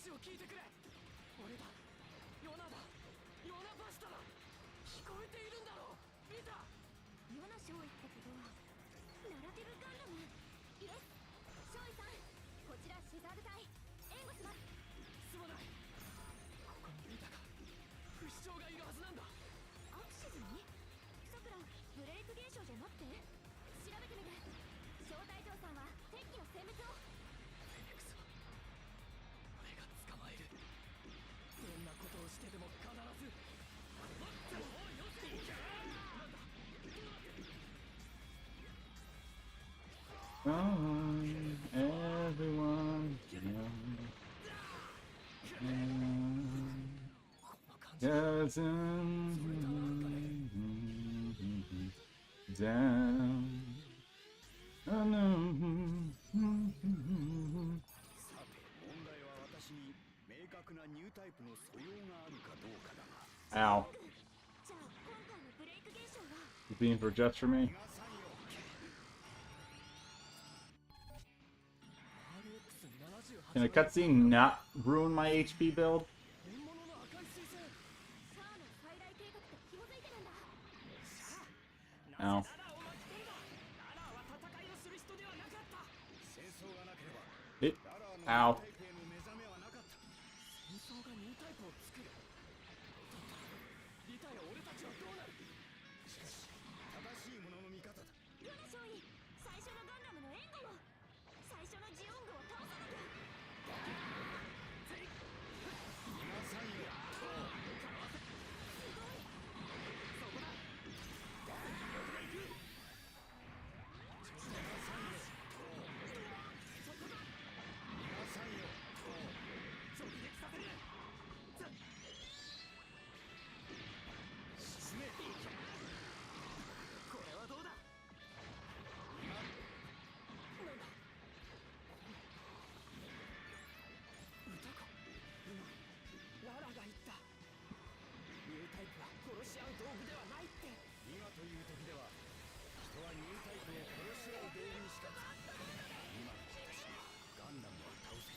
話を聞いてくれ。俺だ、ヨナだ、ヨナバシタだ。聞こえているんだろう。見た。ヨナ少尉ってけど、ナラティブガンダム。イエス、少尉さん、こちらシザール隊、援護します。すまない。ここにリタが、不死鳥がいるはずなんだ。アクシズにさくら、ブレイク現象じゃなくて、調べてみる。小隊長さんは敵機の殲滅を。フェネクスは俺が捕まえる。どんなことをしてでも必ず。おい、よせ。なんだ、どうなってる。Everyone, down. さて、問題は私に明確なニュータイプの素養があるかどうかだが。 Ow. じゃあ今回のブレイク現象は You being for just for me? Can a cutscene not ruin my HP build? 本物の赤い彗星。シャアの再来計画と紐づいてるんだ。シャア、 Ow. なぜララを巻き込んだ。ララは戦いをする人ではなかった。戦争がなければ It. ララ Ow. のタイプへの目覚めはなかった。戦争がニュータイプを作る。リタや俺たちはどうなる。しかし正しいものの見方だ。ヨナ少尉、最初のガンダムの援護を。最初のジオングを倒さなきゃ。皆さんよ。これはどうだ。歌か。今ララが言った。ニュータイプは殺し合う道具ではないって。今という時では人はニュータイプを殺し合う道具にしか使う。今の私にガンダムは倒せ。私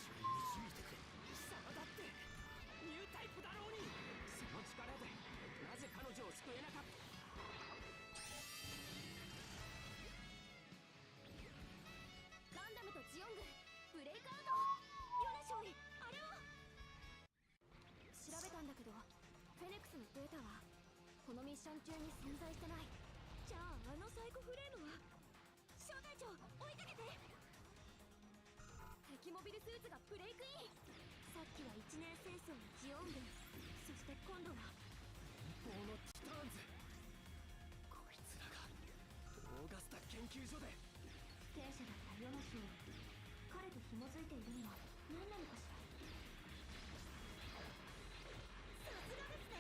を導いてくれ。貴様だってニュータイプだろうに。その力でなぜ彼女を救えなかった。ガンダムとジオング、ブレイクアウト。ヨナ少尉、あれは。調べたんだけど、フェネクスのデータはこのミッション中に存在してない。じゃああのサイコフレームは。小隊長、追いかけて。敵モビルスーツがブレイクイン。さっきは一年戦争のジオング、そして今度は連邦のティターンズ。こいつらがオーガスタ研究所で。天使だったヨナ少尉、彼と紐づいているのは何なのかしら。さすがですね。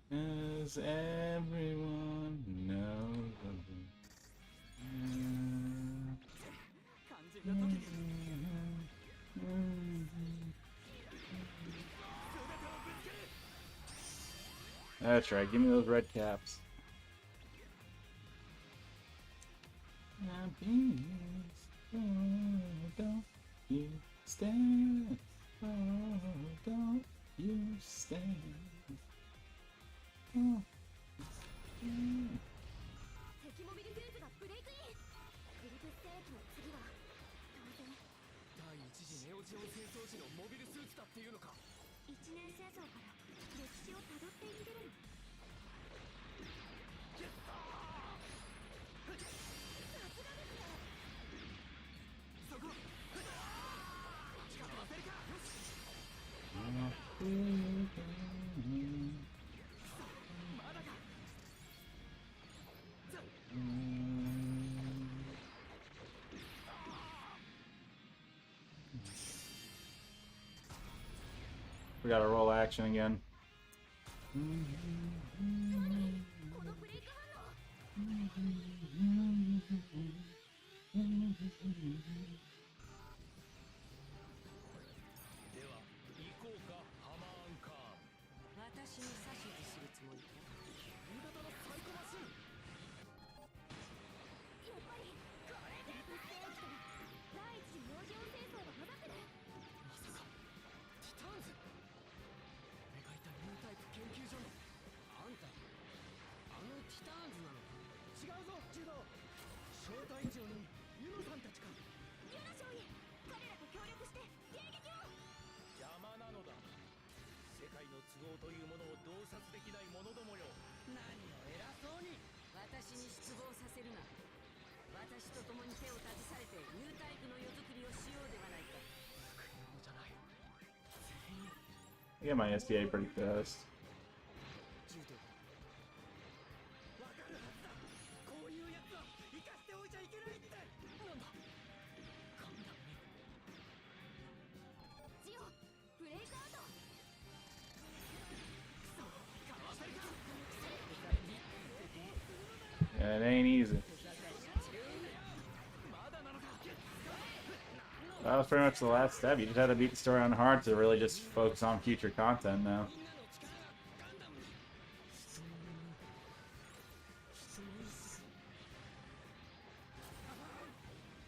As everyone knows. 肝心な時に That's right, give me those red caps. Don't you stand? Oh, don't you stand? Oh. 敵モビルスーツがブレイクイン。グリプス戦役の次は当然第一次ネオジオン戦争時のモビルスーツだっていうのか。一年戦争から歴史をたどっていけるの。さすがですね。そこ力を当てるか。よし。まだか。We gotta roll action again. このブレイク反応。では行こうか、ハマーンカーン。私に指図するつもりか。夕方のサイコマシン。やっぱりディープステーキと第一次ネオジオン戦争が混ざってる。まさかティターンズ。俺がいたニュータイプ研究所の。あんた、あのティターンズなのか。違うぞジュド。招待状にユノさんたちか。ユナ少尉、彼らと協力して迎撃を。邪魔なのだ。世界の都合というものを洞察できない者どもよ。何を偉そうに。私に失望させるな。私と共に手を携えてニュータイプの世作りをしようではないか。救い物じゃない。全員 I get my SDA pretty fast. ジュド。わかるはずだ。こういうやつは生かしておいちゃいけないって。なんだガンダムに。ジオ、ブレイクアウト。くそかわせるか。 Yeah, it ain't easy. まだなのか。 That was pretty much the last step. You just had to beat the story on hard to really just focus on future content now. みんなの力がガンダムに。人の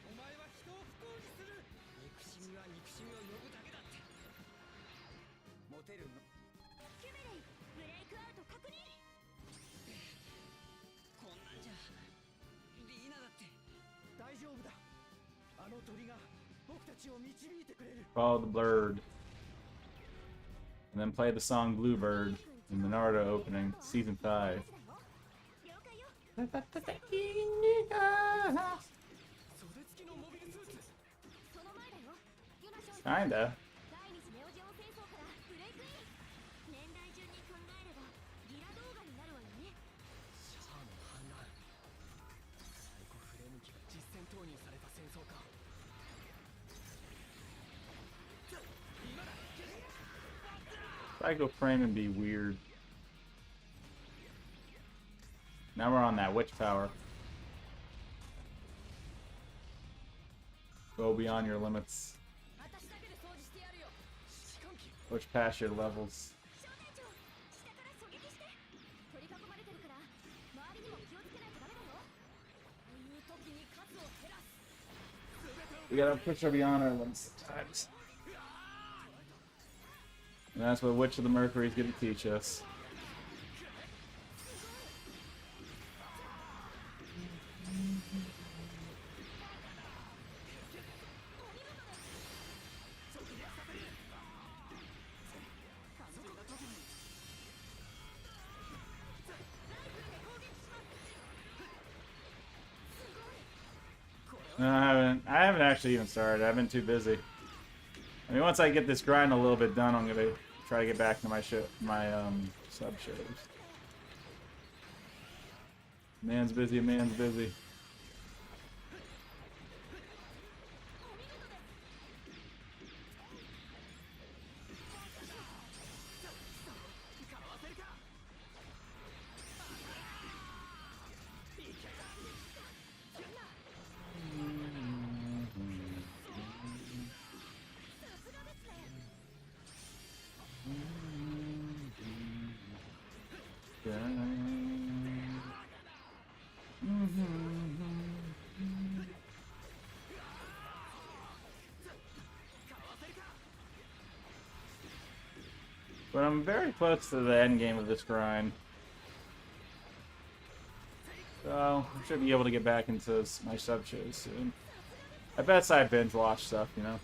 お前は人を不幸にする。憎しみは憎しみを呼ぶだけだって。モテるの。キュメレイ、ブレイクアウト確認。こんなんじゃリーナだって。大丈夫だ。あの鳥が僕たちを導いてくれる。 Follow the blurred. And then play the song Bluebird in the Naruto opening, season 5. 了解よ。袖付きのモビルスーツ。その前だよ。ユナ少尉。 Kinda. 第二次ネオジオン戦争からブレイクイン。年代順に考えればギラ動画になるわよね。シャアの反乱。サイコフレーム機が実戦投入された戦争か。今だ。 Psycho frame and be weird. Now we're on that witch power. Go beyond your limits. 私だけで掃除してやるよ。指揮官機。 Push past your levels. 小隊長、下から狙撃して。取り囲まれてるから周りにも気をつけないとダメだよ。こういう時に数を減らす。 We gotta push her beyond our limits sometimes. And that's what Witch of the Mercury is gonna teach us. No, I haven't actually even started. I've been too busy. I mean, once I get this grind a little bit done, I'm gonna try to get back to my sub shows. Man's busy, man's busy. But I'm very close to the end game of this grind. So, I should be able to get back into my sub shows soon. I bet I binge watch stuff, you know?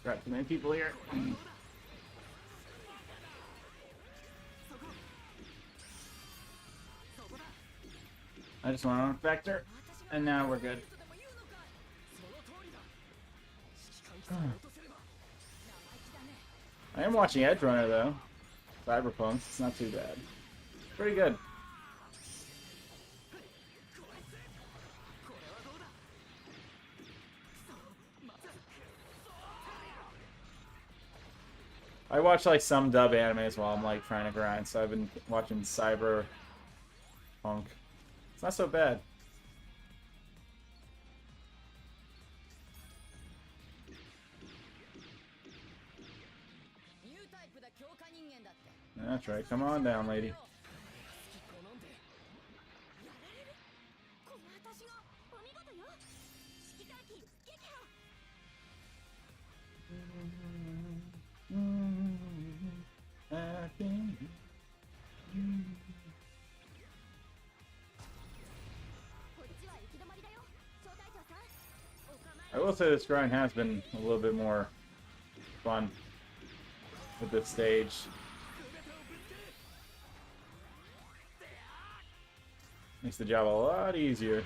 Got too many people here. I just went on Vector, and now we're good. I am watching Edge Runner though. Cyberpunk. It's not too bad. Pretty good. I watch like some dub animes while I'm like trying to grind, so I've been watching Cyberpunk. It's not so bad. That's right. Come on down, lady. I will say this grind has been a little bit more fun with this stage. Makes the job a lot easier.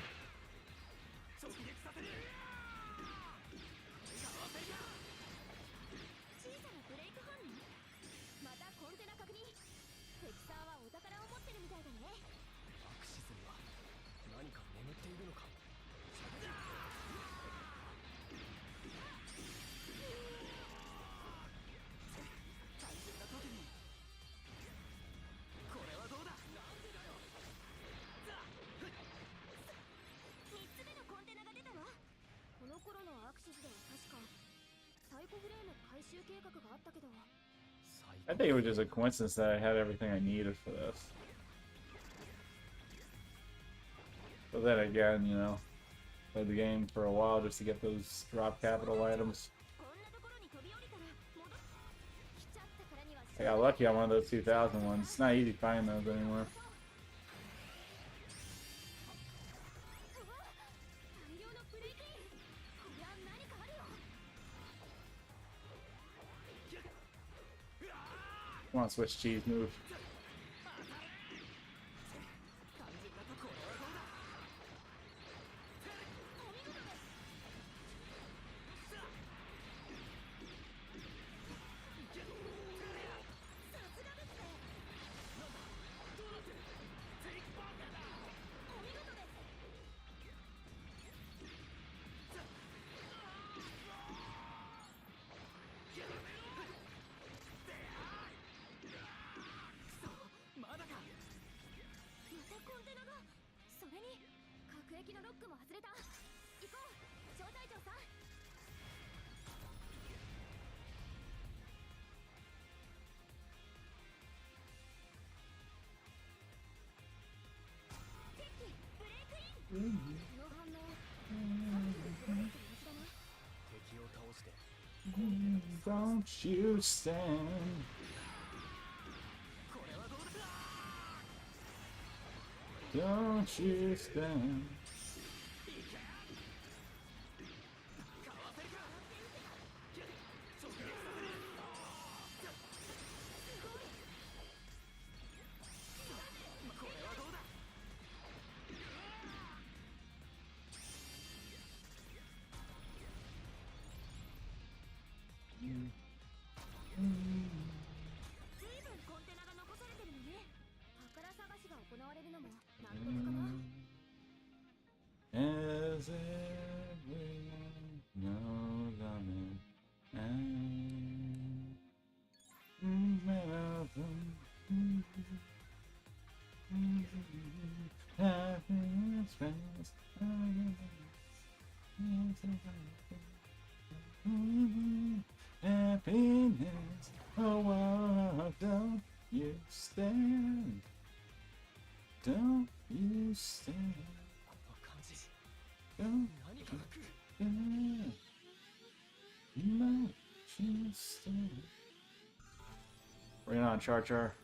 I think it was just a coincidence that I had everything I needed for this. But then again, you know, played the game for a while just to get those drop capital items. I got lucky on one of those 2000 ones. It's not easy to find those anymore. Come on, switch cheese move. Don't you stand. Don't you stand. As everyone knows I'm happiness, oh, wow, don't you stand. Don't you stand. Don't you stand. Bring it on, Char Char.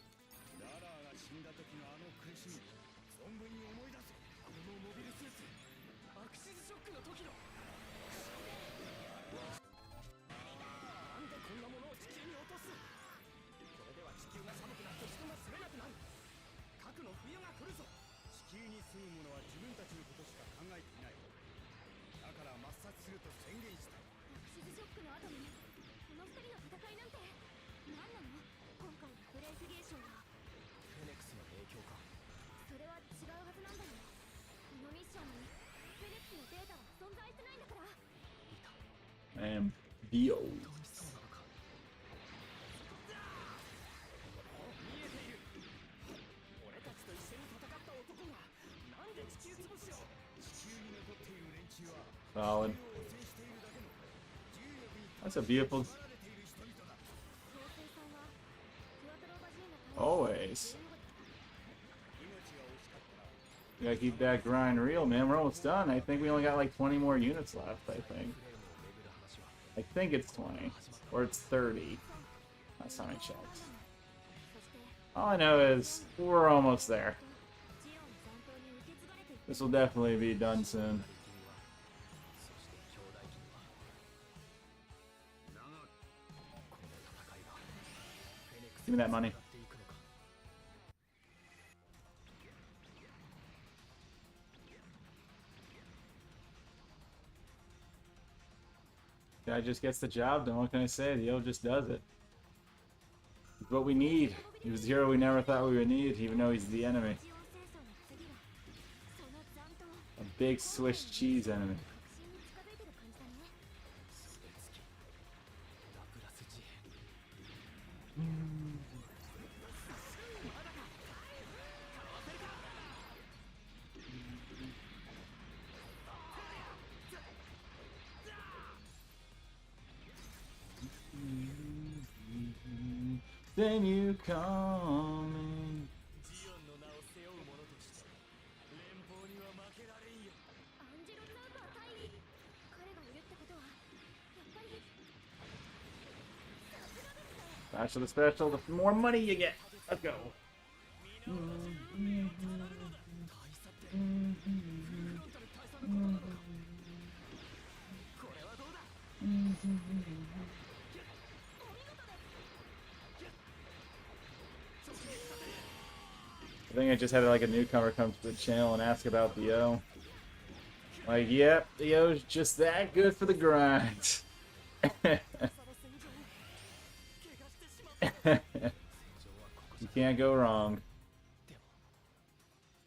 レース現象はフェネクスの影響か。それは違うはずなんだよ。このミッションにフェネクスのデータは存在してないんだから。I am Dio. そうなのか。見えている。俺たちと一緒に戦った男がなんで地球潰しを。地球に残っている連中は Solid. 地球を汚染しているだけの重力に That's a beautiful. 取られている人々だ。総帥さんはクワトロバジーナ Always. 命が惜しかったら We gotta keep that grind real, man. We're almost done. I think we only got like 20 more units left, I think. フレームを巡る話は I think it's 20. Or it's 30. Last time I checked. そして All I know is we're almost there. ジオの残党に受け継がれていく。 This will definitely be done soon. そして兄弟機にはこの戦いがフェネクス Give me that money. に向かっていくのか。 Guy just gets the job done. What can I say? The O just does it. It's what we need. He was the hero we never thought we would need, even though he's the enemy. ジオン戦争の次はその残党 A big Swiss cheese enemy. 核心に近づいてる感じだね。それつきダグラス事変。 Then you coming. ジオンの名を背負う者として連邦には負けられんよ。アンジェロ・ザウパー対彼がいるってことはやっぱり Special to special, the more money you get. Let's go. 大佐ってフロンタル大佐のことなのか。これはどうだ。 I think I just had like a newcomer come to the channel and ask about the O. Like, yep, the O's just that good for the grind. You can't go wrong.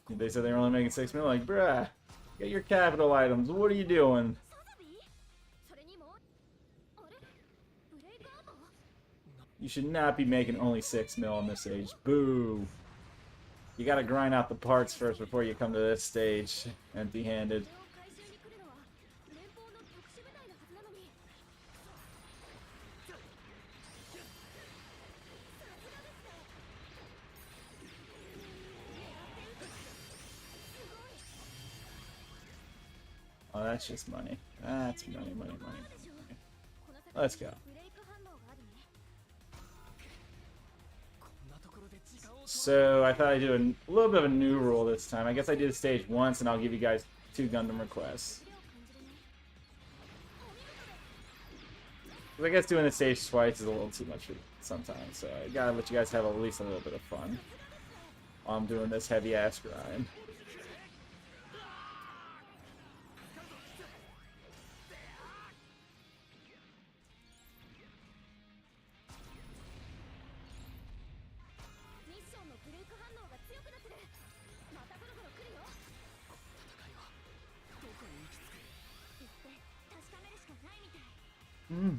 They said they were only making 6 million. Like, bruh, get your capital items. What are you doing? サザビそれにもあれブレイクアウト You should not be making only 6 mil on this stage. Boo. You gotta grind out the parts first before you come to this stage empty-handed. これを回収に来るのは連邦の特殊部隊のはずなのに。Oh, that's just money. That's money, money, money, money. この先 Let's go. ブレイク反応があるね。こんなところで時間を So I thought I'd do a little bit of a new rule this time. I guess I do the stage once, and I'll give you guys 2 Gundam requests. 'Cause I guess doing the stage twice is a little too much for sometimes, so I gotta let you guys have at least a little bit of fun while I'm doing this heavy-ass grind. ミッションのブレイク反応が強くなってる。またそろそろ来るよ。戦いはどこに行き着く。行って確かめるしかないみたい。 頼む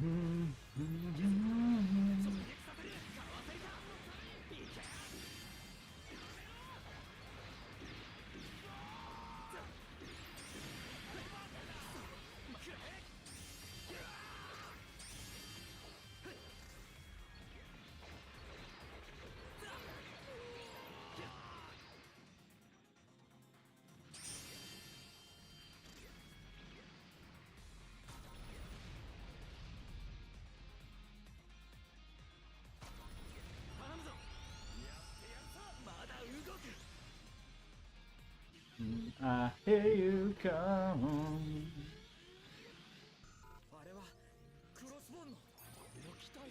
ぞ。やってやるぞ。まだ動く。 I hear you come. あれはクロスボーンの機体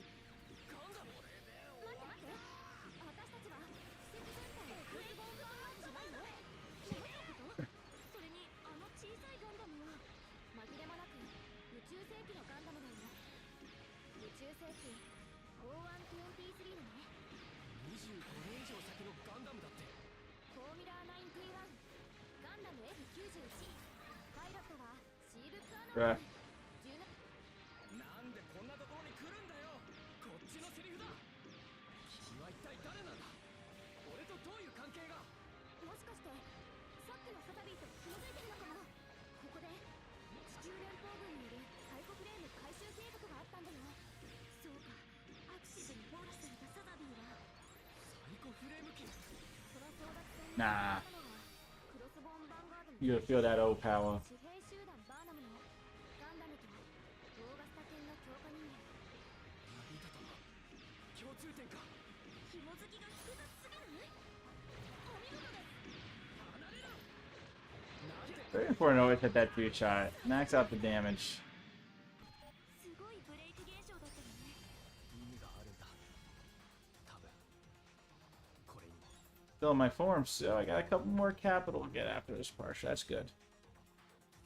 ガンダム。待って待って。私たちは施設分隊クレイボーンガンダムじゃないの？何のこと？それにあの小さいガンダムは紛れもなく宇宙世紀のガンダムだよ。宇宙世紀 O123 のね。年以上先のガンダムだって。フォーミュラー91ガンダム F91 パイロットはシールクアノ Bruh. なんでこんなところに来るんだよ。こっちのセリフだ。君は一体誰なんだ。俺とどういう関係が。もしかしてさっきのサタビーと紐づいてるのかも。ここで地球連邦軍によるサイコフレーム回収計画があったんだよ。そうか、アクシブに放棄されたサタビーはサイコフレーム機。その争奪戦に Nah. クロスボーンヴァンガードの You feel that old power. 私兵集団バーナムのガンダムとオーガスタ犬の強化人間。ナビータとの共通点か。紐づきが複雑すぎる。お見事です。離れろ。なんで Very important to always hit that 2 shot. Max out the damage. すごいブレイク現象だったよね。意味があるんだ。多分これにも。 Still in my form, so I got a couple more capital to get after this partial. That's good.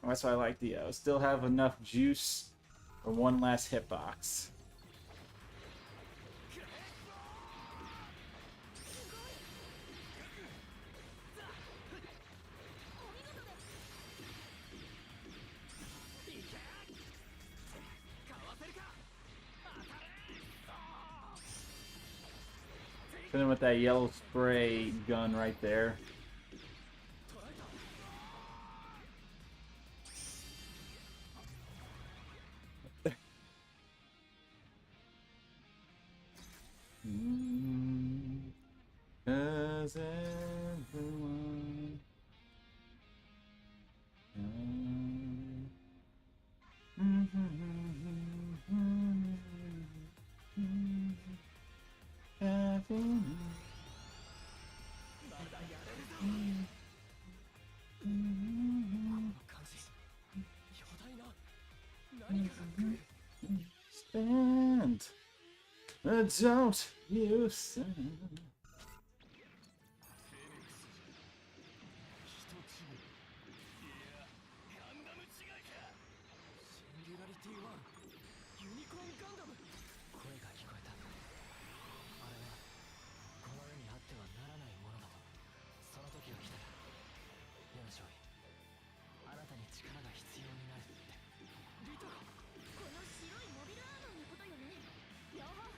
That's why I like the still have enough juice for one last hitbox. かわせるか。当たれ。 Hit him with that yellow spray gun right there. 捕らえた。 'Cause everyoneまだやれるぞ。この感じ。巨大な何かが来る。 Stand. Don't you stand. 人違い。いや、ガンダム違いか。シンギュラリティ1ユニコーンガンダム。声が聞こえた。あれはこの世にあってはならないものだと。その時が来たらヨナ少尉、あなたに力が必要になるって。リタ。この白いモビルアーマーのことよね。両方。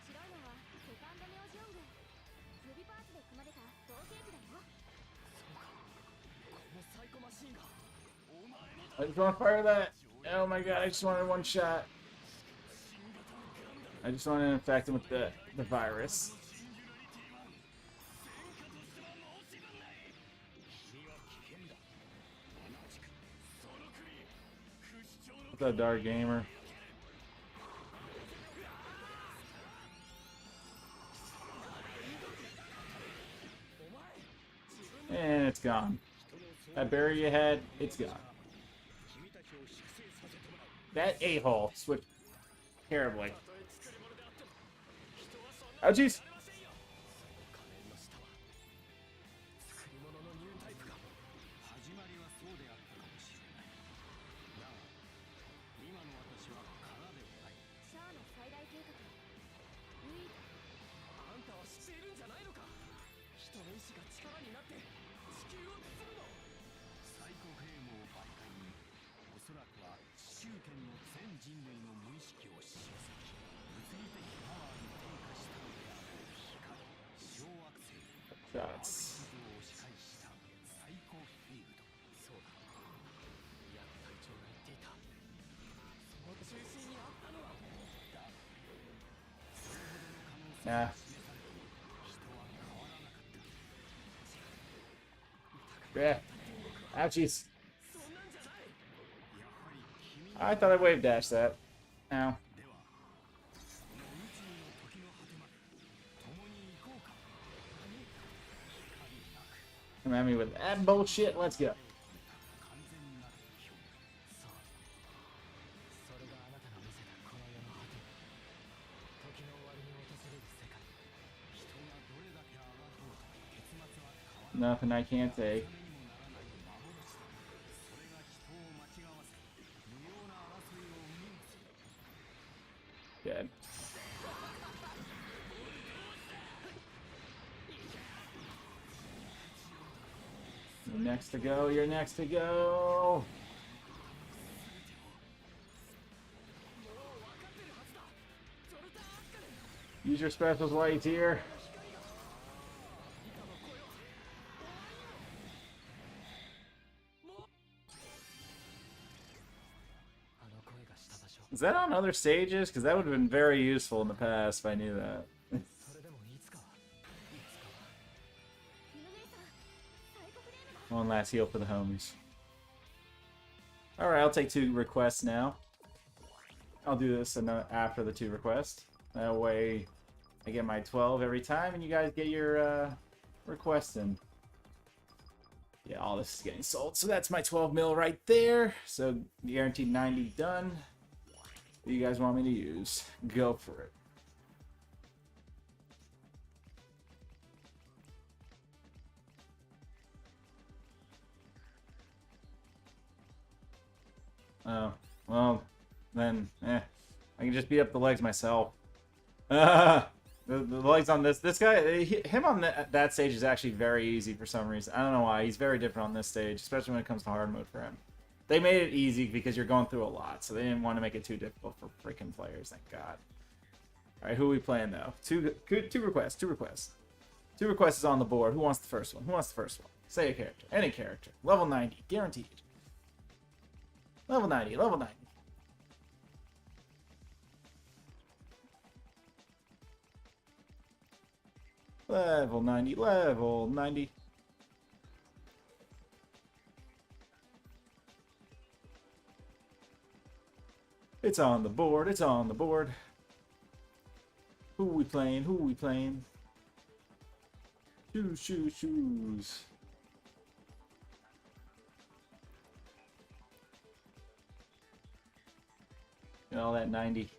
白いのはセカンドネオジオン軍。予備パーツで組まれた同型機だよ。そうか。このサイコマシンが。お前も I just want to fire that. Oh my god, I just wanted one shot. I just want to infect him with the virus. シンギュラリティ1。戦果としては申し分ない。君は危険だ。同じくその国不死鳥の What's up, Dark Gamer? And it's gone. That barrier you had, it's gone. That a-hole switched terribly. Oh, jeez. 作り物のニュータイプか。始まりはそうであったかもしれない。だが今の私は空ではない。シャアの最大計画。あんたは知っているんじゃないのか。人の意志が力になって地球を包むの。サイコフレームを媒介におそらくは地球圏の全人類の無意識を示す物理的パワーに転化したのである光小惑星 Shots. 地図を支配したサイコフィールド。そうだ。ヤコ隊長が言っていた。その中心にあったのは。 Nah. 人は変わらなかった。 Yeah. Ouchies. そんなんじゃない。やはり君 I thought I wave dashed that. Ow. ではこの宇宙の時の果てまで共に行こうか。光なく Come at me with that bullshit. Let's go. 完全なる表現。そう。それがあなたが見せたこの世の果て。時の終わりに訪れる世界。人がどれだけあがこうと結末は変わらない。 Nothing I can't take. にもならない幻だ。それが人を間違わせ無用な争いを生み出す。 Dead. next to go. You're next to go. Use your specials while he's here. Is that on other stages? Because that would have been very useful in the past if I knew that. それでもいつかはいつかは 犬姉さん大国ネームだ One last heal for the homies. Alright, I'll take 2 requests now. I'll do this after the 2 requests. That way I get my 12 every time and you guys get your requests in. Yeah, all this is getting sold. So that's my 12 mil right there. So guaranteed 90 done. What do you guys want me to use? Go for it. Oh, well, then, I can just beat up the legs myself. The legs on this guy, him on that stage is actually very easy for some reason. I don't know why. He's very different on this stage, especially when it comes to hard mode for him. They made it easy because you're going through a lot, so they didn't want to make it too difficult for freaking players, thank God. Alright, who are we playing, though? Two requests, 2 requests. 2 requests is on the board. Who wants the first one? Who wants the first one? Say a character. Any character. Level 90. Guaranteed. Level 90. Level 90. Level 90. Level 90. It's on the board. It's on the board. Who we playing? Who we playing? Shoes. Get all that 90.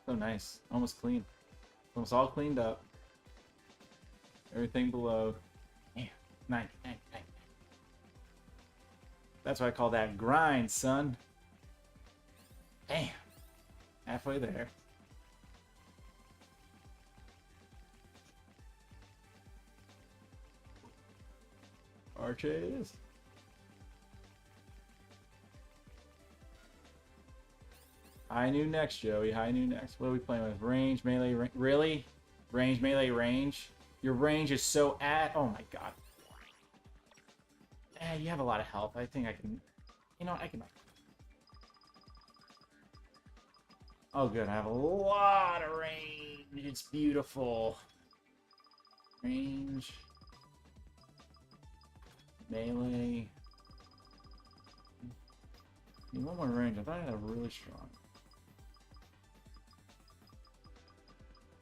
So nice. Almost clean. Almost all cleaned up. Everything below. Damn. 90. That's why I call that grind, son. Damn. Halfway there. Archer it is. High new next, Joey. High new next. What are we playing with? Range, melee, really? Range, melee, range? Your range is so oh my god. You have a lot of health. I think I can... You know what? I can... Oh good, I have a lot of range. It's beautiful. Range. Melee. You want more range. I thought I had a really strong.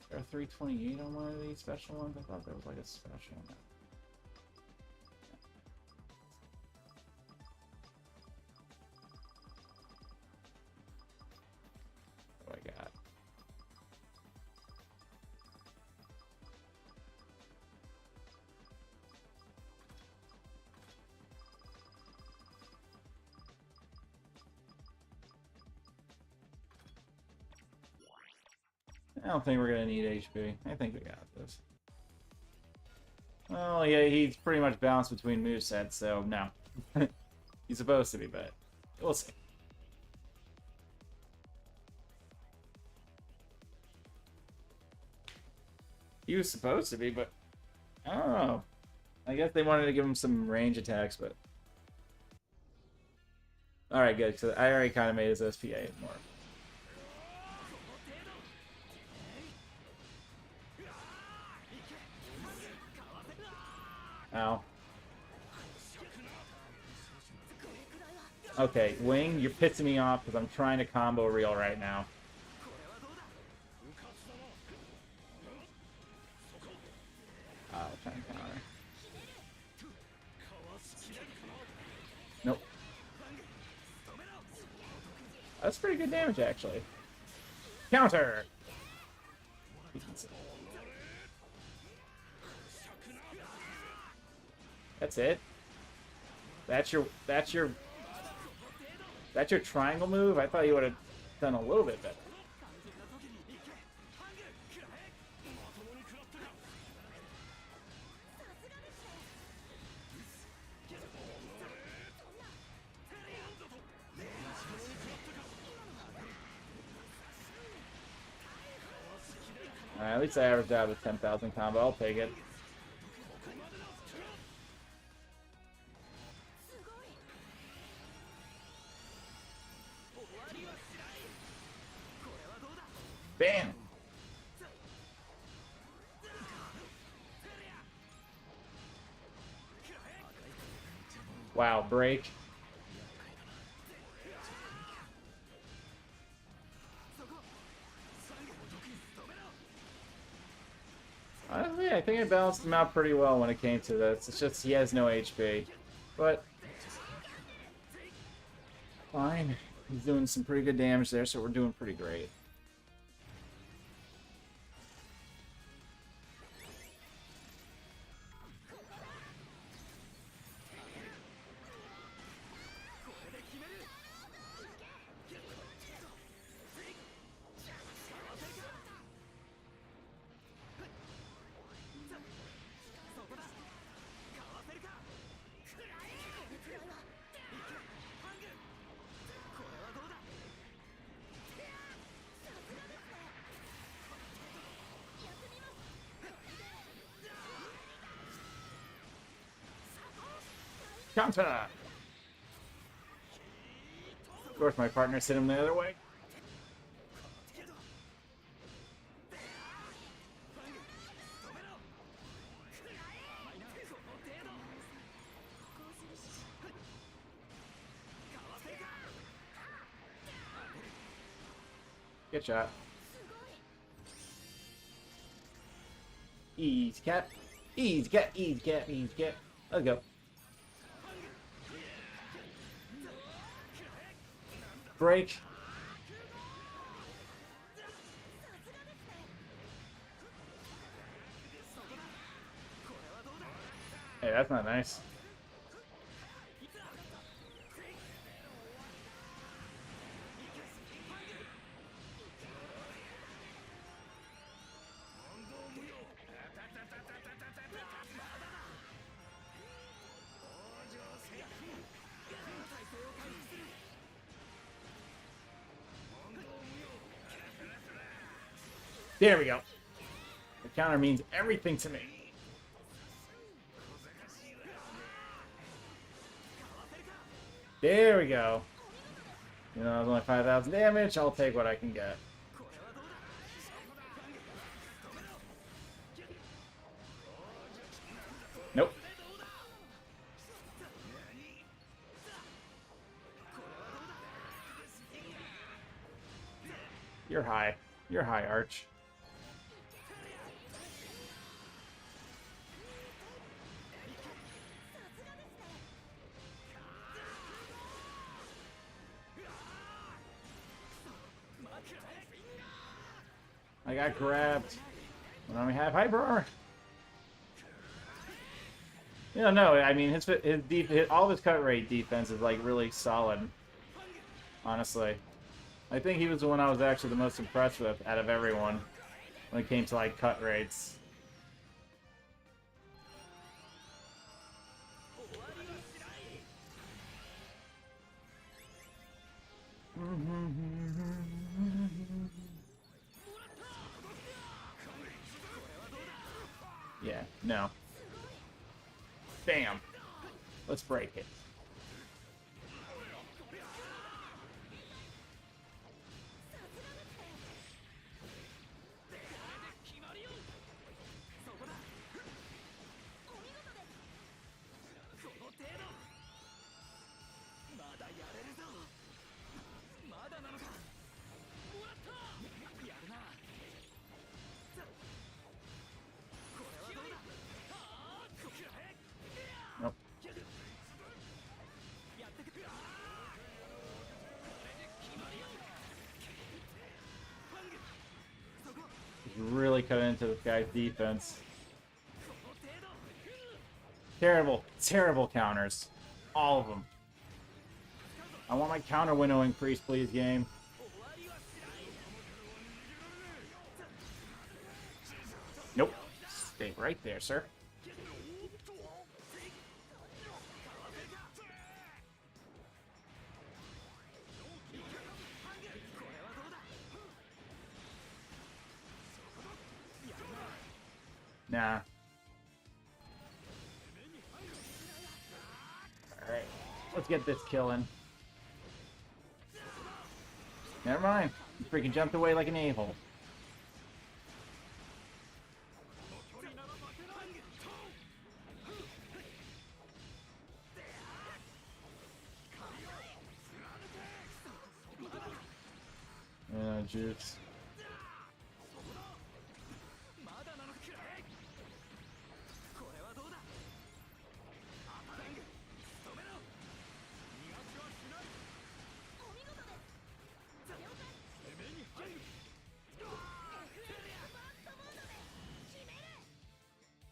Is there a 328 on one of these special ones? I thought there was like a special one. What do I got? I don't think we're gonna need HP. I think we got this. Oh yeah, he's pretty much balanced between movesets, so no. He's supposed to be, but we'll see. He was supposed to be, but I don't know. I guess they wanted to give him some range attacks, but... Alright, good, so I already kind of made his SPA more. Ow. Okay, Wing, you're pissing me off because I'm trying to combo reel right now. Trying to counter. Nope. That's pretty good damage, actually. Counter! That's it? That's your triangle move? I thought you would have done a little bit better. At least I averaged out with 10,000 combo. I'll take it. Bam! Wow, break. Honestly, I think I balanced him out pretty well when it came to this. It's just he has no HP. But fine. He's doing some pretty good damage there, so we're doing pretty great. Counter! Of course, my partner sent him the other way. Good shot. Easy cat. Easy cat, easy cat, easy cat. Let's go. Break. Hey, that's not nice. There we go. The counter means everything to me. There we go. You know, it's only 5,000 damage. I'll take what I can get. Nope. You're high. You're high, Arch. I got grabbed. When I have hyper. You know, no, I mean his all of his cut rate defense is like really solid. Honestly, I think he was the one I was actually the most impressed with out of everyone when it came to like cut rates. Yeah, no. Bam. Let's break it. Nope. He's really cut into this guy's defense. Terrible, terrible counters. All of them. I want my counter window increased, please, game. Nope. Stay right there, sir. Nah. Alright. Let's get this killing. Never mind. You freaking jumped away like an a-hole. Juice.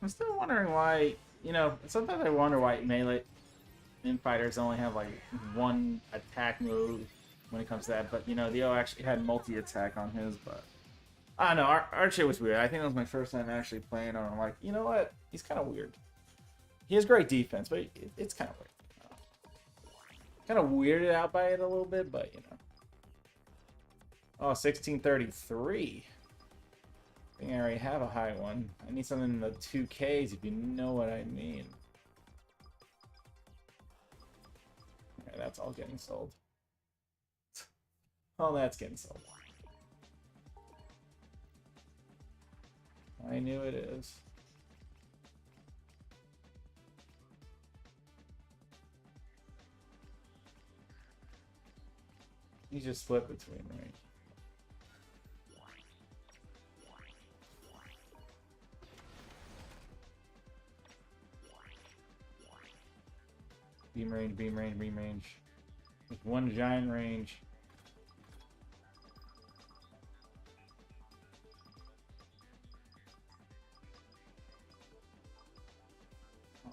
I'm still wondering why, you know, sometimes I wonder why melee fighters only have like one attack move when it comes to that, but you know, Leo actually had multi-attack on his, but I don't know, our shit was weird. I think that was my first time actually playing on him. I'm like, you know what? He's kind of weird. He has great defense, but it's kind of weird. Kind of weirded out by it a little bit, but you know. Oh, 1633. I think I already have a high one. I need something in the 2Ks if you know what I mean. Okay, that's all getting sold. Oh, that's getting sold. I knew it is. You just split between, right? Beam range, beam range, beam range. With one giant range.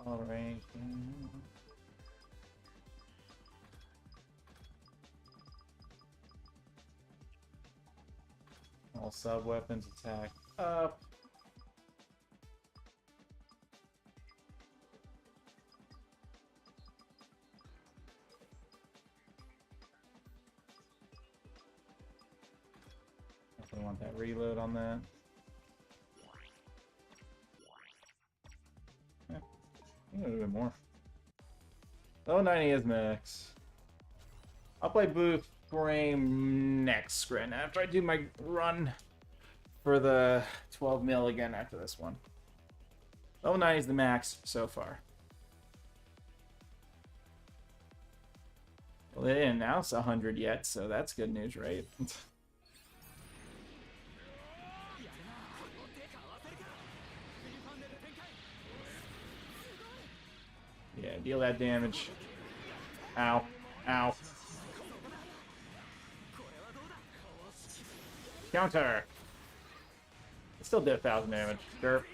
All range. All sub weapons attack up. I want that reload on that. Yeah, a little bit more. Oh, 90 is max. I'll play Blue Frame next sprint after I do my run for the 12 mil again after this one. Level 90 is the max so far. Well, they didn't announce 100 yet, so that's good news, right? Yeah, deal that damage. Ow. Ow. Counter! It still did 1,000 damage. Sure.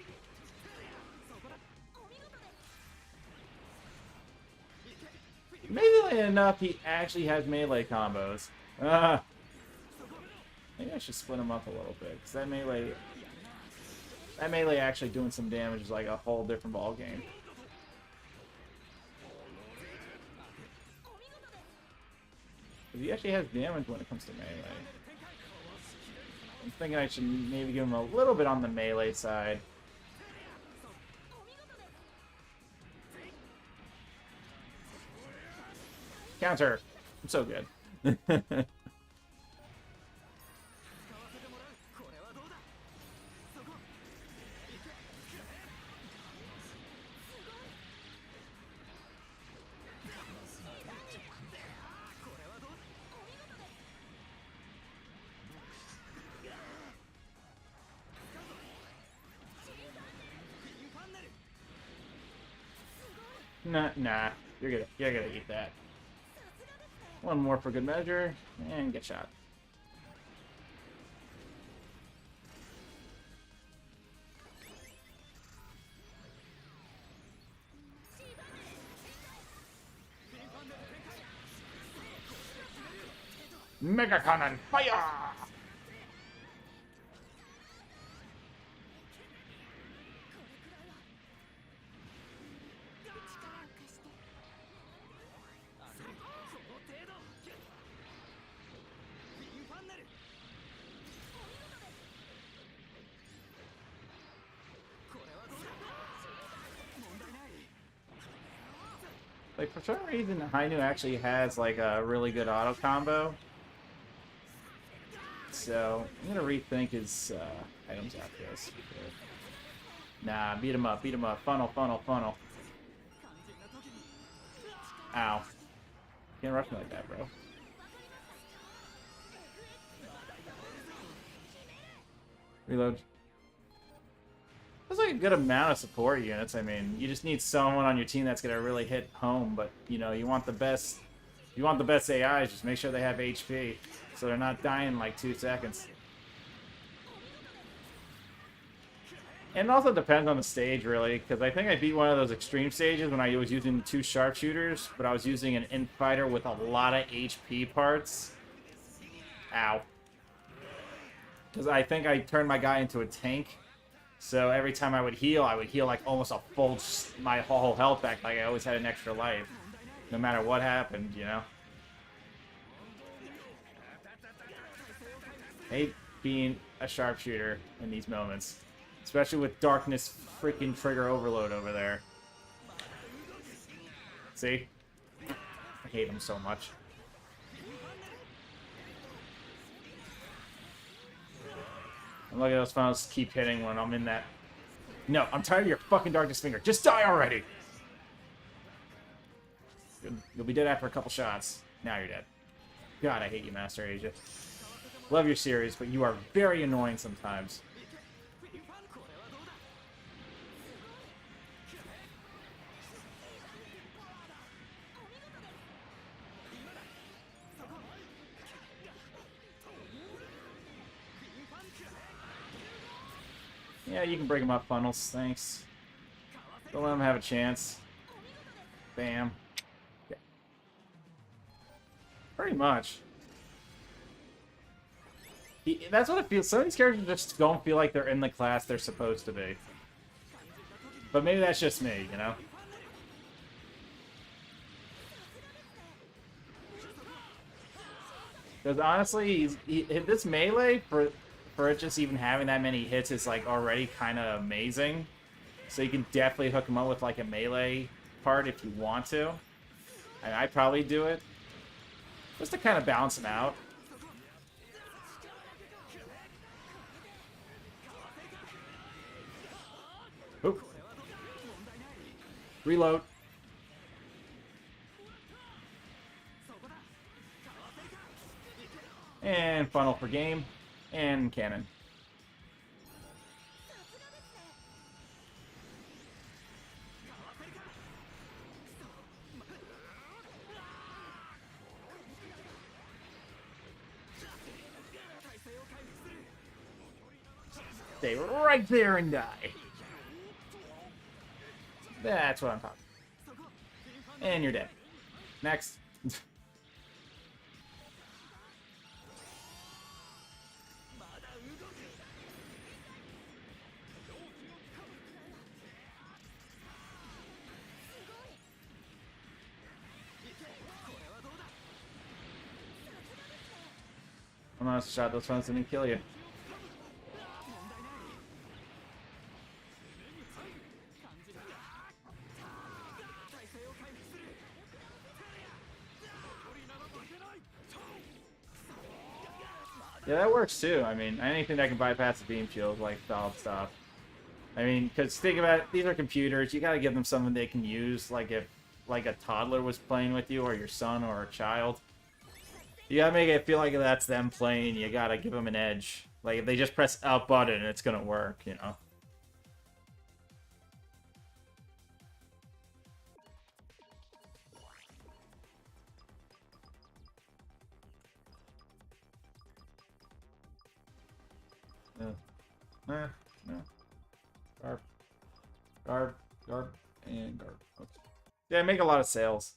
Amazingly enough, he actually has melee combos. Maybe I should split him up a little bit, because that melee actually doing some damage is like a whole different ball game. He actually has damage when it comes to melee. I'm thinking I should maybe give him a little bit on the melee side. Counter! I'm so good. Nah. You're gonna eat that. One more for good measure, and get shot. Mega Cannon, fire! Like, for some reason, Hainu actually has, like, a really good auto combo. So, I'm gonna rethink his items after this. Nah, beat him up, beat him up. Funnel, funnel, funnel. Ow. Can't rush me like that, bro. Reload. There's like a good amount of support units. I mean, you just need someone on your team that's gonna really hit home. But you know, you want the best. You want the best AIs. Just make sure they have HP, so they're not dying in like 2 seconds. And it also depends on the stage, really, because I think I beat one of those extreme stages when I was using 2 sharpshooters, but I was using an infighter with a lot of HP parts. Ow. Because I think I turned my guy into a tank. So every time I would heal like almost a full, my whole health back, like I always had an extra life. No matter what happened, you know? I hate being a sharpshooter in these moments. Especially with darkness freaking trigger overload over there. See? I hate him so much. And look at those funnels keep hitting when I'm in that. No, I'm tired of your fucking darkness finger. Just die already! You'll be dead after a couple shots. Now you're dead. God, I hate you, Master Asia. Love your series, but you are very annoying sometimes. Yeah, you can break them up, funnels. Thanks. Don't let them have a chance. Bam. Yeah. Pretty much. That's what it feels. Some of these characters just don't feel like they're in the class they're supposed to be. But maybe that's just me, you know? Because honestly, this melee, for it just even having that many hits is like already kind of amazing. So you can definitely hook him up with like a melee part if you want to. And I'd probably do it. Just to kind of balance him out. Oop. Reload. And funnel for game. And cannon. Stay right there and die. That's what I'm talking about. And you're dead. Next. I'm honest shot, those fronts didn't kill you. Yeah, that works too. I mean, anything that can bypass the beam shield, like solid stuff. I mean, because think about it, these are computers. You gotta give them something they can use, like if like a toddler was playing with you, or your son, or a child. You gotta make it feel like that's them playing. You gotta give them an edge. Like if they just press up button, it's gonna work, you know. No. Garb. Garb. Garb. And garb. Oops. Yeah, make a lot of sales.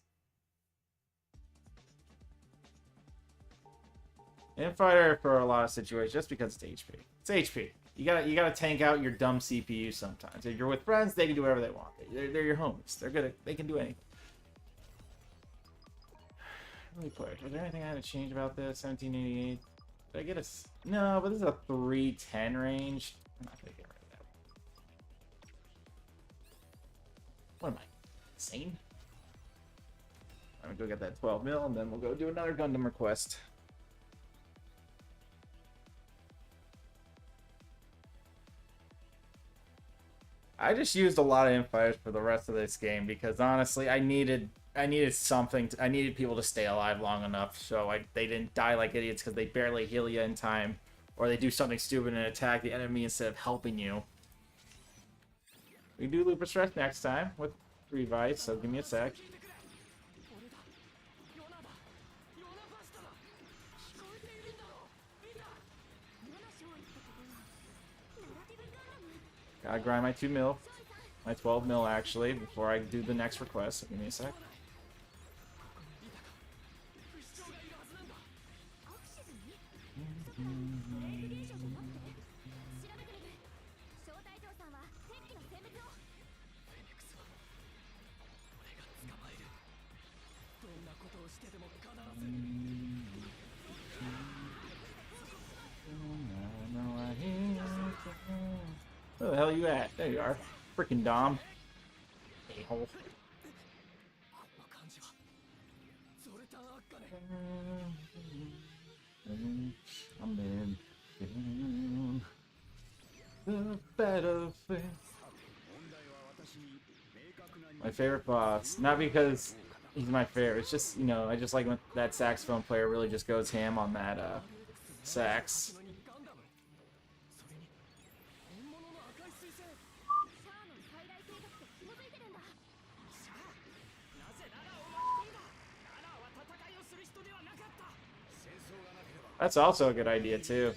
Infighter for a lot of situations, just because it's HP. It's HP. You gotta tank out your dumb CPU sometimes. If you're with friends, they can do whatever they want. They're your homies. They're good. They can do anything. Let me put. Was there anything I had to change about this? 1788. Did I get a? No, but this is a 310 range. I'm not gonna get rid of that. What am I? Insane? I'm gonna go get that 12 mil, and then we'll go do another Gundam request. I just used a lot of infighters for the rest of this game because honestly, I needed something. I needed people to stay alive long enough so they didn't die like idiots because they barely heal you in time, or they do something stupid and attack the enemy instead of helping you. We can do Lupus Stress next time with Revice, so give me a sec. 俺だヨナだヨナバスタだ聞こえているんだろ見たヨナ少尉ってことはナラティブガンダム Gotta grind my 2 mil, my 12 mil actually, before I do the next request. So give me a sec. ここにリタが不死鳥がいるはずなんだアクシズにそれとも霊現象じゃなくて調べてみる招待状さんは敵機の選別をフェネクスは俺が捕まえるどんなことをしてでも必ず Where the hell you at? There you are. Freaking Dom. A-hole. この感じはゾルタン・アッカネ I'm in the battlefield. My favorite boss. Not because he's my favorite. It's just, you know, I just like when that saxophone player really just goes ham on that sax. のにガンダムそれに本物の赤い彗星シャアの最大計画と紐づいてるんだシャアなぜララを巻き込んだララは戦いをする人ではなかった That's also a good idea too.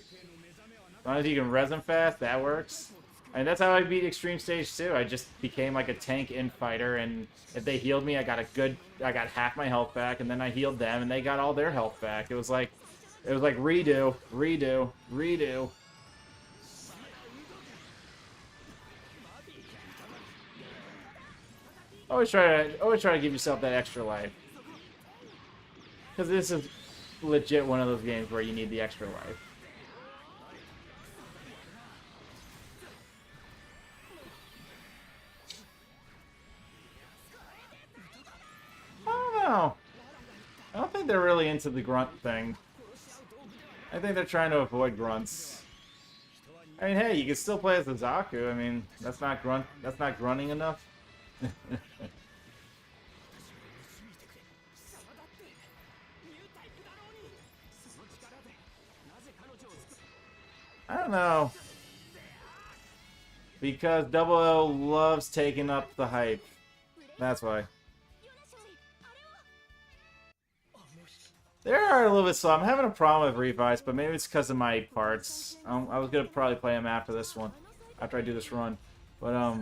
As long as you can res them fast, that works. And that's how I beat Extreme Stage 2. I just became like a tank infighter, and if they healed me, I got half my health back, and then I healed them, and they got all their health back. It was like redo, redo, redo. Always try to give yourself that extra life, because this is legit one of those games where you need the extra life. I don't know. I don't think they're really into the grunt thing. I think they're trying to avoid grunts. I mean, hey, you can still play as the Zaku. I mean, that's not grunting enough. I don't know. Because Double L loves taking up the hype. That's why. ヨナ少尉あれは They are a little bit slow. I'm having a problem with Revice, but maybe it's because of my parts. I was gonna probably play them after this one, after I do this run. But I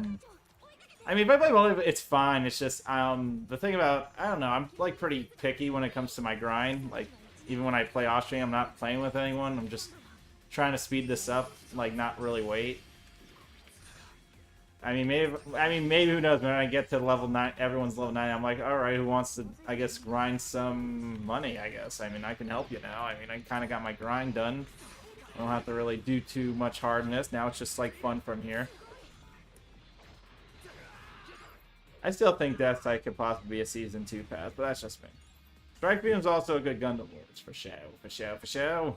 mean, if I play well, it's fine. It's just the thing about, I don't know. I'm like pretty picky when it comes to my grind. Like even when I play Austrian, I'm not playing with anyone. I'm just trying to speed this up, like not really wait. I mean, maybe who knows? When I get to level 9, everyone's level 9. I'm like, all right, who wants to, I guess, grind some money? I guess. I mean, I can help you now. I mean, I kind of got my grind done. I don't have to really do too much hardness. Now it's just like fun from here. I still think Death Sight could possibly be a Season 2 path, but that's just me. Strike Beam's also a good Gundam Lords, for show, for show, for show.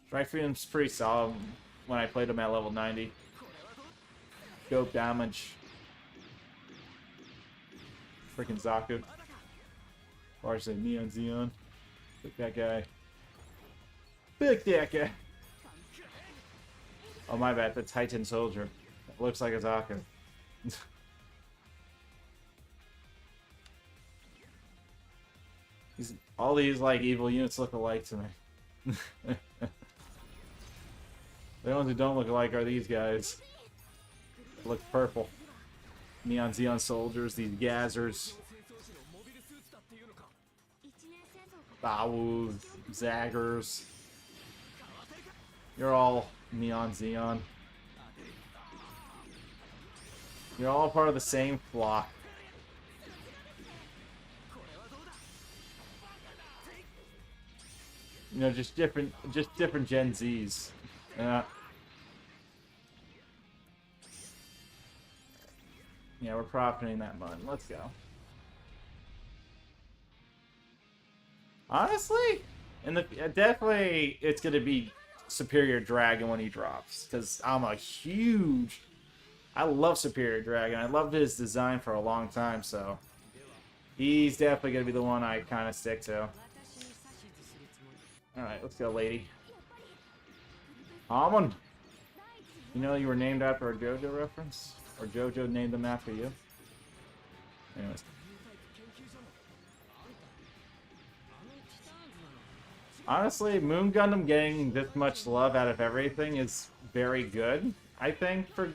Strike Beam's pretty solid when I played him at level 90. Dope damage. Freaking Zaku. Or I say Neon Xeon. Pick that guy. Pick that guy. Oh my bad, the Titan Soldier. It looks like a Zaku. All these like evil units look alike to me. The ones who don't look alike are these guys. Look purple. Neon Xeon soldiers, these Gazzers. 一年戦争か Bawu, Zaggers. You're all Neon Xeon. You're all part of the same flock. You know, just different Gen Zs. Yeah, we're profiting that money. Let's go. Honestly, and definitely it's gonna be Superior Dragon when he drops, because I'm a huge. I love Superior Dragon. I loved his design for a long time, so he's definitely gonna be the one I kind of stick to. 私に指図するつもり All right, let's go, lady. Almond. You know you were named after a JoJo reference, or JoJo named them after you. Anyways. Honestly, Moon Gundam getting this much love out of everything is very good, I think, for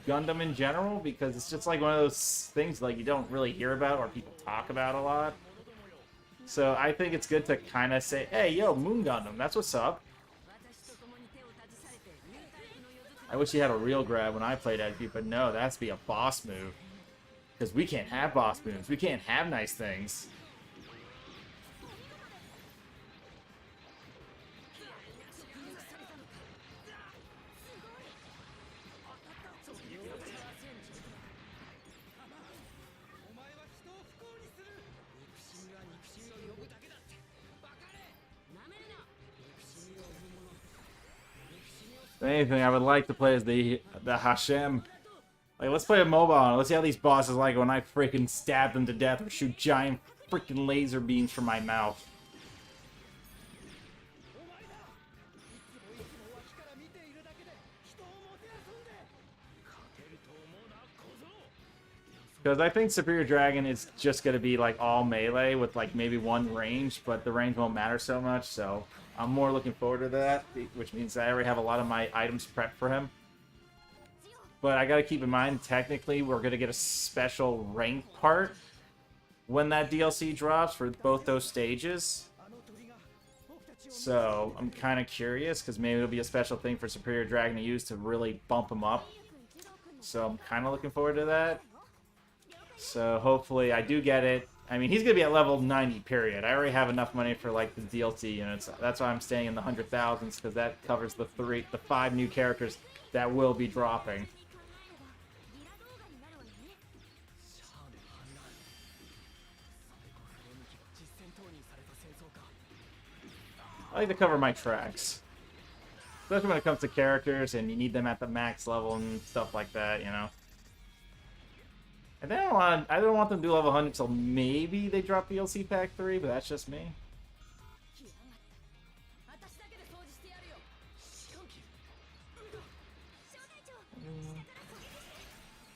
Gundam in general, because it's just like one of those things like you don't really hear about or people talk about a lot. So I think it's good to kind of say, hey, yo, Moon Gundam, that's what's up. 私と共に手を携えてニュータイプの世作り I wish he had a real grab when I played Edgy, but no, that has to be a boss move. Because we can't have boss moves. We can't have nice things. If anything, I would like to play as the Hashem. Like, let's play a mobile. Let's see how these bosses like when I freaking stab them to death or shoot giant freaking laser beams from my mouth. Because I think Superior Dragon is just going to be like all melee with like maybe one range, but the range won't matter so much, so I'm more looking forward to that, which means I already have a lot of my items prepped for him. But I gotta keep in mind, technically, we're gonna get a special rank part when that DLC drops for both those stages. So I'm kind of curious, because maybe it'll be a special thing for Superior Dragon to use to really bump him up. So I'm kind of looking forward to that. So hopefully I do get it. I mean, he's gonna be at level 90, period. I already have enough money for like the DLC units. That's why I'm staying in the 100,000s, because that covers the 5 new characters that will be dropping. I like to cover my tracks, especially when it comes to characters and you need them at the max level and stuff like that, you know. And I don't want them to do level 100 until maybe they drop DLC Pack 3, but that's just me. 私だけで掃除してやるよ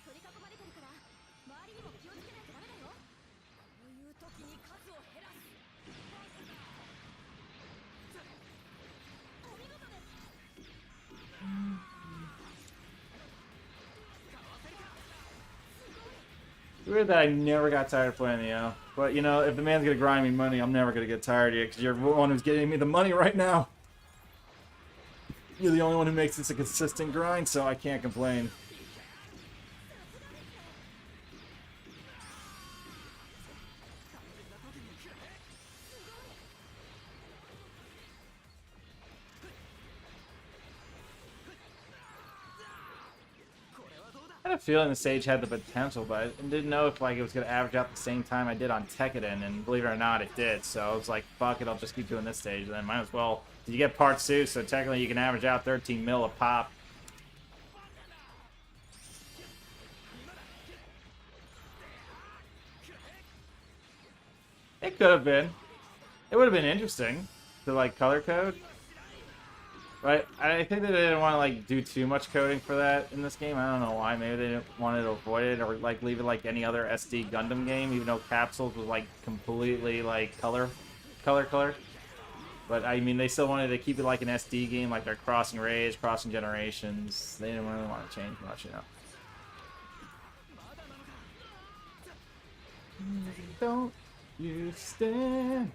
取り囲まれてるから周りにも気をつけないとダメだよ。こういう時に数を減らす お見事です。 Weird that I never got tired of playing the O. But, you know, if the man's gonna grind me money, I'm never gonna get tired of you, because you're the one who's getting me the money right now. You're the only one who makes this a consistent grind, so I can't complain. I had a feeling the stage had the potential, but I didn't know if like it was gonna average out the same time I did on Tekkaden, and believe it or not, it did. So I was like, fuck it, I'll just keep doing this stage, and then might as well. You get part 2, so technically you can average out 13 mil a pop. It could have been. It would have been interesting to like color code. Right, I think that they didn't want to like do too much coding for that in this game. I don't know why. Maybe they didn't want to avoid it, or like leave it like any other SD Gundam game, even though Capsules was like completely like color. But I mean, they still wanted to keep it like an SD game, like they're crossing rays, crossing generations. They didn't really want to change much, you know. Don't you stand?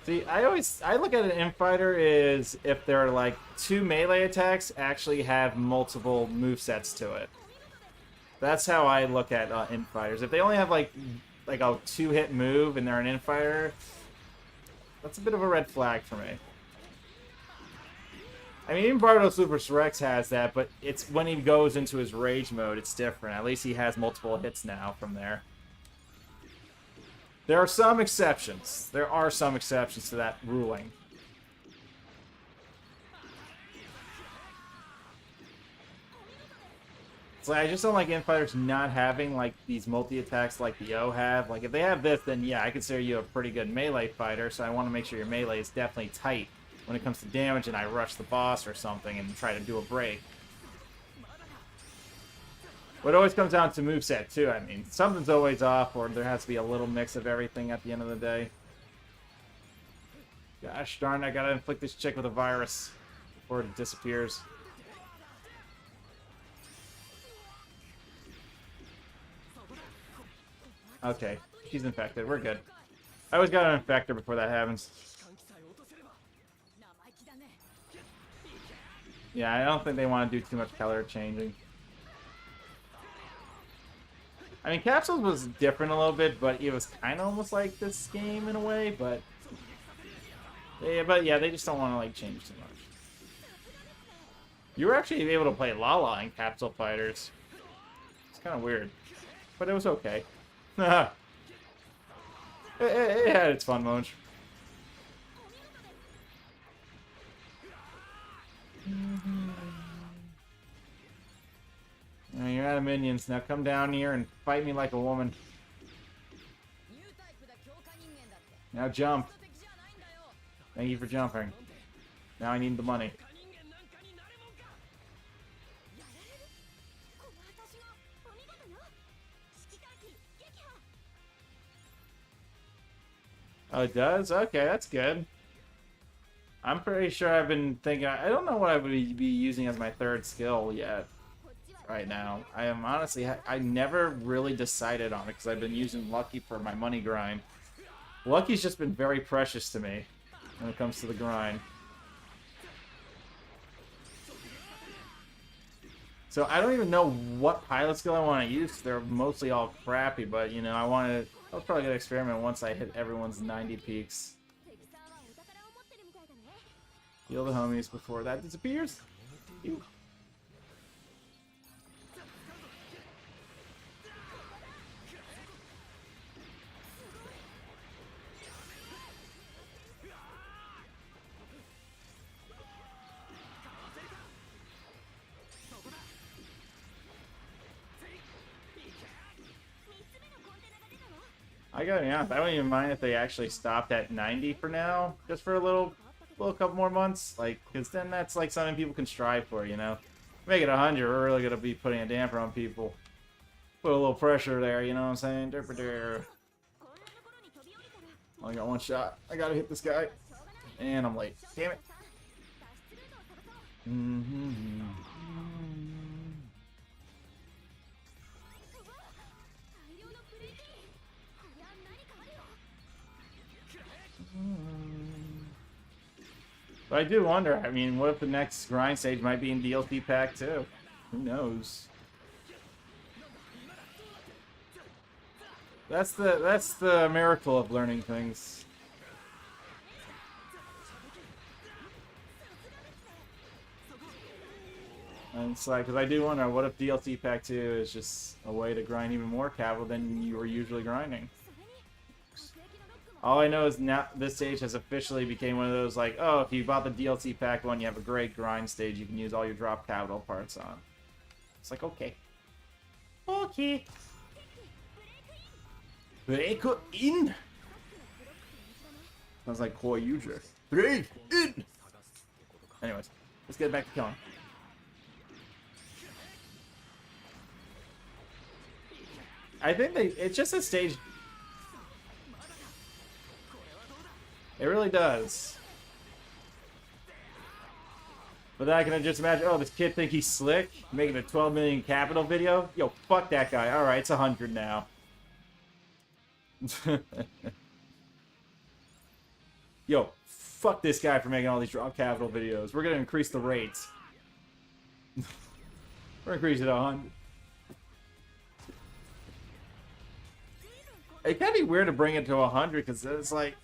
See, I look at an infighter is if there are like 2 melee attacks actually have multiple movesets to it. That's how I look at infighters. If they only have like a 2-hit move and they're an infighter, that's a bit of a red flag for me. I mean, even Bardo Super Rex has that, but it's when he goes into his rage mode, it's different. At least he has multiple hits now from there. There are some exceptions. There are some exceptions to that ruling. It's like, I just don't like infighters not having like these multi-attacks like the O have. Like if they have this, then yeah, I consider you a pretty good melee fighter, so I want to make sure your melee is definitely tight when it comes to damage and I rush the boss or something and try to do a break. But it always comes down to moveset too. I mean, something's always off, or there has to be a little mix of everything at the end of the day. Gosh darn, I gotta inflict this chick with a virus before it disappears. Okay, she's infected. We're good. I always gotta infect her before that happens. Yeah, I don't think they want to do too much color changing. I mean, Capsules was different a little bit, but it was kind of almost like this game in a way, but yeah, they just don't want to like change too much. You were actually able to play Lala in Capsule Fighters. It's kind of weird, but it was okay. it had its fun moments. You're out of minions. Now come down here and fight me like a woman. Now jump. Thank you for jumping. Now I need the money. Oh, it does? Okay, that's good. I'm pretty sure I've been thinking... I don't know what I would be using as my third skill yet. Right now. I am honestly... I never really decided on it because I've been using Lucky for my money grind. Lucky's just been very precious to me when it comes to the grind. So I don't even know what pilot skill I want to use. They're mostly all crappy, but you know, I'll probably get an experiment once I hit everyone's 90 peaks. Heal the homies before that disappears. Ew. I gotta be honest, I don't even mind if they actually stopped at 90 for now, just for a little couple more months, like, because then that's like something people can strive for, you know. Make it 100, we're really gonna be putting a damper on people. Put a little pressure there, you know what I'm saying? Derp. I got one shot. I gotta hit this guy, and I'm late. Damn it. But I do wonder, I mean, what if the next grind stage might be in DLC pack too? Who knows? That's the miracle of learning things. And it's like, because I do wonder, what if DLC pack 2 is just a way to grind even more capital than you were usually grinding? All I know is now this stage has officially became one of those like, oh, if you bought the DLC pack 1, you have a great grind stage you can use all your drop capital parts on. It's like, okay. Okay. Break in! Sounds like Koi Yuja. Break in! Anyways, let's get back to killing. I think it's just a stage. It really does. But then I can just imagine, oh, this kid think he's slick, making a 12 million capital video. Yo, fuck that guy. All right, it's 100 now. Yo, fuck this guy for making all these drop capital videos. We're gonna increase the rates. We're increasing it to 100. It can be weird to bring it to 100 because it's like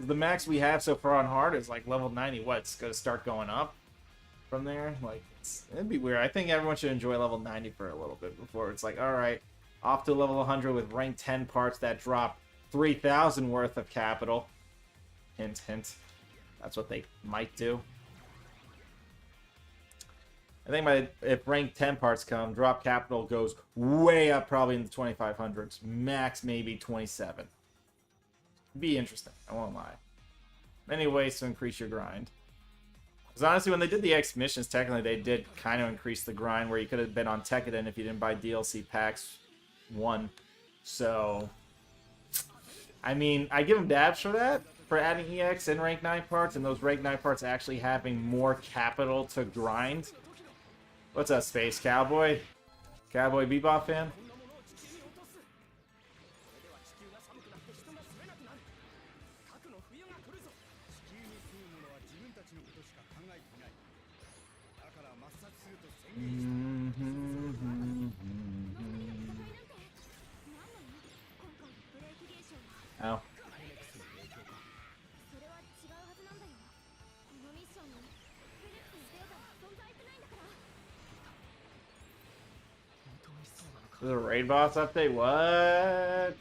The max we have so far on hard is like level 90. What's going to start going up from there? Like, it'd be weird. I think everyone should enjoy level 90 for a little bit before it's like, all right, off to level 100 with rank 10 parts that drop 3,000 worth of capital. Hint, hint. That's what they might do. I think if rank 10 parts come, drop capital goes way up, probably in the 2,500s. Max maybe 27. Be interesting, I won't lie. Many ways to increase your grind. Because honestly, when they did the X missions, technically they did kind of increase the grind, where you could have been on Tekkadan if you didn't buy DLC packs 1. So, I mean, I give them dabs for that, for adding EX and rank 9 parts, and those rank 9 parts actually having more capital to grind. What's up, Space Cowboy? Cowboy Bebop fan? Oh. それは違うはずなんだよ。このミッションにフェネックスデータは存在してないんだから。 There's a raid boss update? What?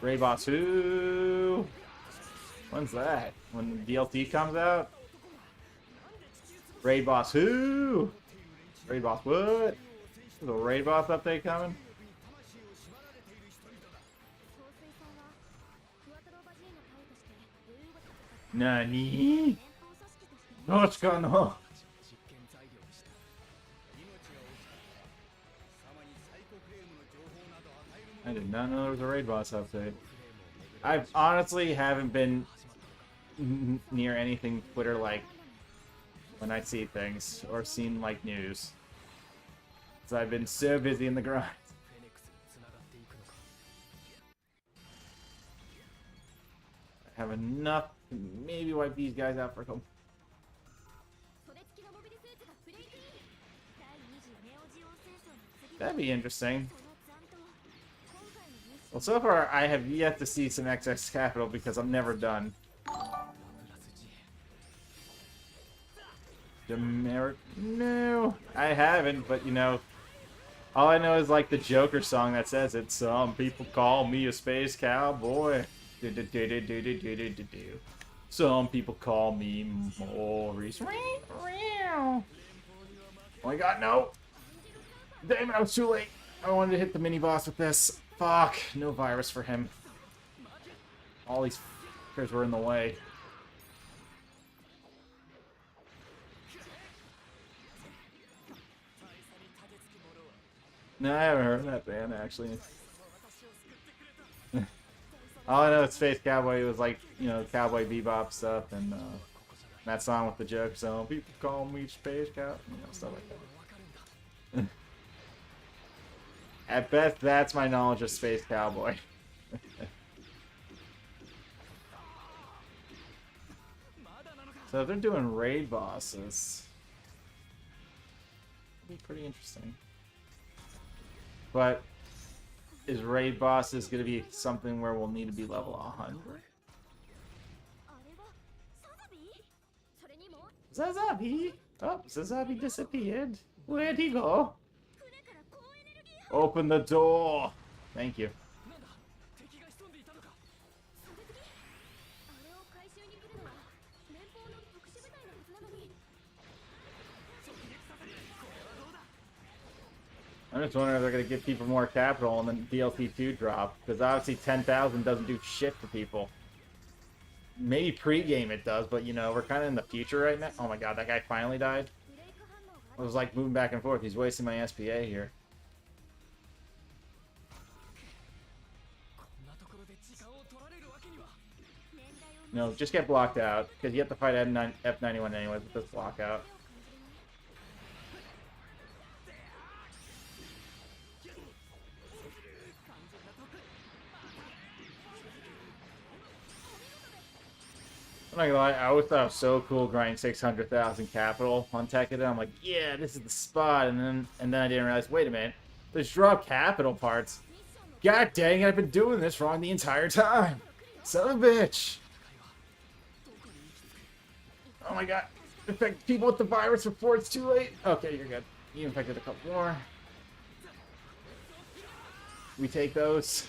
Raid boss who? When's that? When the DLC comes out? Raid boss who? Raid boss what? There's a raid boss update coming? Nani? What's going on? I did not know there was a raid boss update. I honestly haven't been near anything Twitter like when I see things or seen like news. So I've been so busy in the grind. I have enough to maybe wipe these guys out for a couple. That'd be interesting. Well, so far I have yet to see some XX capital because I'm never done. Demerit? No, I haven't, but you know, all I know is like the Joker song that says it. Some people call me a space cowboy. Some people call me Maurice. Oh my god, no! Damn it, I was too late. I wanted to hit the mini boss with this. Fuck, no virus for him. All these fuckers were in the way. No, I haven't heard of that band, actually. All I know is Space Cowboy was like, you know, Cowboy Bebop stuff, and that song with the joke, so people call me Space Cowboy, you know, stuff like that. At best, that's my knowledge of Space Cowboy. So if they're doing raid bosses, it'll be pretty interesting. But is raid bosses going to be something where we'll need to be level 100? Zazabi? Oh, Zazabi disappeared. Where'd he go? Open the door. Thank you. I'm just wondering if they're going to give people more capital and then DLC 2 drop. Because obviously 10,000 doesn't do shit for people. Maybe pre-game it does, but you know, we're kind of in the future right now. Oh my god, that guy finally died. I was like moving back and forth. He's wasting my SPA here. No, just get blocked out. Because you have to fight F91 anyway with this block out. I'm not gonna lie, I always thought it was so cool grinding 600,000 capital on Tekkadan. I'm like, yeah, this is the spot, and then I didn't realize, wait a minute, there's drop capital parts. God dang it, I've been doing this wrong the entire time. Son of a bitch. Oh my god. Infect people with the virus before it's too late. Okay, you're good. You infected a couple more. We take those.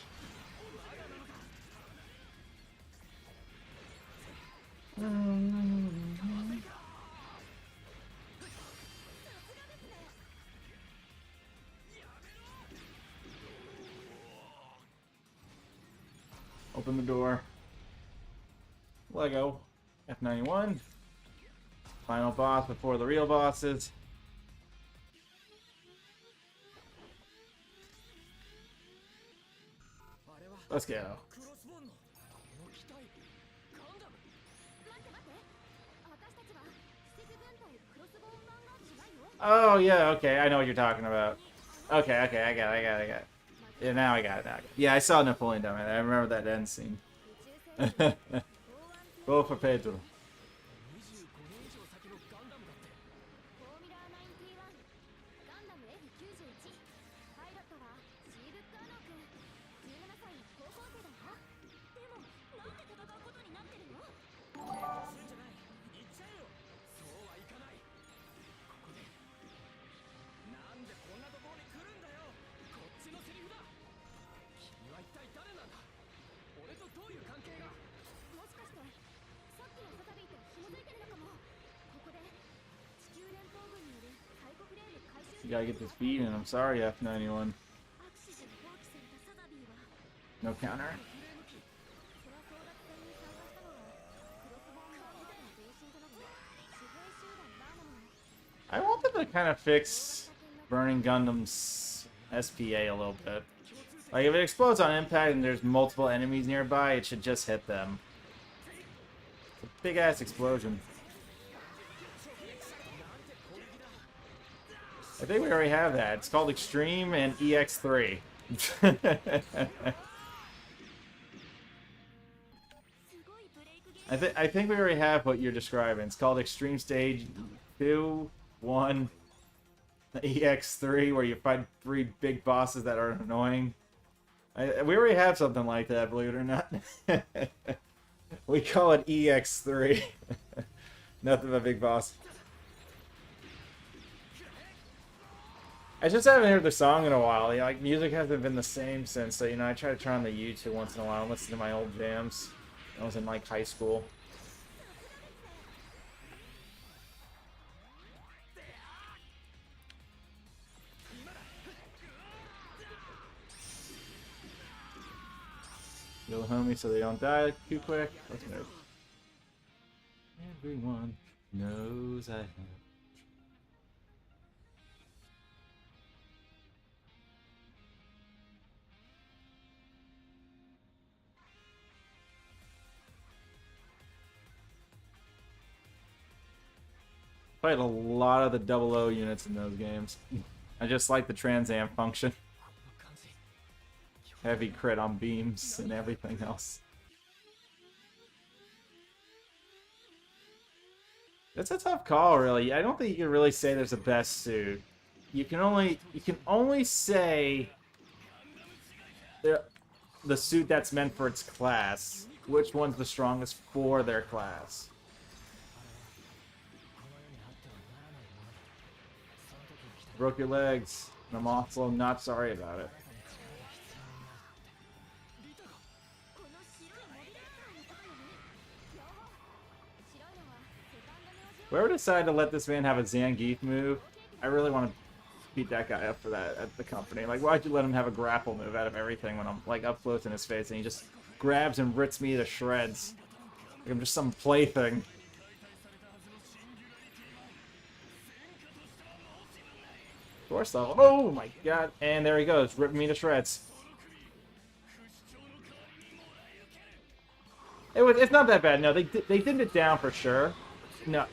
Open the door. Lego. F91. Final boss before the real bosses. Let's go. クロスボーンのこの機体ガンダム。待って待って、私たちは施設軍隊クロスボーンマンガーじゃないよ。 Oh, yeah, okay. I know what you're talking about. Okay, I got it. Yeah, now I got it. Yeah, I saw Napoleon down there. I remember that end scene. 宇宙船法案 Go for Pedro. 25年以上先のガンダムだって。フォーミュラー91ガンダム F91 パイロットはシーブック・アノー君17歳の高校生だよ。でもなんで戦うことになってるの？するんじゃない。行っちゃえよ。そうはいかない。ここで。なんでこんなところに来るんだよ。こっちのセリフだ。君は一体誰なんだ。俺とどういう関係が。もしかしてさっきのサタビーと紐づいてるのかも。ここで地球連邦軍による大国レール回収 You gotta get this beat in. I'm sorry, F91. アクシスで放棄されたサタビーは No counter. その争奪戦に参加したのはクロスボーンバンドの前身となった私兵集団バーナムの I want them to kind of fix Burning Gundam's SPA a little bit. Like, if it explodes on impact and there's multiple enemies nearby, it should just hit them. It's a big-ass explosion. I think we already have that. It's called Extreme and EX3. I think we already have what you're describing. It's called Extreme Stage 2, 1, EX3, where you fight 3 big bosses that are annoying. We already have something like that, believe it or not. We call it EX3. Nothing but big boss. I just haven't heard the song in a while. Yeah, like, music hasn't been the same since, so, you know, I try to turn on the YouTube once in a while and listen to my old jams. I was in, like, high school. Kill the homies so they don't die too quick. Let's move. Everyone knows I have. Played a lot of the 00 units in those games. I just like the Trans Am function. この感じ。 Heavy crit on beams and everything else. It's a tough call, really. I don't think you can really say there's a best suit. You can only say the suit that's meant for its class. Which one's the strongest for their class? この世にあってはならないものだ。その時に来た Broke your legs, and I'm also not sorry about it. リタが。この白いモビルアーのことよね。両方白いのはセカンドネオジオ Whoever decided to let this man have a Zangief move, I really want to beat that guy up for that at the company. Like, why'd you let him have a grapple move out of everything when I'm, like, up close in his face and he just grabs and rips me to shreds? Like I'm just some plaything. Force level. Oh my god. And there he goes, ripping me to shreds. It's not that bad. No, they dimmed it down for sure. No,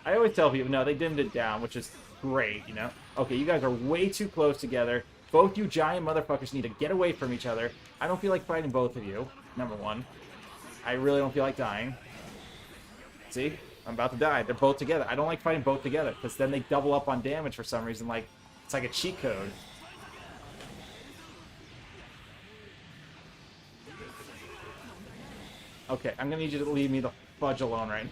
I always tell people, no, they dimmed it down, which is great, you know? Okay, you guys are way too close together. Both you giant motherfuckers need to get away from each other. I don't feel like fighting both of you, number one. I really don't feel like dying. See? I'm about to die. They're both together. I don't like fighting both together, because then they double up on damage for some reason. Like, it's like a cheat code. Okay, I'm gonna need you to leave me the fudge alone right now.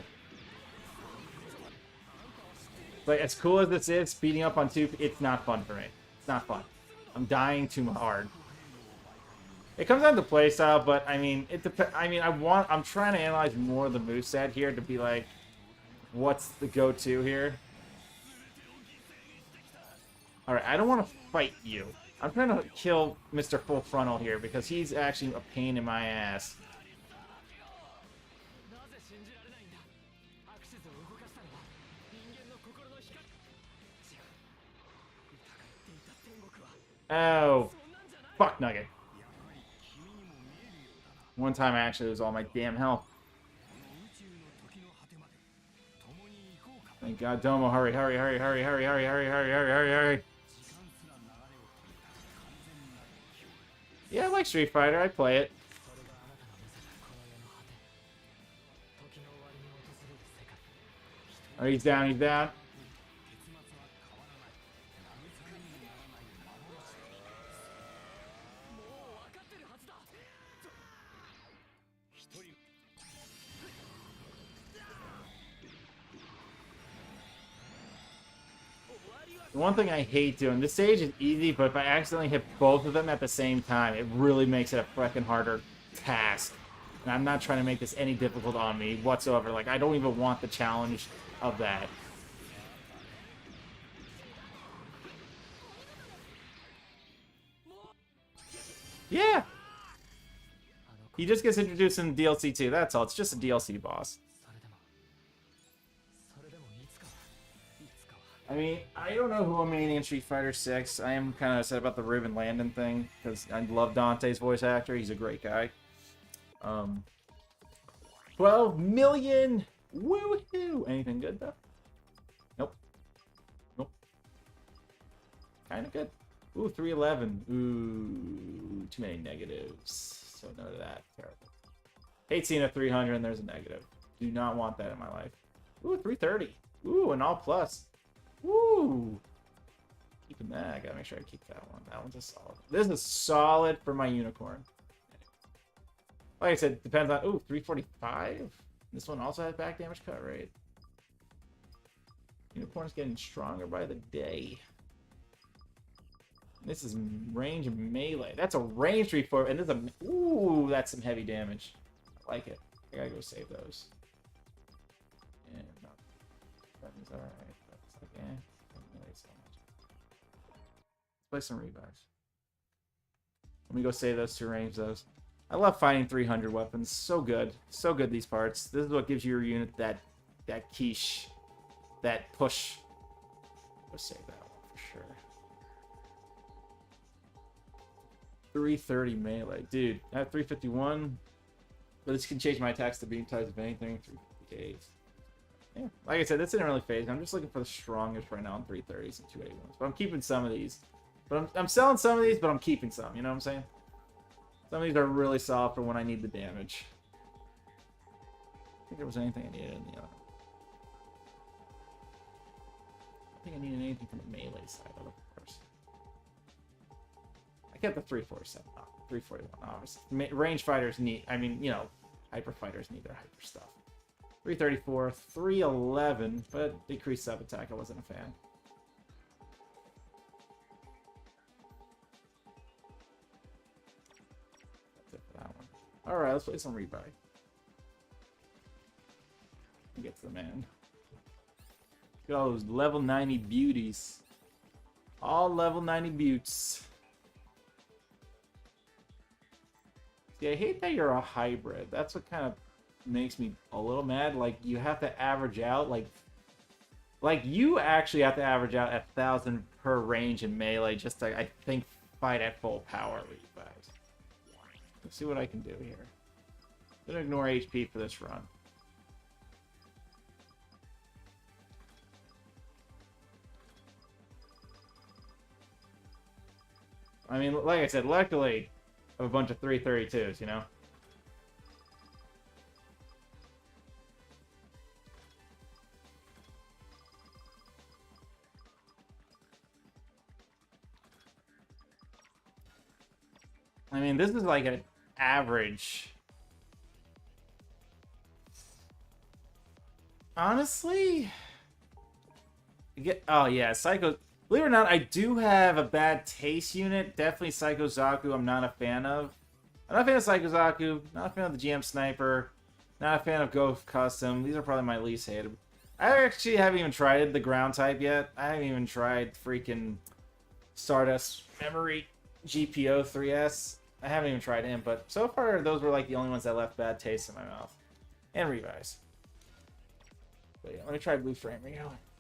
But as cool as this is, speeding up on 2, it's not fun for me. It's not fun. I'm dying too hard. It comes down to playstyle, but I mean, it depends. I mean, I'm trying to analyze more of the moveset here to be like, what's the go-to here? All right, I don't want to fight you. I'm trying to kill Mr. Full Frontal here because he's actually a pain in my ass. なぜ信じられないんだ。アクシズを動かしたのは人間の心の光。違う。疑っていた天国は Oh, そんなんじゃない。 fuck Nugget. One time I actually lose all my damn health. Thank God, Domo, hurry, hurry, hurry, hurry, hurry, hurry, hurry, hurry, hurry, hurry, hurry. Yeah, I like Street Fighter, I play it. それがあなたが見せたこの世の果て。時の終わりに訪れる世界。 Oh, he's down, he's down. もう分かってるはずだ。 The one thing I hate doing, this stage is easy, but if I accidentally hit both of them at the same time, it really makes it a freaking harder task. And I'm not trying to make this any difficult on me whatsoever. Like, I don't even want the challenge of that. Yeah! He just gets introduced in DLC too, that's all. It's just a DLC boss. それでもいつかは I mean, I don't know who I'm maining in Street Fighter 6. I am kind of upset about the Ruben Landon thing, because I love Dante's voice actor. He's a great guy. 12 million! Woohoo! Anything good, though? Nope. Nope. Kind of good. Ooh, 311. Ooh, too many negatives. So no to that. Terrible. Hate seeing a 300 and there's a negative. Do not want that in my life. Ooh, 330. Ooh, an all plus. Woo! Keeping that. I gotta make sure I keep that one. That one's a solid. This is solid for my unicorn. Like I said, depends on. Ooh, 345. This one also has back damage cut rate. Unicorn's getting stronger by the day. This is range and melee. That's a range 3-4, and this is a. Ooh, that's some heavy damage. I like it. I gotta go save those. And that's alright. That's okay. So let's play some revives. Let me go save those to range those. I love fighting 300 weapons. So good. So good, these parts. This is what gives your unit that quiche. That push. Go save that one for sure. 330 melee. Dude, I have 351. But this can change my attacks to beam types of anything. 358. Yeah, like I said, this didn't really phase me. I'm just looking for the strongest right now in 330s and 281s. But I'm keeping some of these. But I'm selling some of these, but I'm keeping some. You know what I'm saying? Some of these are really solid for when I need the damage. I think there was anything I needed in the other. I think I needed anything from the melee side of course. I kept the 347, 341, obviously. Range fighters need, I mean, you know, hyper fighters need their hyper stuff. 334, 311, but decreased sub attack, I wasn't a fan. That's it for that one. Alright, let's play some rebuy. Get to the man. Look at all those level 90 beauties. All level 90 buttes. See, I hate that you're a hybrid. That's what kind of makes me a little mad. Like, you have to average out, like you actually have to average out 1,000 per range in melee just to, I think, fight at full power revives. Let's see what I can do here. I'm gonna ignore HP for this run. I mean, like I said, luckily, I have a bunch of 332s, you know? I mean, this is like an average Honestly, oh yeah, Psycho. Believe it or not, I do have a bad taste unit. Definitely Psycho Zaku. I'm not a fan of. I'm not a fan of Psycho Zaku. Not a fan of the GM Sniper. Not a fan of Ghost Custom. These are probably my least hated. I actually haven't even tried the ground type yet. I haven't even tried freaking Stardust Memory GPO 3S. I haven't even tried him, but so far those were like the only ones that left bad taste in my mouth. And Revice. But yeah, let me try Blue Frame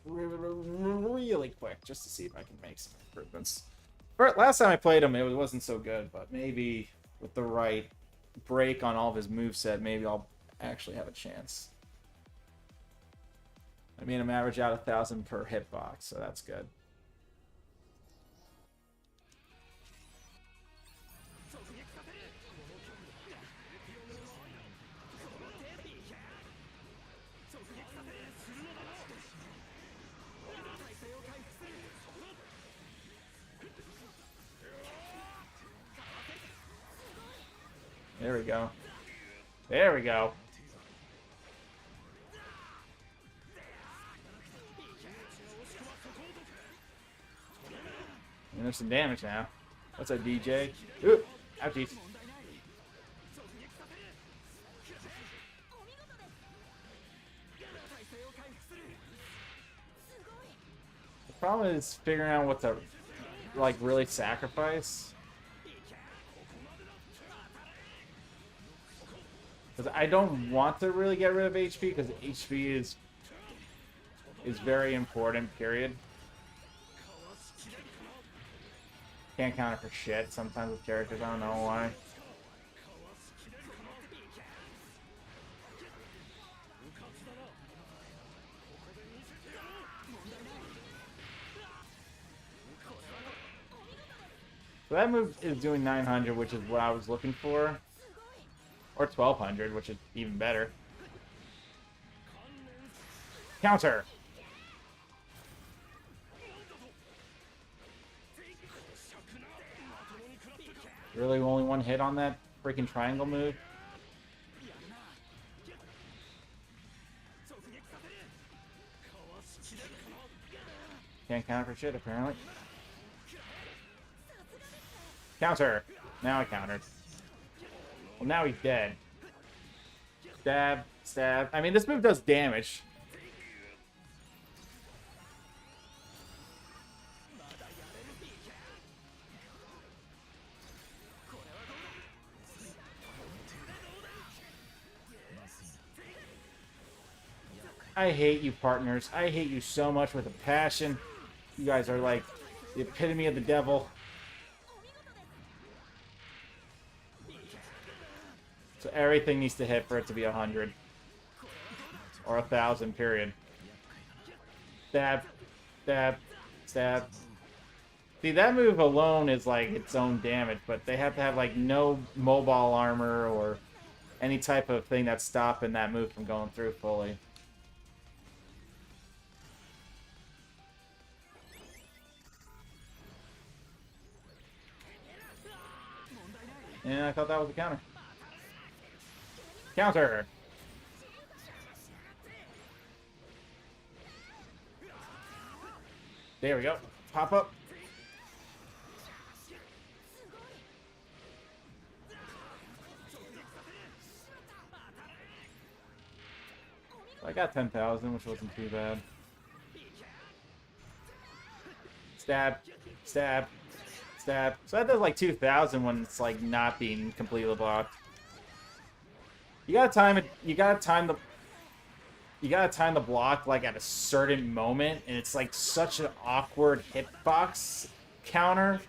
really quick just to see if I can make some improvements. Last time I played him, it wasn't so good, but maybe with the right break on all of his moveset, maybe I'll actually have a chance. I made him average out 1,000 per hitbox, so that's good. There we go. There we go. And there's some damage now. What's that, DJ? Ooh, ouchies. The problem is figuring out what to, like, really sacrifice. Because I don't want to really get rid of HP, because HP is very important, period. Can't counter for shit sometimes with characters, I don't know why. So that move is doing 900, which is what I was looking for. Or 1,200, which is even better. Counter! Really only one hit on that freaking triangle move? Can't counter for shit, apparently. Counter! Now I countered. Well, now he's dead. Stab, stab. I mean, this move does damage. I hate you, partners. I hate you so much with a passion. You guys are like the epitome of the devil. So everything needs to hit for it to be 100. Or 1,000, period. Stab. Stab. Stab. See, that move alone is like its own damage, but they have to have like no mobile armor or any type of thing that's stopping that move from going through fully. And I thought that was a counter. Counter! There we go. Pop up. I got 10,000, which wasn't too bad. Stab. Stab. Stab. So that does like 2,000 when it's like not being completely blocked. You gotta time it. You gotta time the block like at a certain moment, and it's like such an awkward hitbox counter.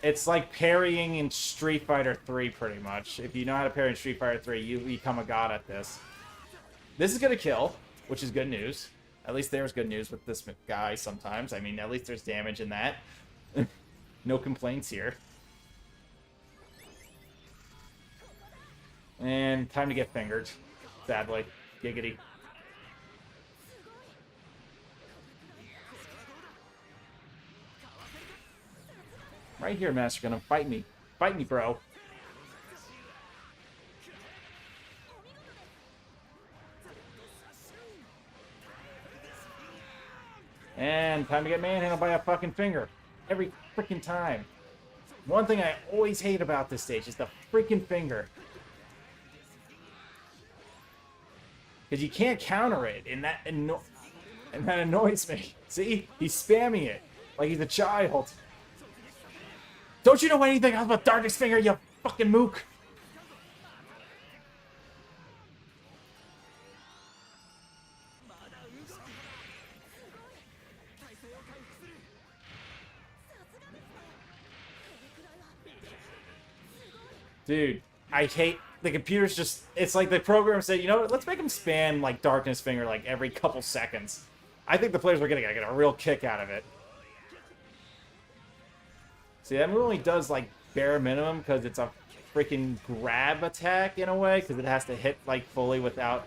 It's like parrying in Street Fighter 3, pretty much. If you know how to parry in Street Fighter 3, you become a god at this. This is gonna kill, which is good news. At least there's good news with this guy sometimes. I mean, at least there's damage in that. No complaints here. And time to get fingered. Sadly. Giggity. Right here, Master Gundam. Fight me. Fight me, bro. again. Time to get manhandled by a fucking finger. Every freaking time. One thing I always hate about this stage is the freaking finger. Because you can't counter it, and that annoys me. See? He's spamming it like he's a child. Don't you know anything else about Darkest Finger, you fucking mook? Dude, I hate the computer's just, it's like the program said, you know what, let's make him spam like Darkness Finger like every couple seconds. I think the players were gonna get a real kick out of it. See, that move only does like bare minimum because it's a freaking grab attack in a way, because it has to hit like fully without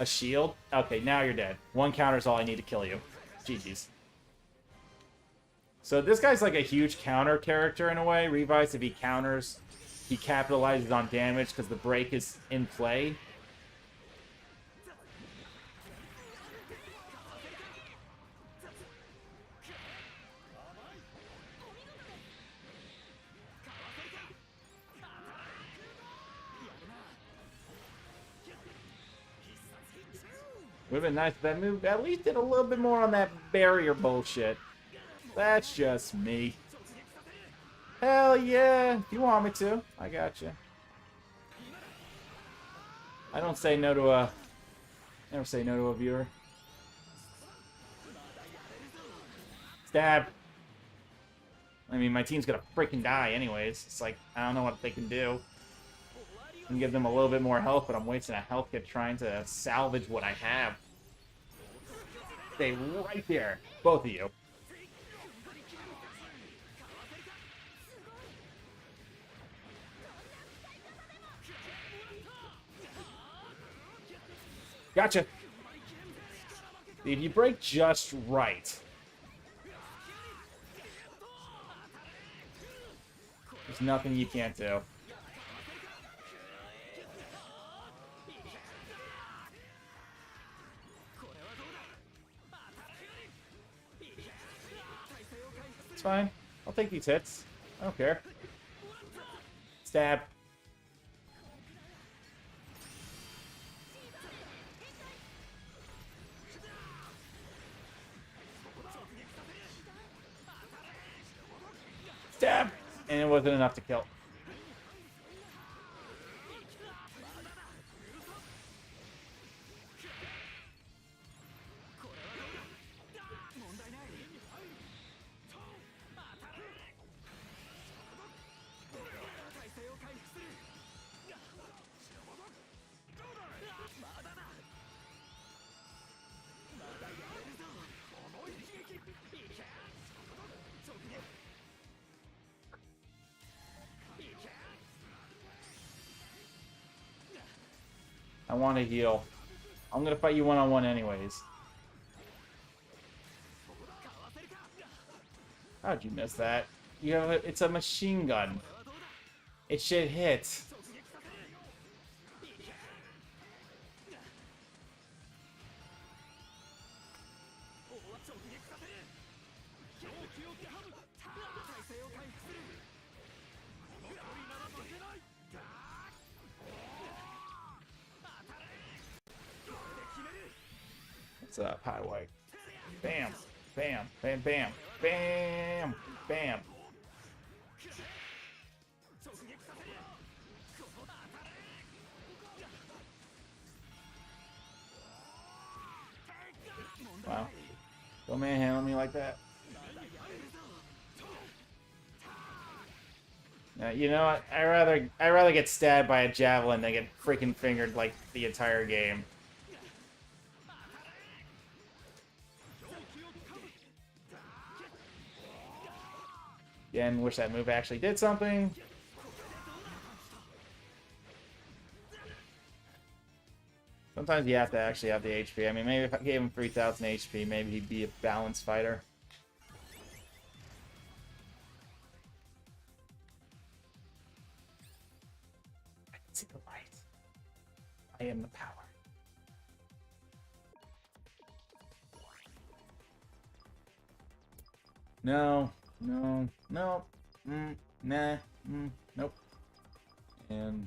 a shield. Okay, now you're dead. One counter is all I need to kill you. GG's. So this guy's like a huge counter character in a way. Revice, if he counters, he capitalizes on damage because the break is in play. Would have been nice if that move at least did a little bit more on that barrier bullshit. That's just me. Hell yeah, if you want me to, I got you. I don't say no to a... Never say no to a viewer. Stab. I mean, my team's gonna freaking die anyways. It's like, I don't know what they can do. I can give them a little bit more health, but I'm wasting a health kit trying to salvage what I have. Stay right there, both of you. Gotcha. If you break just right, there's nothing you can't do. It's fine. I'll take these hits. I don't care. Stab. Stab! And it wasn't enough to kill. I want to heal. I'm gonna fight you one-on-one anyways. How'd you miss that? You have it's a machine gun. It should hit. What's up, Highway? Bam, bam, bam, bam, bam, bam. Wow. Don't manhandle me like that. Now, you know what? I rather get stabbed by a javelin than get freaking fingered like the entire game. Again, wish that move actually did something. Sometimes you have to actually have the HP. I mean, maybe if I gave him 3,000 HP, maybe he'd be a balanced fighter. I can see the light. I am the power. No, no, no. Nah. Nope. And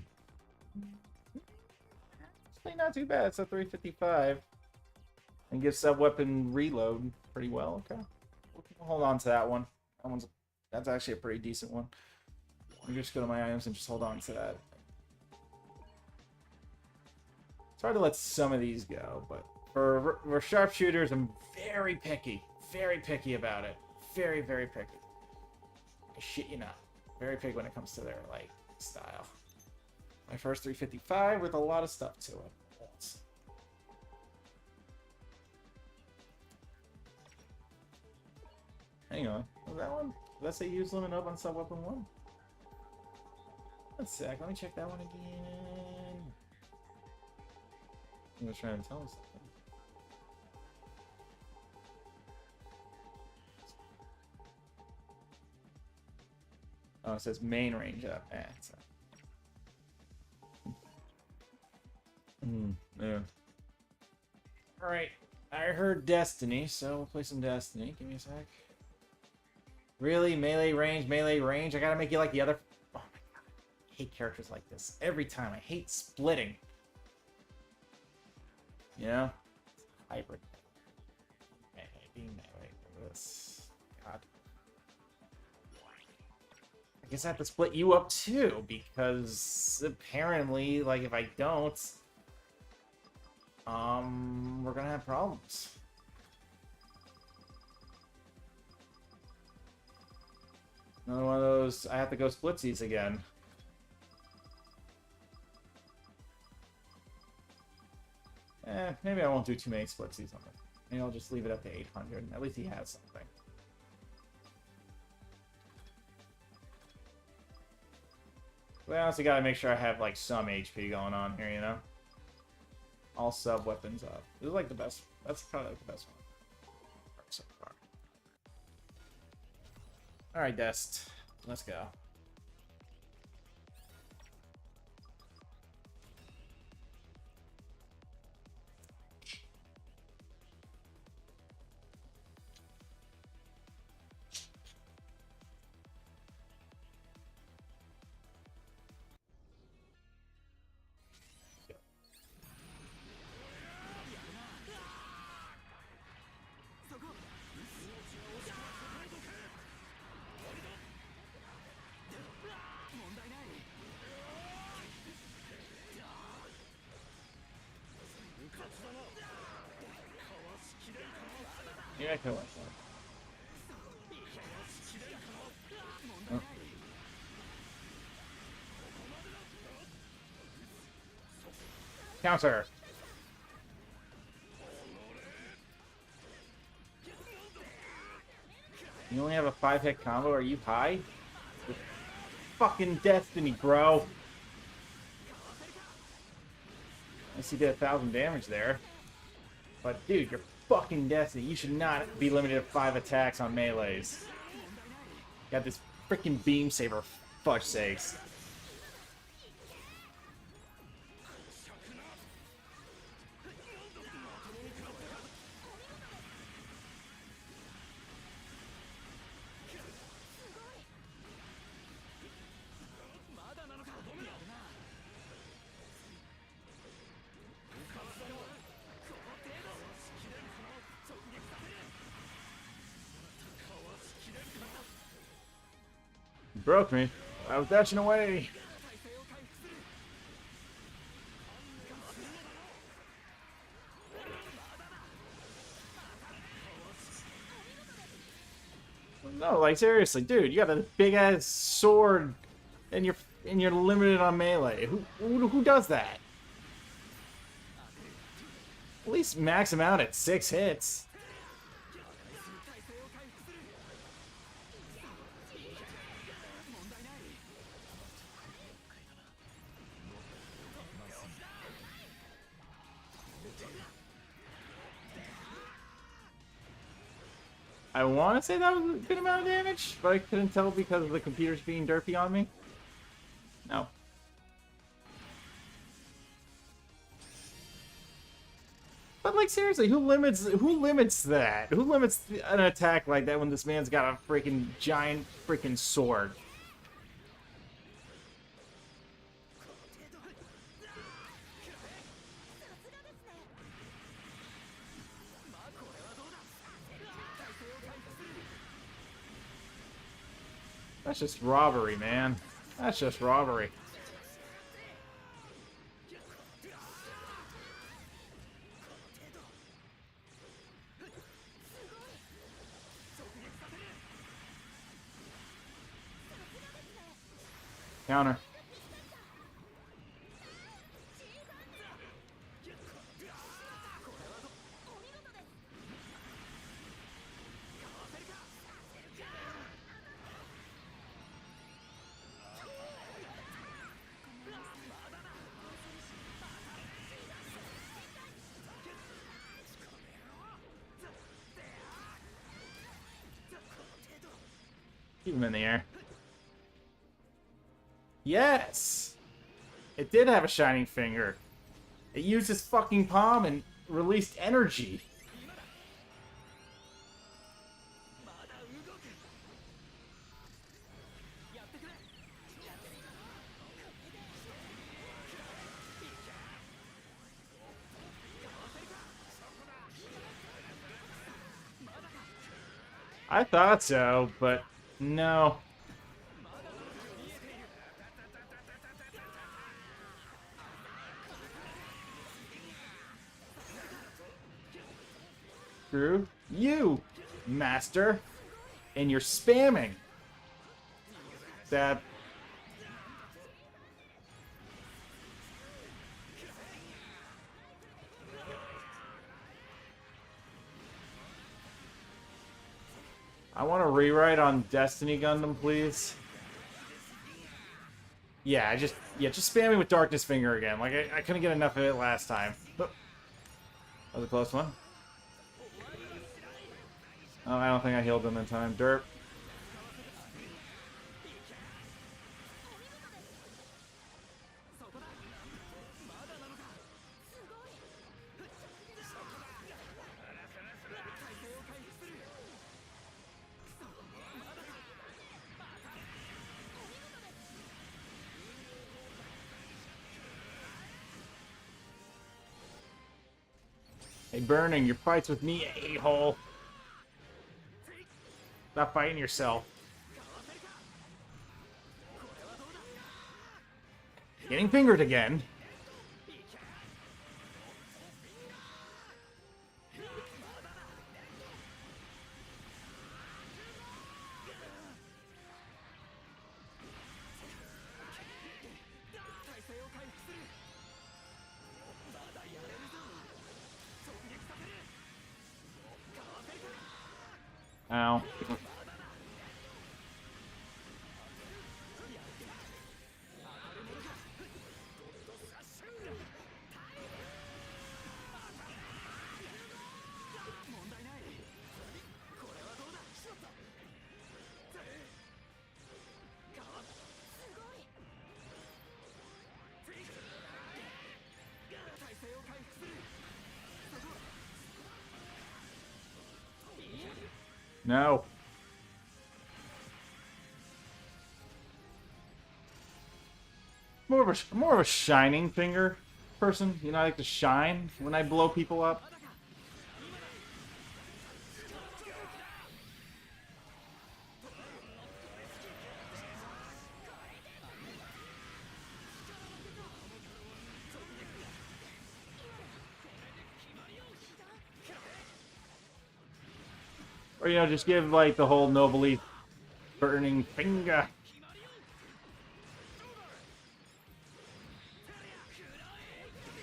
actually not too bad. It's a 355. And gives sub-weapon reload pretty well. Okay. We'll hold on to that one. That's actually a pretty decent one. Let me just go to my items and just hold on to that. It's hard to let some of these go, but for sharpshooters, I'm very picky. Very picky about it. Very, very picky. I shit you not. Very picky when it comes to their, like, style. My first 355 with a lot of stuff to it. Hang on. Was that one? Did that say use limit up on sub-weapon 1? One sec. Let me check that one again. He was trying to tell me something. Oh, it says main range up. Yeah. Alright. I heard Destiny, so we'll play some Destiny. Give me a sec. Really? Melee range? I gotta make you like the other... Oh my god. I hate characters like this. Every time. I hate splitting. You know? Hybrid. Being melee. This. God. I guess I have to split you up too, because apparently, like, if I don't, we're gonna have problems. Another one of those, I have to go splitsies again. Maybe I won't do too many splitsies on it. Maybe I'll just leave it at the 800. At least he has something. We honestly gotta make sure I have, like, some HP going on here, you know? All sub-weapons up. This is, like, the best. That's probably, like, the best one so far. Alright, Dest. Let's go. Yeah, I can watch that. Oh. Counter. You only have a 5-hit combo? Are you high? With fucking Destiny, bro. I see did 1,000 damage there. But dude, you're fucking Destiny. You should not be limited to 5 attacks on melees. Got this freaking beam saber, fudge sakes. You broke me. I was dashing away. No, like seriously, dude, you got a big ass sword, and you're limited on melee. Who does that? At least max him out at 6 hits. I want to say that was a good amount of damage, but I couldn't tell because of the computers being derpy on me. No. But like seriously, who limits that? Who limits an attack like that when this man's got a freaking giant freaking sword? That's just robbery, man. That's just robbery. Counter. Keep him in the air. Yes! It did have a shining finger. It used his fucking palm and released energy. I thought so, but no. Screw you, master. And you're spamming. That. I want to rewrite on Destiny Gundam, please. Yeah, just spam me with Darkness Finger again. Like, I couldn't get enough of it last time. That was a close one. Oh, I don't think I healed him in time. Derp. Hey, Burning, your fight's with me, a-hole. Stop fighting yourself. Getting fingered again. Ow. No. More of a shining finger person. You know, I like to shine when I blow people up. Or, you know, just give, like, the whole nobly burning finger.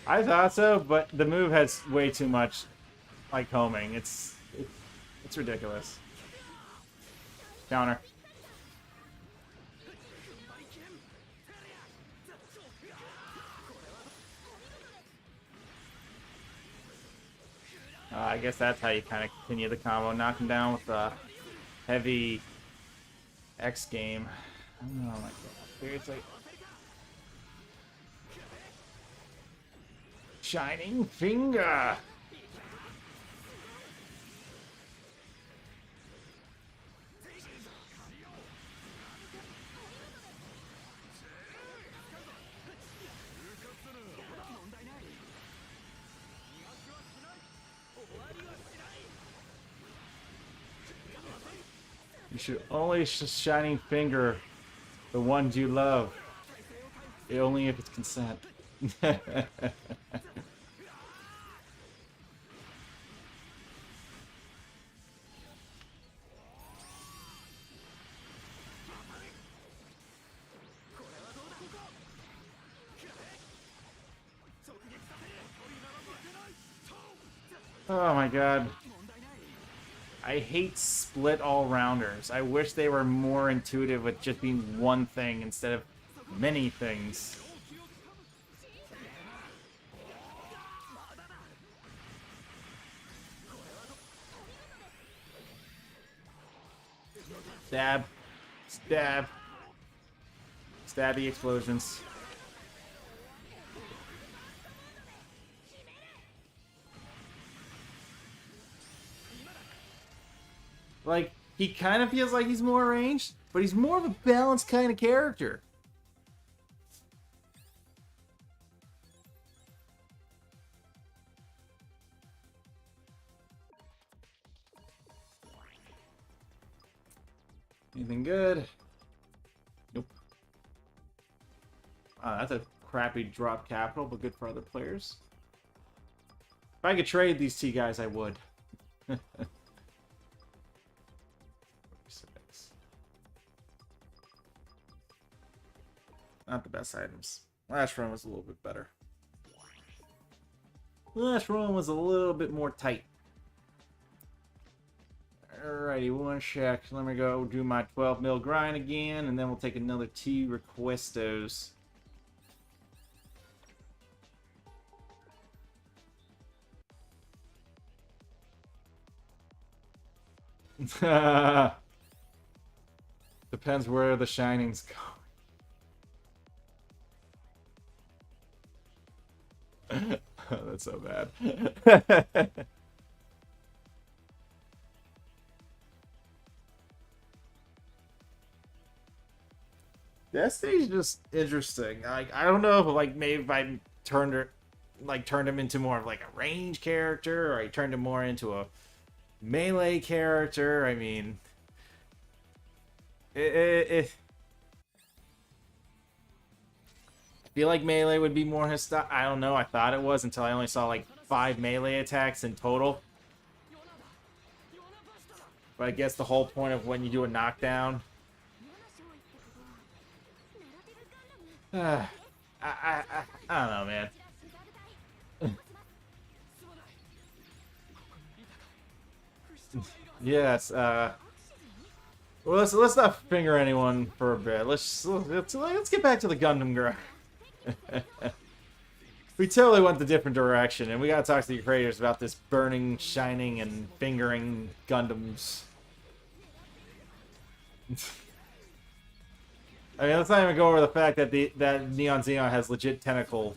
I thought so, but the move has way too much, like, homing. It's ridiculous. Counter. I guess that's how you kind of continue the combo. Knock him down with a heavy X game. Oh my god. Seriously. Shining finger. You should only shining finger the ones you love. Only if it's consent. Oh my god. I hate split all-rounders. I wish they were more intuitive with just being one thing instead of many things. Stab. Stab. Stabby explosions. Like, he kind of feels like he's more ranged, but he's more of a balanced kind of character. Anything good? Nope. That's a crappy drop capital, but good for other players. If I could trade these two guys, I would. Not the best items. Last run was a little bit better. Last run was a little bit more tight. Alrighty, one check. Let me go do my 12 mil grind again, and then we'll take another 2 requestos. Depends where the shinings go. That's so bad. Destiny's just interesting. Like, I don't know if maybe if I turned him into more of like a range character, or I turned him more into a melee character. I mean, I feel like melee would be more his style. I don't know. I thought it was until I only saw like 5 melee attacks in total. But I guess the whole point of when you do a knockdown. I don't know, man. Yes. Well, let's not finger anyone for a bit. Let's get back to the Gundam girl. We totally went the different direction, and we gotta talk to the creators about this burning, shining, and fingering Gundams. I mean, let's not even go over the fact that that Neon Xeon has legit tentacle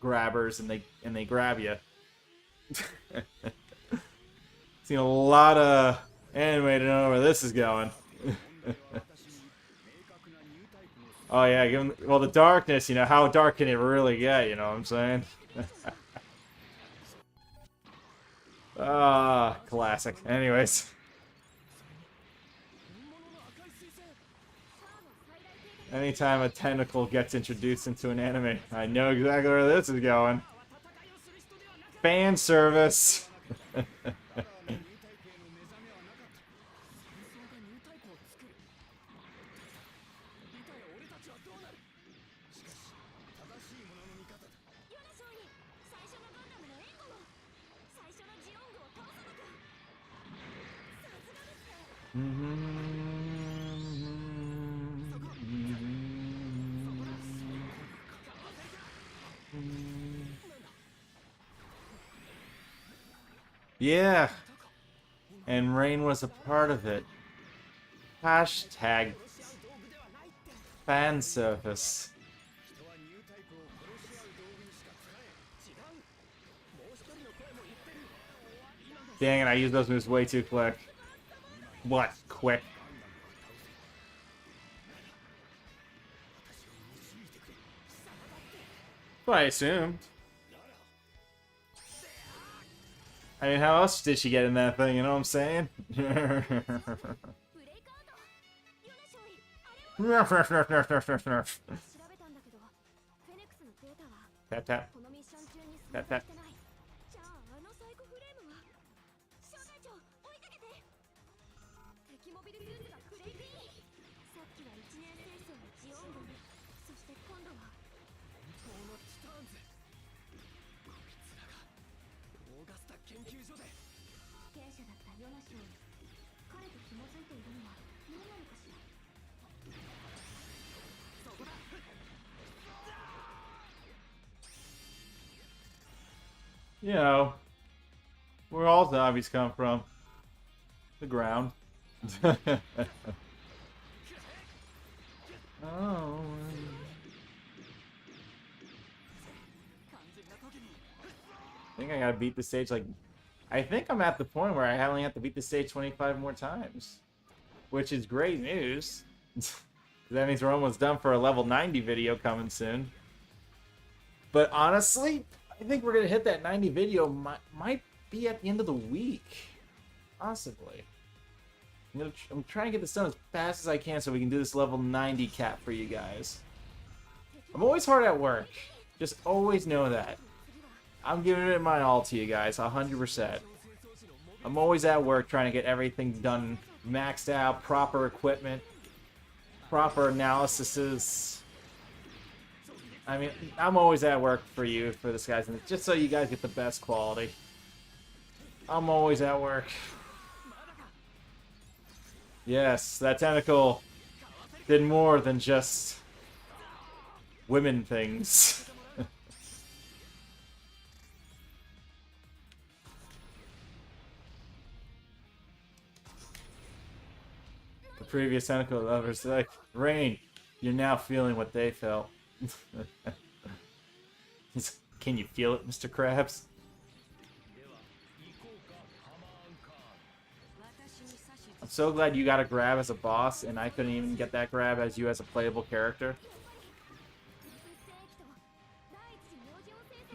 grabbers, and they grab you. Seen a lot of anime to know where this is going. Oh yeah, well, the darkness, you know, how dark can it really get, you know what I'm saying? Ah, classic. Anyways. Anytime a tentacle gets introduced into an anime, I know exactly where this is going. Fan service. Yeah, and Rain was a part of it. Hashtag fan service. Dang it, I used those moves way too quick. What? Quick? What I assumed. I mean, how else did she get in that thing, you know what I'm saying? Tap 調べたんだけどフェネクスのデータは tap. このミッション中に存在してないじゃああのサイコフレームは小隊長追いかけて敵モビルスーツがブレイクインさっきは1年生のジオン軍そして今度は本当のティターンズこいつらがオーガスタ研究所で経営者だったヨナショウ彼と紐づいているのは何なのかしら You know, where all zombies come from. The ground. Oh. I think I gotta beat the stage like... I think I'm at the point where I only have to beat the stage 25 more times. Which is great news. That means we're almost done for a level 90 video coming soon. But honestly, I think we're gonna hit that 90 video might be at the end of the week. Possibly. I'm trying to get this done as fast as I can so we can do this level 90 cap for you guys. I'm always hard at work. Just always know that. I'm giving it my all to you guys, 100%. I'm always at work trying to get everything done, maxed out, proper equipment, proper analyses. I mean, I'm always at work for you, for this guys, and just so you guys get the best quality. I'm always at work. Yes, that tentacle did more than just women things. The previous tentacle lovers like, Rain, you're now feeling what they felt. Can you feel it, Mr. Krabs? I'm so glad you got a grab as a boss, and I couldn't even get that grab as you as a playable character.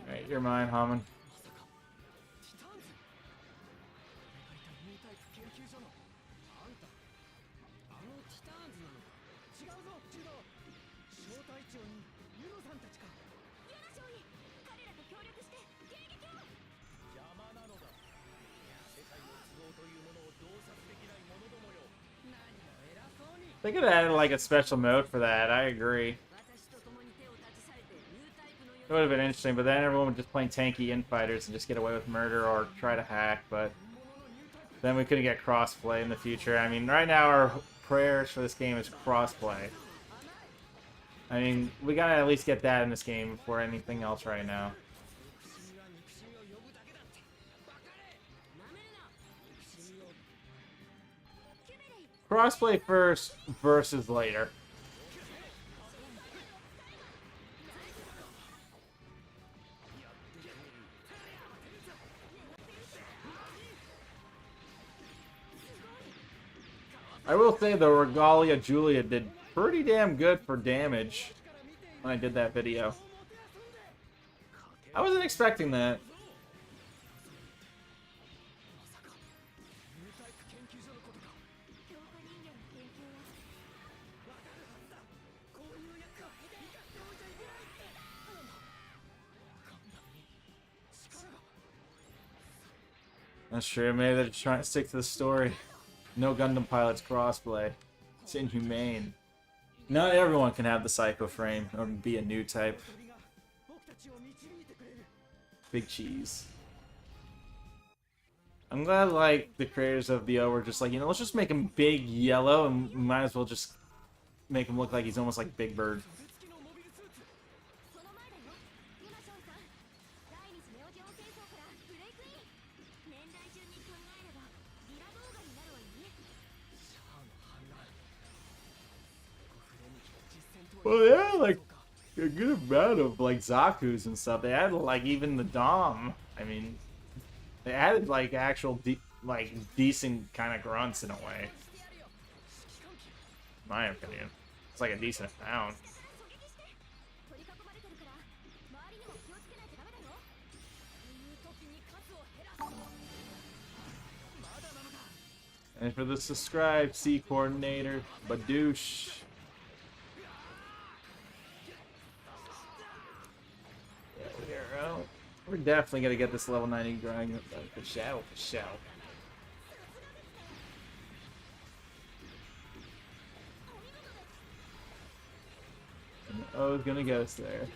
Alright, you're mine, Hammond. 'They could have added like a special mode for that, I agree. It would have been interesting, but then everyone would just play tanky infighters and just get away with murder or try to hack, but then we couldn't get crossplay in the future. I mean, right now our prayers for this game is crossplay. I mean, we gotta at least get that in this game before anything else right now. Crossplay first versus later. I will say the Regalia Julia did pretty damn good for damage when I did that video. I wasn't expecting that. That's true, maybe they're just trying to stick to the story. No Gundam pilots crossplay. It's inhumane. Not everyone can have the Psycho Frame or be a new type. Big cheese. I'm glad, like, the creators of the O were just like, you know, let's just make him big yellow and we might as well just make him look like he's almost like Big Bird. Well, they had like a good amount of like Zaku's and stuff. They had like even the Dom. I mean, they added like actual decent kind of grunts in a way. In my opinion, it's like a decent amount. And for the subscribe C coordinator, Badoosh. We're definitely gonna get this level 90 grind for show, for show. And O's gonna get us there.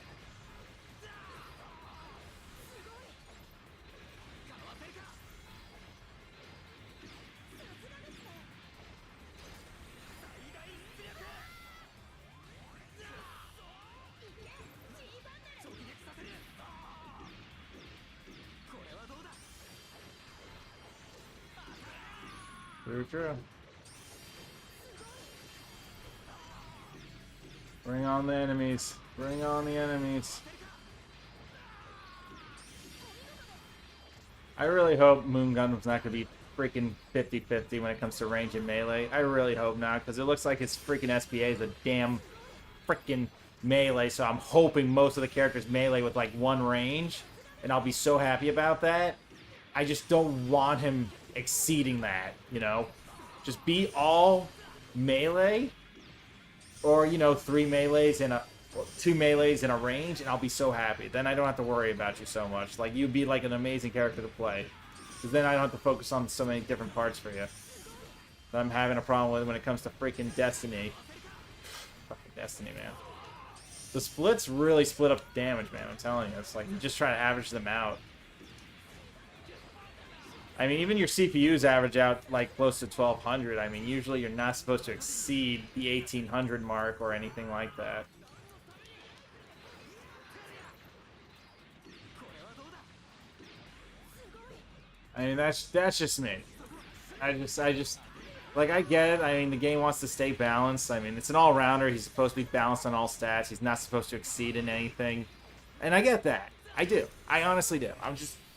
True, true. Bring on the enemies. Bring on the enemies. I really hope Moon Gundam's not going to be freaking 50-50 when it comes to range and melee. I really hope not, because it looks like his freaking SPA is a damn freaking melee, so I'm hoping most of the characters melee with like one range, and I'll be so happy about that. I just don't want him exceeding that, you know? Just be all melee, or, you know, 3 melees and 2 melees in a range, and I'll be so happy. Then I don't have to worry about you so much. Like, you'd be like an amazing character to play. Because then I don't have to focus on so many different parts for you that I'm having a problem with when it comes to freaking Destiny. Fucking Destiny, man. The splits really split up damage, man. I'm telling you. It's like, you just try to average them out. I mean, even your CPUs average out, like, close to 1200. I mean, usually you're not supposed to exceed the 1800 mark or anything like that. I mean, that's just me. I just, like, I get it. I mean, the game wants to stay balanced. I mean, it's an all-rounder. He's supposed to be balanced on all stats. He's not supposed to exceed in anything. And I get that. I do. I honestly do.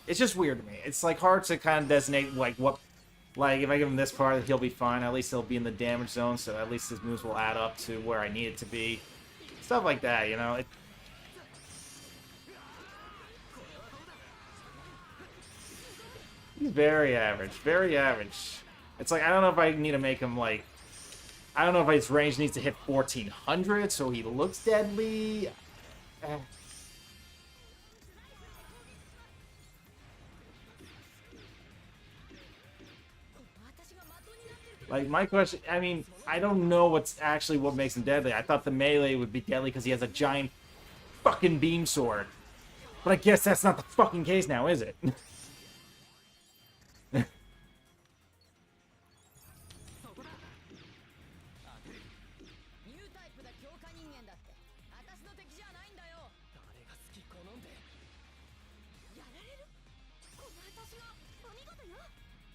It's just weird to me. It's, like, hard to kind of designate, like, what... Like, if I give him this part, he'll be fine. At least he'll be in the damage zone, so at least his moves will add up to where I need it to be. Stuff like that, you know? He's very average. Very average. It's like, I don't know if I need to make him, like... I don't know if his range needs to hit 1400, so he looks deadly. Like, my question, I mean, I don't know what's actually what makes him deadly. I thought the melee would be deadly because he has a giant fucking beam sword. But I guess that's not the fucking case now, is it?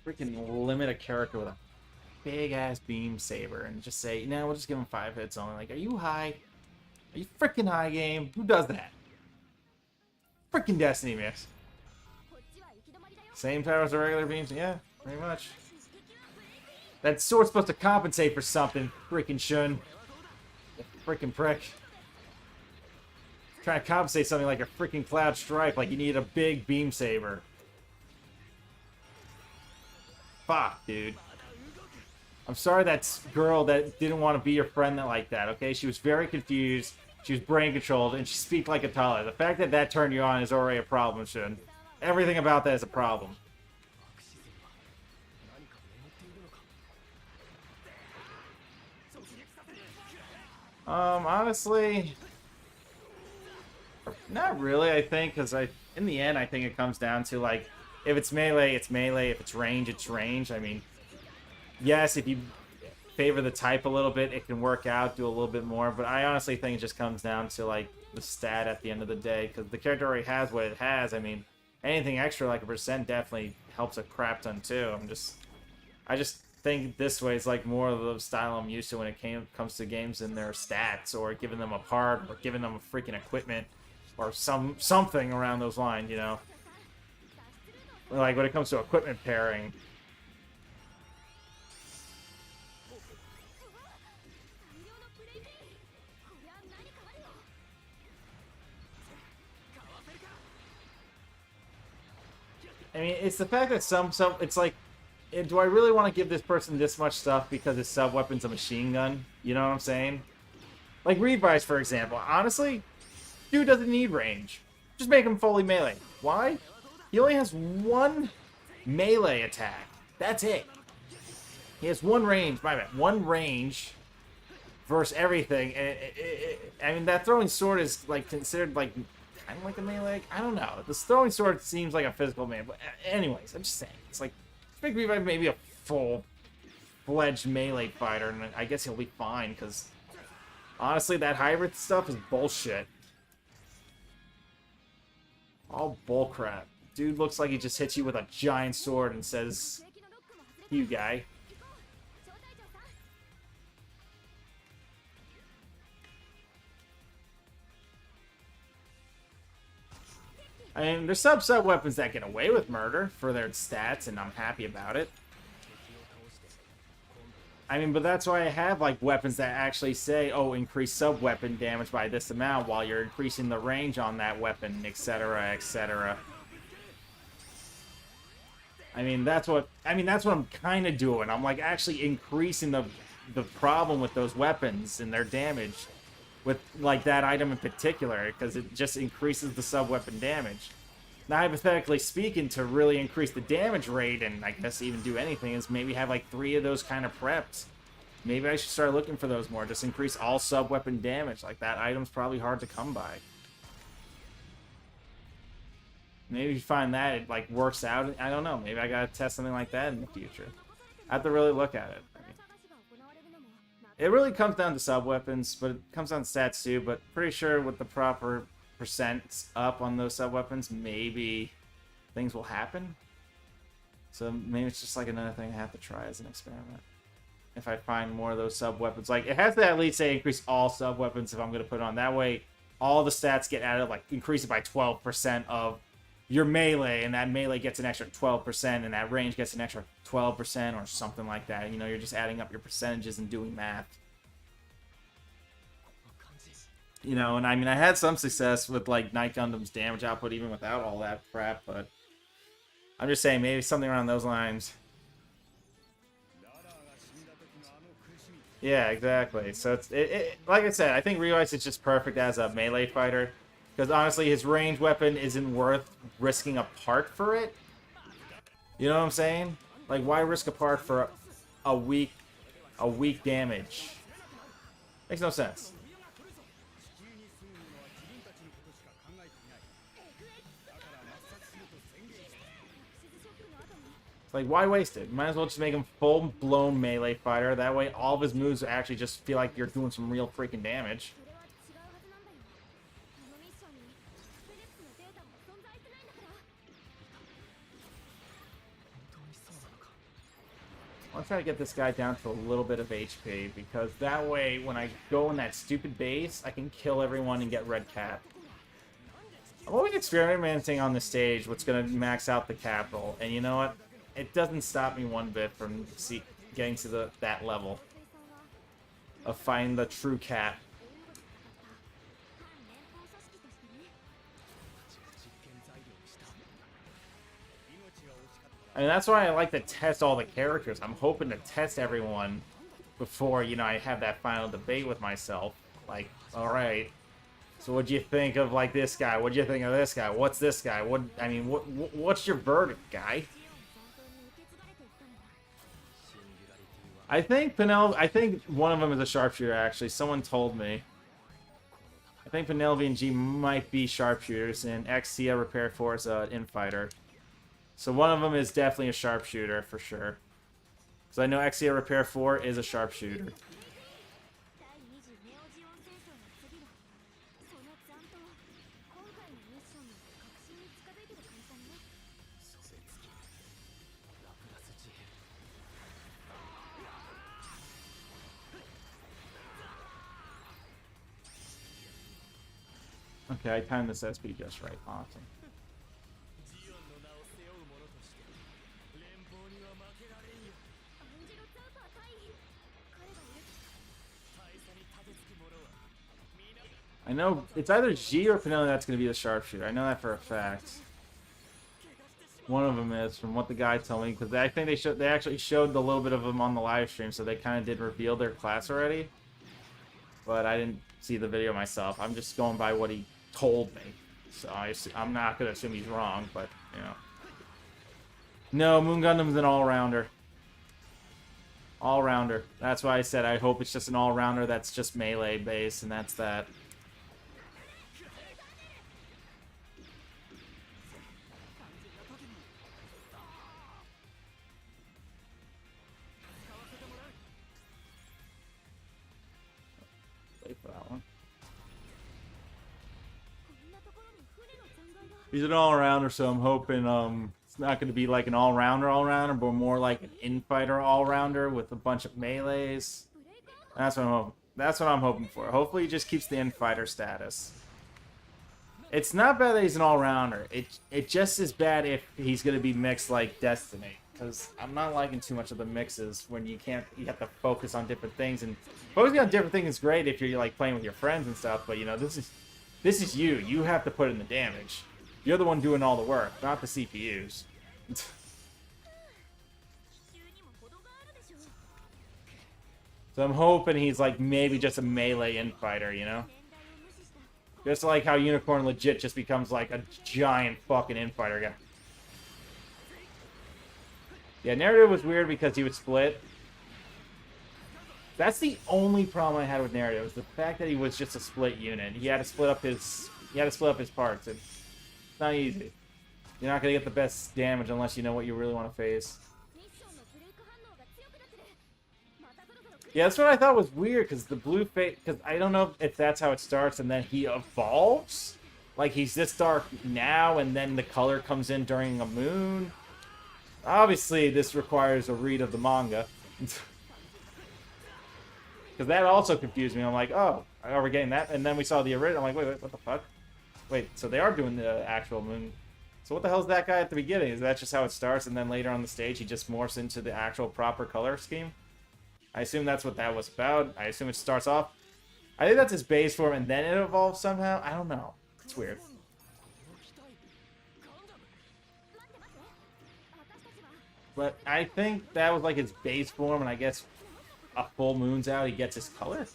Freaking limit a character with a big ass beam saber and just say, no, we'll just give him 5 hits only. Like, are you high? Are you freaking high, game? Who does that? Freaking Destiny, miss. Same power as the regular beams? Yeah, pretty much. That sword's supposed to compensate for something, freaking Shun. You freaking prick. Trying to compensate something like a freaking Cloud Strike, like you need a big beam saber. Fuck, dude. I'm sorry that girl that didn't want to be your friend like that, okay? She was very confused. She was brain controlled, and she speaks like a toddler. The fact that that turned you on is already a problem, Shun. Everything about that is a problem. Honestly, not really, I think, because in the end, I think it comes down to, like, if it's melee, it's melee. If it's range, it's range. I mean, yes, if you favor the type a little bit, it can work out, do a little bit more. But I honestly think it just comes down to, like, the stat at the end of the day. Because the character already has what it has. I mean, anything extra, like a percent, definitely helps a crap ton, too. I just think this way is, like, more of the style I'm used to when it comes to games and their stats. Or giving them a part, or giving them a freaking equipment. Or something around those lines, you know? Like, when it comes to equipment pairing. I mean, it's the fact that it's like, do I really want to give this person this much stuff because his sub-weapon's a machine gun? You know what I'm saying? Like, Revice, for example. Honestly, dude doesn't need range. Just make him fully melee. Why? He only has one melee attack. That's it. He has one range. My bad. One range versus everything. And I mean, that throwing sword is like considered like kind of like a melee. I don't know. This throwing sword seems like a physical man. But anyways, I'm just saying. It's like make me maybe a full-fledged melee fighter, and I guess he'll be fine. Because honestly, that hybrid stuff is bullshit. All bullcrap. Dude looks like he just hits you with a giant sword and says, "You guy." I mean, there's sub weapons that get away with murder for their stats, and I'm happy about it. I mean, but that's why I have like weapons that actually say, "Oh, increase sub weapon damage by this amount," while you're increasing the range on that weapon, etc., etc. I mean, that's what I'm kind of doing. I'm like actually increasing the problem with those weapons and their damage with like that item in particular, because it just increases the sub weapon damage. Now, hypothetically speaking, to really increase the damage rate and I guess even do anything is maybe have like 3 of those kind of prepped. Maybe I should start looking for those more. Just increase all sub weapon damage. Like that item's probably hard to come by. Maybe you find that it like works out. I don't know. Maybe I gotta test something like that in the future. I have to really look at it. I mean, it really comes down to sub weapons, but it comes down to stats too. But pretty sure with the proper percents up on those sub weapons, maybe things will happen. So maybe it's just like another thing I have to try as an experiment. If I find more of those sub weapons, like it has to at least say increase all sub weapons if I'm gonna put it on. That way, all the stats get added. Like increase it by 12% of your melee, and that melee gets an extra 12%, and that range gets an extra 12% or something like that. You know, you're just adding up your percentages and doing math. You know, and I mean, I had some success with like Night Gundam's damage output even without all that crap, but I'm just saying maybe something around those lines. Yeah, exactly. So it's like I said, I think Realize is just perfect as a melee fighter. Because honestly, his ranged weapon isn't worth risking a part for it. You know what I'm saying? Like, why risk a part for a weak damage? Makes no sense. Like, why waste it? Might as well just make him full-blown melee fighter. That way, all of his moves actually just feel like you're doing some real freaking damage. I'll try to get this guy down to a little bit of HP, because that way, when I go in that stupid base, I can kill everyone and get red cap. I'm always experimenting on the stage what's going to max out the capital, and you know what? It doesn't stop me one bit from getting to that level of finding the true cap. I mean, that's why I like to test all the characters. I'm hoping to test everyone before, you know, I have that final debate with myself. Like, alright, so what'd you think of, like, this guy? What'd you think of this guy? What's this guy? What's your verdict, guy? I think one of them is a sharpshooter, actually. Someone told me. I think Penelope and G might be sharpshooters, and Xia Repair 4 is an infighter. So one of them is definitely a sharpshooter, for sure. Because I know Xia Repair 4 is a sharpshooter. Okay, I timed this SP just right. Awesome. I know it's either G or Penelope that's going to be the sharpshooter. I know that for a fact. One of them is, from what the guy told me, because I think they actually showed a little bit of them on the live stream, so they kind of did reveal their class already. But I didn't see the video myself. I'm just going by what he told me. So I'm not gonna assume he's wrong, but you know. No, Moon Gundam's an all-rounder. All-rounder. That's why I said I hope it's just an all-rounder that's just melee based, and that's that. Wait for that one. He's an all-rounder, so I'm hoping it's not going to be like an all-rounder, but more like an in-fighter all-rounder with a bunch of melees. That's what I'm hoping. That's what I'm hoping for. Hopefully, he just keeps the in-fighter status. It's not bad that he's an all-rounder. It just is bad if he's going to be mixed like Destiny, because I'm not liking too much of the mixes when you have to focus on different things. And focusing on different things is great if you're like playing with your friends and stuff, but you know this is you. You have to put in the damage. You're the one doing all the work, not the CPUs. So I'm hoping he's like maybe just a melee infighter, you know? Just like how Unicorn legit just becomes like a giant fucking infighter guy. Yeah, narrative was weird because he would split. That's the only problem I had with narrative, was the fact that he was just a split unit. He had to split up his parts. And it's not easy. You're not gonna get the best damage unless you know what you really want to face. Yeah, that's what I thought was weird, because the blue face, because I don't know if that's how it starts and then he evolves. Like he's this dark now and then the color comes in during a moon. Obviously, this requires a read of the manga. Because that also confused me. I'm like, oh, are we getting that? And then we saw the original. I'm like, wait, what the fuck? Wait, so they are doing the actual moon. So what the hell is that guy at the beginning? Is that just how it starts, and then later on the stage he just morphs into the actual proper color scheme? I assume that's what that was about. I assume it starts off. I think that's his base form, and then it evolves somehow. I don't know. It's weird. But I think that was like his base form, and I guess a full moon's out, he gets his color.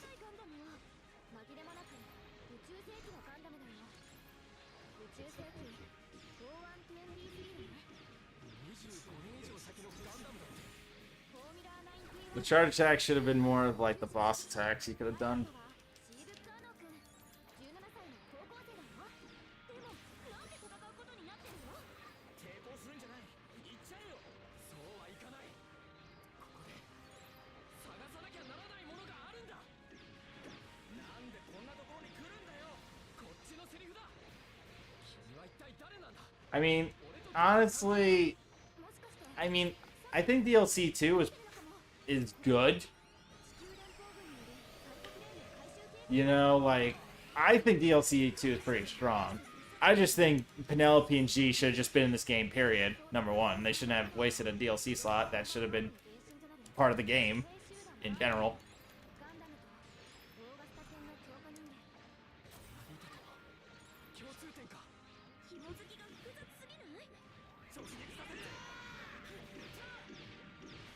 The charge attack should have been more of like the boss attacks he could have done. I mean, honestly, I think DLC 2 is good. You know, like, I think DLC 2 is pretty strong. I just think Penelope and G should have just been in this game, period. Number one. They shouldn't have wasted a DLC slot. That should have been part of the game, in general.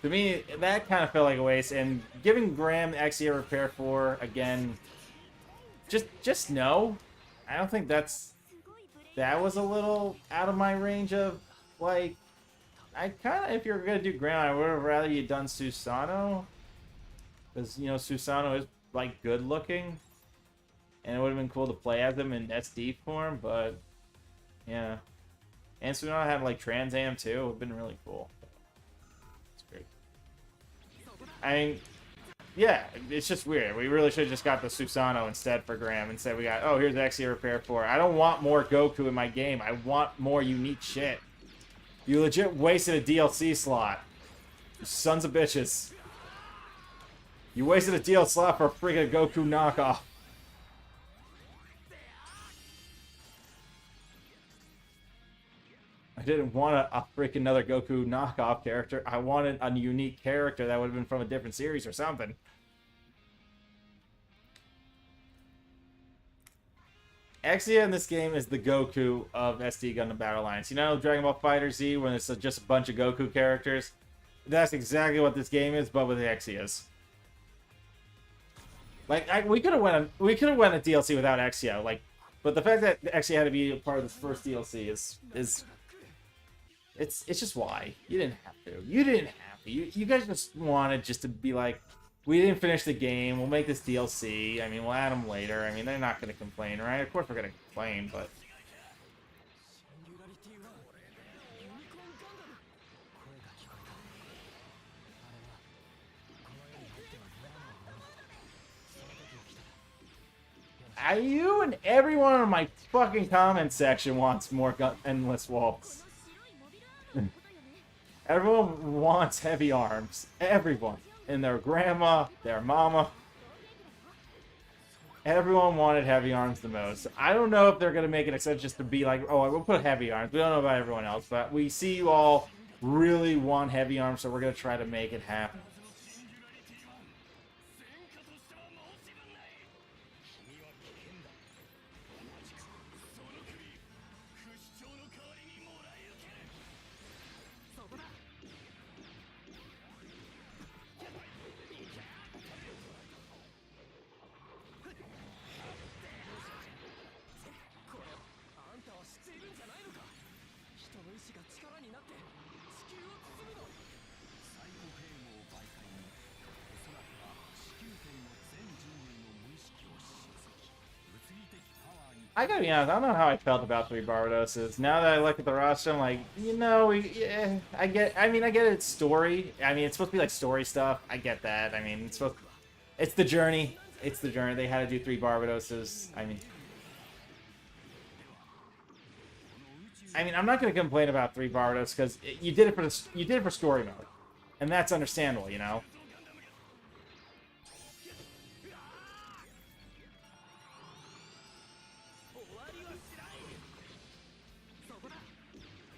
To me, that kind of felt like a waste, and giving Graham Exia Repair 4, again, just no. I don't think that was a little out of my range of, like, I kind of, if you're going to do Graham, I would have rather you done Susanoo, because, you know, Susanoo is, like, good looking, and it would have been cool to play as him in SD form, but, yeah. And Susanoo had, like, Trans Am, too. It would have been really cool. I mean, yeah, it's just weird. We really should have just got the Susanoo instead for Graham. Instead, we got, oh, here's Exia Repair 4. I don't want more Goku in my game. I want more unique shit. You legit wasted a DLC slot. You sons of bitches. You wasted a DLC slot for a freaking Goku knockoff. I didn't want a freaking another Goku knockoff character. I wanted a unique character that would have been from a different series or something. Exia in this game is the Goku of SD Gundam Battle Alliance. You know Dragon Ball FighterZ when it's just a bunch of Goku characters? That's exactly what this game is, but with Exias. Like we could have went a DLC without Exia, like But the fact that it actually had to be a part of this first DLC is it's just why. You didn't have to. You didn't have to. You guys just wanted just to be like, we didn't finish the game. We'll make this DLC. I mean, we'll add them later. I mean, they're not going to complain, right? Of course we're going to complain, but... シンギュラリティ1ユニコーンガンダム声が聞こえたあれはこの世に入ってはグラムのものその時起きた You and everyone in my fucking comment section wants more endless walls. この白いモビルアームのことよね Everyone wants heavy arms. Everyone. And their grandma, their mama. Everyone wanted heavy arms the most. I don't know if they're going to make an exception just to be like, oh, I will put heavy arms. We don't know about everyone else, but we see you all really want heavy arms, so we're going to try to make it happen. I gotta be honest, I don't know how I felt about 3 Barbadoses. Now that I look at the roster, I'm like, you know, yeah, I get it's story. I mean, it's supposed to be like story stuff. I get that. I mean, it's the journey. It's the journey. They had to do 3 Barbadoses. I mean, I'm not gonna complain about 3 Barbados because you did it for story mode, and that's understandable, you know.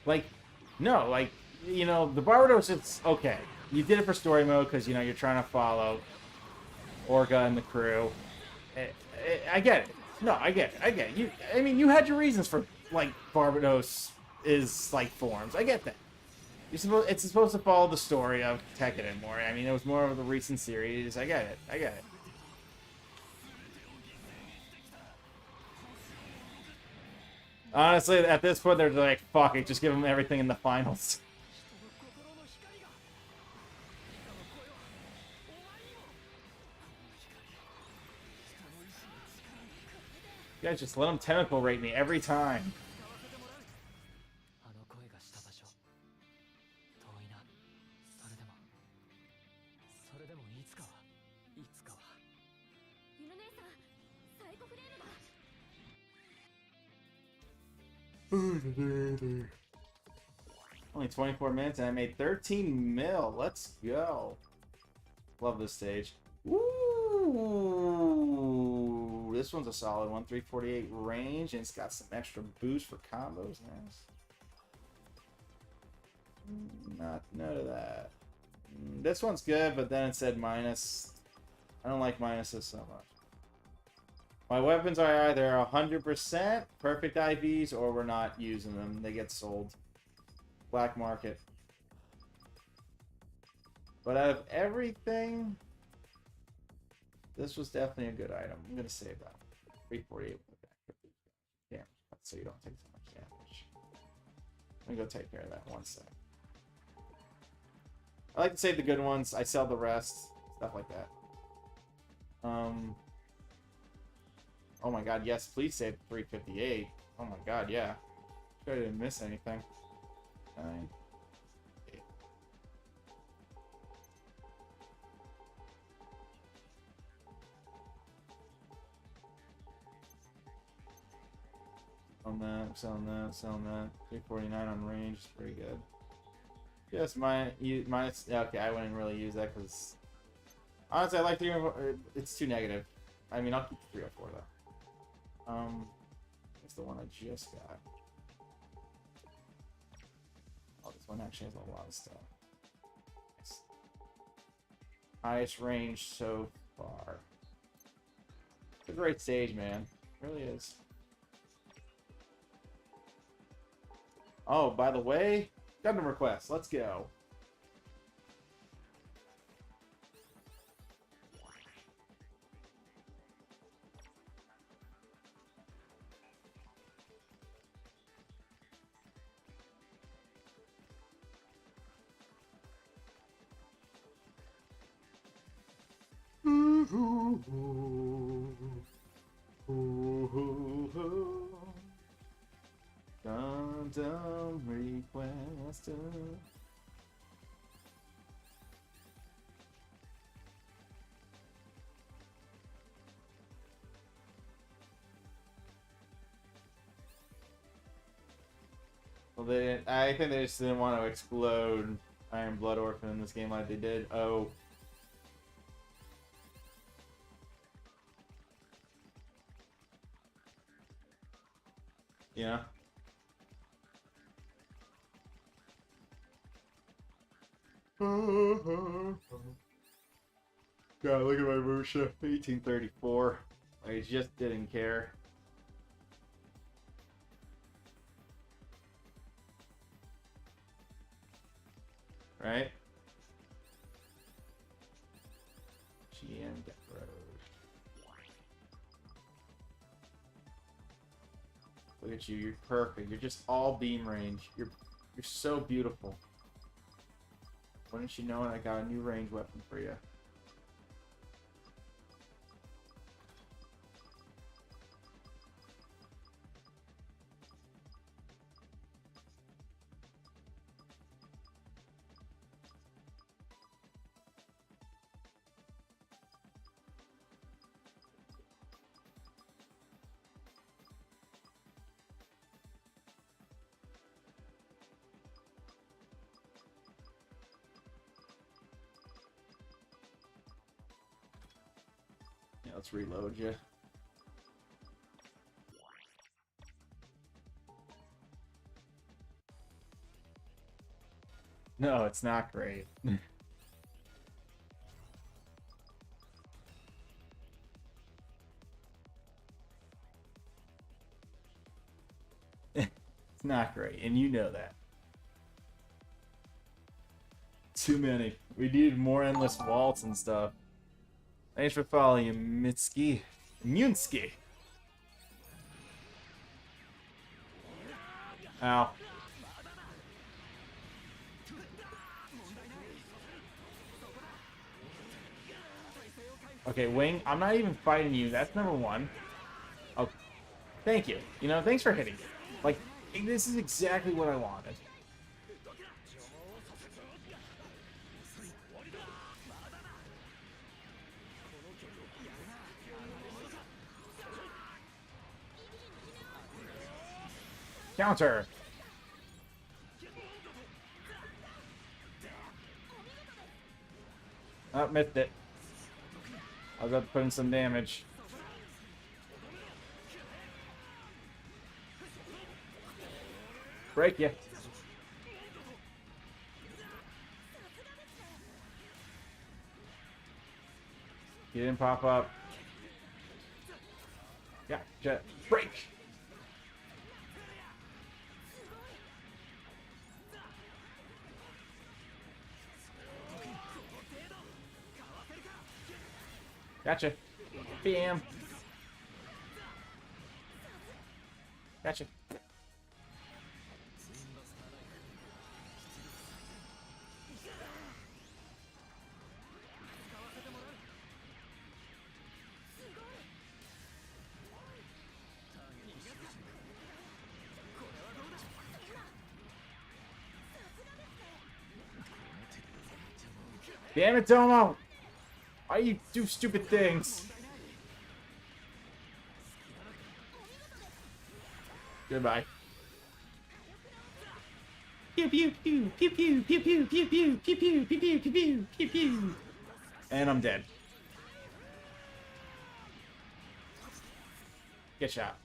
Like, no, like, you know, the Barbados, it's okay. You did it for story mode because, you know, you're trying to follow Orga and the crew. I get it. No, I get it. I mean, you had your reasons for, like, Barbados is, like, forms. I get that. It's supposed to follow the story of Tekken and more. I mean, it was more of the recent series. I get it. Honestly, at this point, they're like, fuck it, just give them everything in the finals. You guys just let them tentacle rate me every time. あの声がした場所遠いなそれでもいつかはゆる姉さんサイコフレームだ Only 24 minutes and I made 13 mil. Let's go. Love this stage. Ooh, this one's a solid one. 348 range and it's got some extra boost for combos. Nice. Not none of that. This one's good, but then it said minus. I don't like minuses so much. My weapons are either 100% perfect IVs or we're not using them. They get sold. Black market. But out of everything, this was definitely a good item. I'm going to save that. 348. Yeah, so you don't take so much damage. Let me go take care of that one sec. I like to save the good ones. I sell the rest. Stuff like that. Oh my god, yes, please save 358. Oh my god, yeah. Sure I didn't miss anything. 9. 8. On that, selling that. 349 on range is pretty good. Yes, minus. Okay, I wouldn't really use that because honestly, I like 304. It's too negative. I mean, I'll keep 304 though. It's the one I just got. Oh, this one actually has a lot of stuff. Nice. Highest range so far. It's a great stage, man. It really is. Oh, by the way, Gundam request. Let's go. Gundam request. Well, I think they just didn't want to explode Iron Blood Orphan in this game like they did. Oh. Yeah. God, look at my Musha. 1834. I just didn't care. Right? GM Death Road. Look at you, you're perfect. You're just all beam range. You're so beautiful. Why didn't you know I got a new range weapon for you? Yeah, let's reload you. No, it's not great. It's not great, and you know that. Too many. We need more endless vaults and stuff. Thanks for following, Mitski. Munski. Ow. Okay, Wing, I'm not even fighting you. That's number one. Oh, thank you. You know, thanks for hitting. Like, this is exactly what I wanted. Counter. Oh, missed it. I was about to put in some damage. Break ya. He didn't pop up. Yeah, jet. Break! Gotcha. Bam. Gotcha. Damn it, Domo! Why you do stupid things? Goodbye. Pew pew pew pew pew pew pew pew pew pew pew pew pew pew pew pew. And I'm dead. Get shot.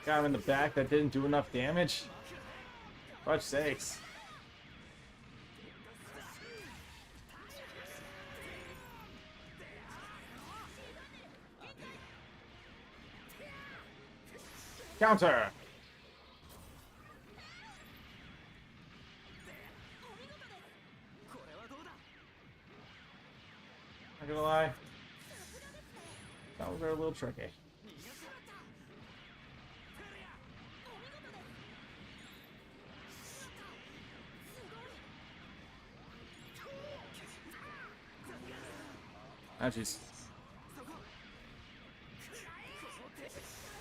Got him in the back that didn't do enough damage. Fudge sakes. Counter! Not gonna lie. Those are a little tricky. Oh, jeez.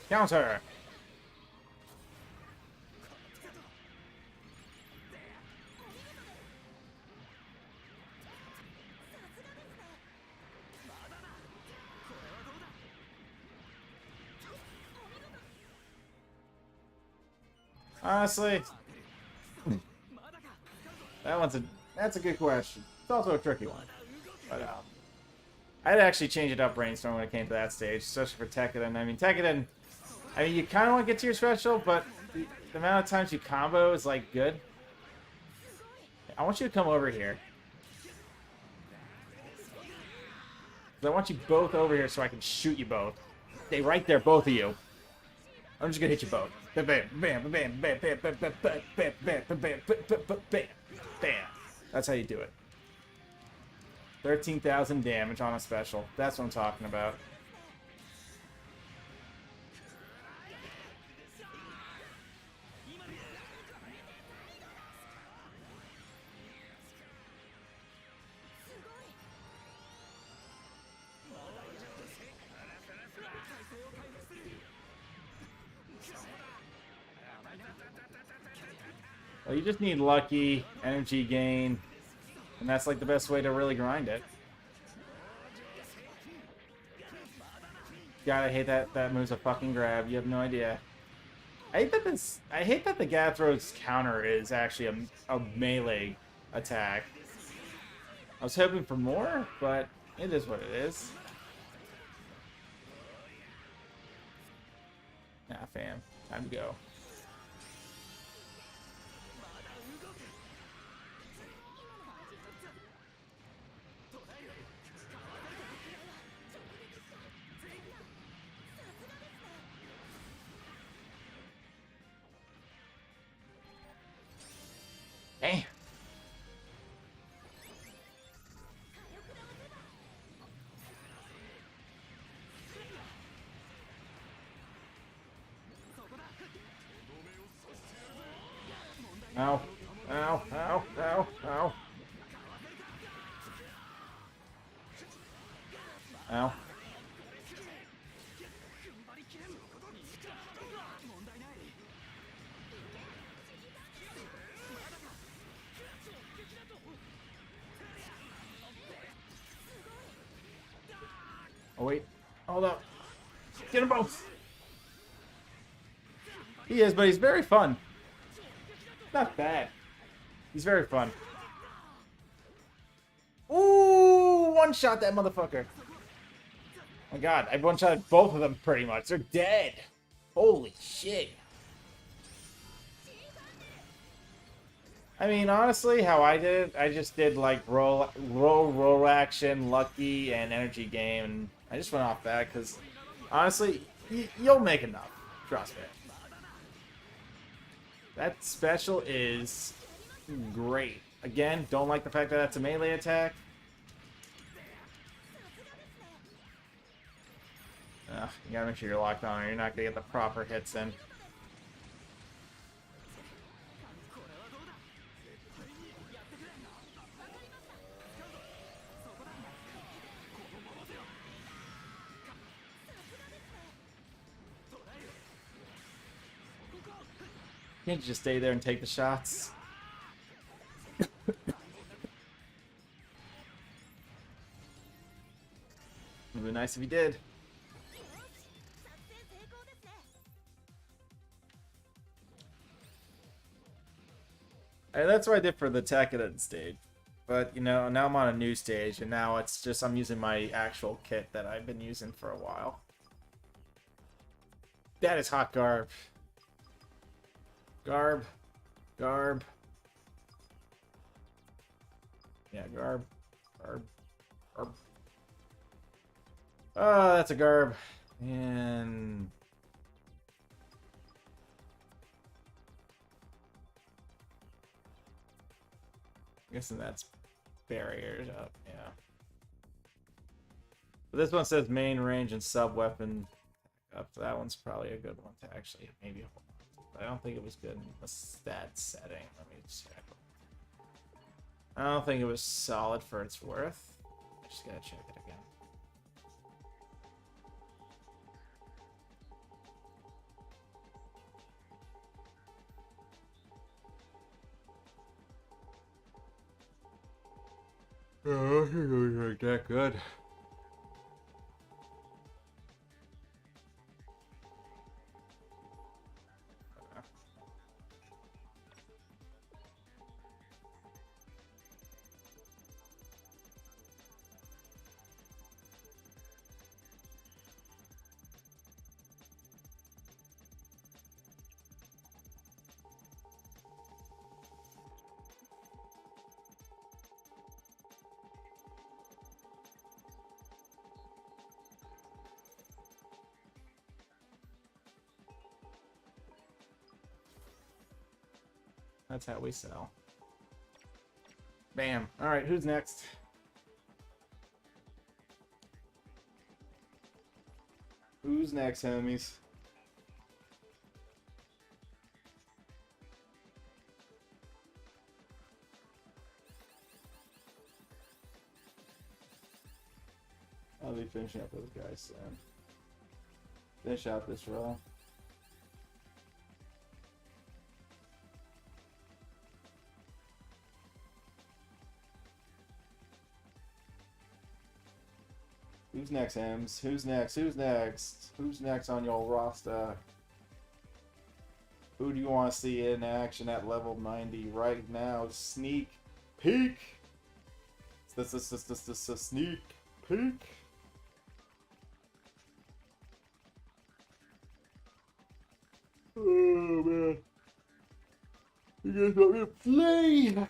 Counter! Honestly, that's a good question. It's also a tricky one. But I'd actually change it up Brainstorm when it came to that stage, especially for Tekiden. I mean, Tekiden, you kind of want to get to your special, but the amount of times you combo is like good. I want you to come over here. 'Cause I want you both over here so I can shoot you both. Stay right there, both of you. I'm just gonna hit you both. Bam, bam, bam, bam, bam, bam, bam, bam, bam, bam, bam, bam, bam, bam, bam. That's how you do it. 13,000 damage on a special. That's what I'm talking about. Well, you just need lucky, energy gain, and that's like the best way to really grind it. God, I hate that move's a fucking grab. You have no idea. I hate that the Gathro's counter is actually a melee attack. I was hoping for more, but it is what it is. Nah, fam. Time to go. Damn. Ow. Ow. Ow. Ow. Ow. Ow. Oh, wait. Hold up. Get them both. He is, but he's very fun. Not bad. He's very fun. Ooh, one-shot that motherfucker. Oh my god, I one-shotted both of them pretty much. They're dead. Holy shit. I mean, honestly, how I did it, I just did like roll action, lucky, and energy game, and I just went off that because honestly, you'll make enough. Trust me. That special is great. Again, don't like the fact that that's a melee attack. You gotta make sure you're locked on or you're not gonna get the proper hits in. Can't you just stay there and take the shots? It'd be nice if you did. And that's what I did for the Tekiden stage. But, you know, now I'm on a new stage, and now it's just I'm using my actual kit that I've been using for a while. That is hot garb. Garb. Garb. Yeah, garb. Garb. Garb. Oh, that's a garb. And... I'm guessing that's barriers up, yeah. But this one says main range and sub weapon. Up, that one's probably a good one to actually maybe hold on to. But I don't think it was good in the stat setting. Let me check. I don't think it was solid for its worth. I just gotta check it again. Oh, I don't think it was like that good. That's how we sell. Bam. All right, who's next? Who's next, homies? I'll be finishing up those guys soon. Finish out this row. Who's next, Ems? Who's next? Who's next? Who's next on your roster? Who do you want to see in action at level 90 right now? Sneak peek! This is a sneak peek! Oh man. You guys want me to play?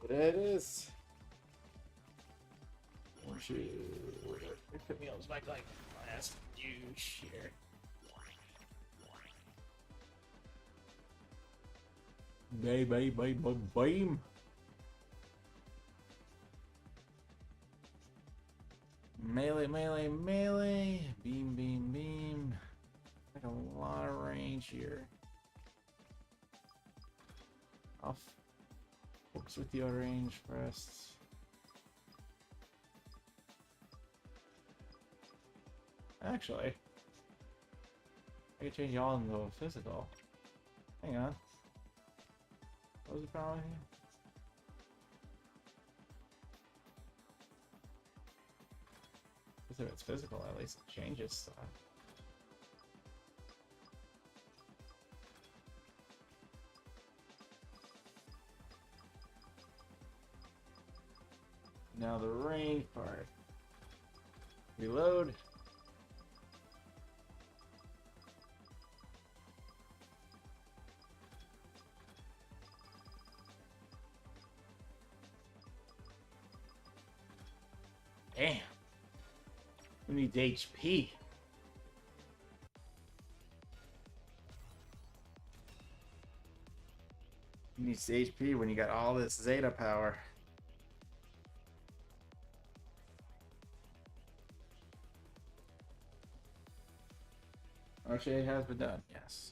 There it is. Camille's like last douche here. Bam. Melee. Beam. Like a lot of range here. I'll focus with the other range first. Actually, I can change y'all into physical. Hang on. What was the problem here? If it's physical, at least it changes stuff. Now the range part. Reload. Damn. Who needs HP? Who needs HP when you got all this Zeta power? RCA has been done, yes.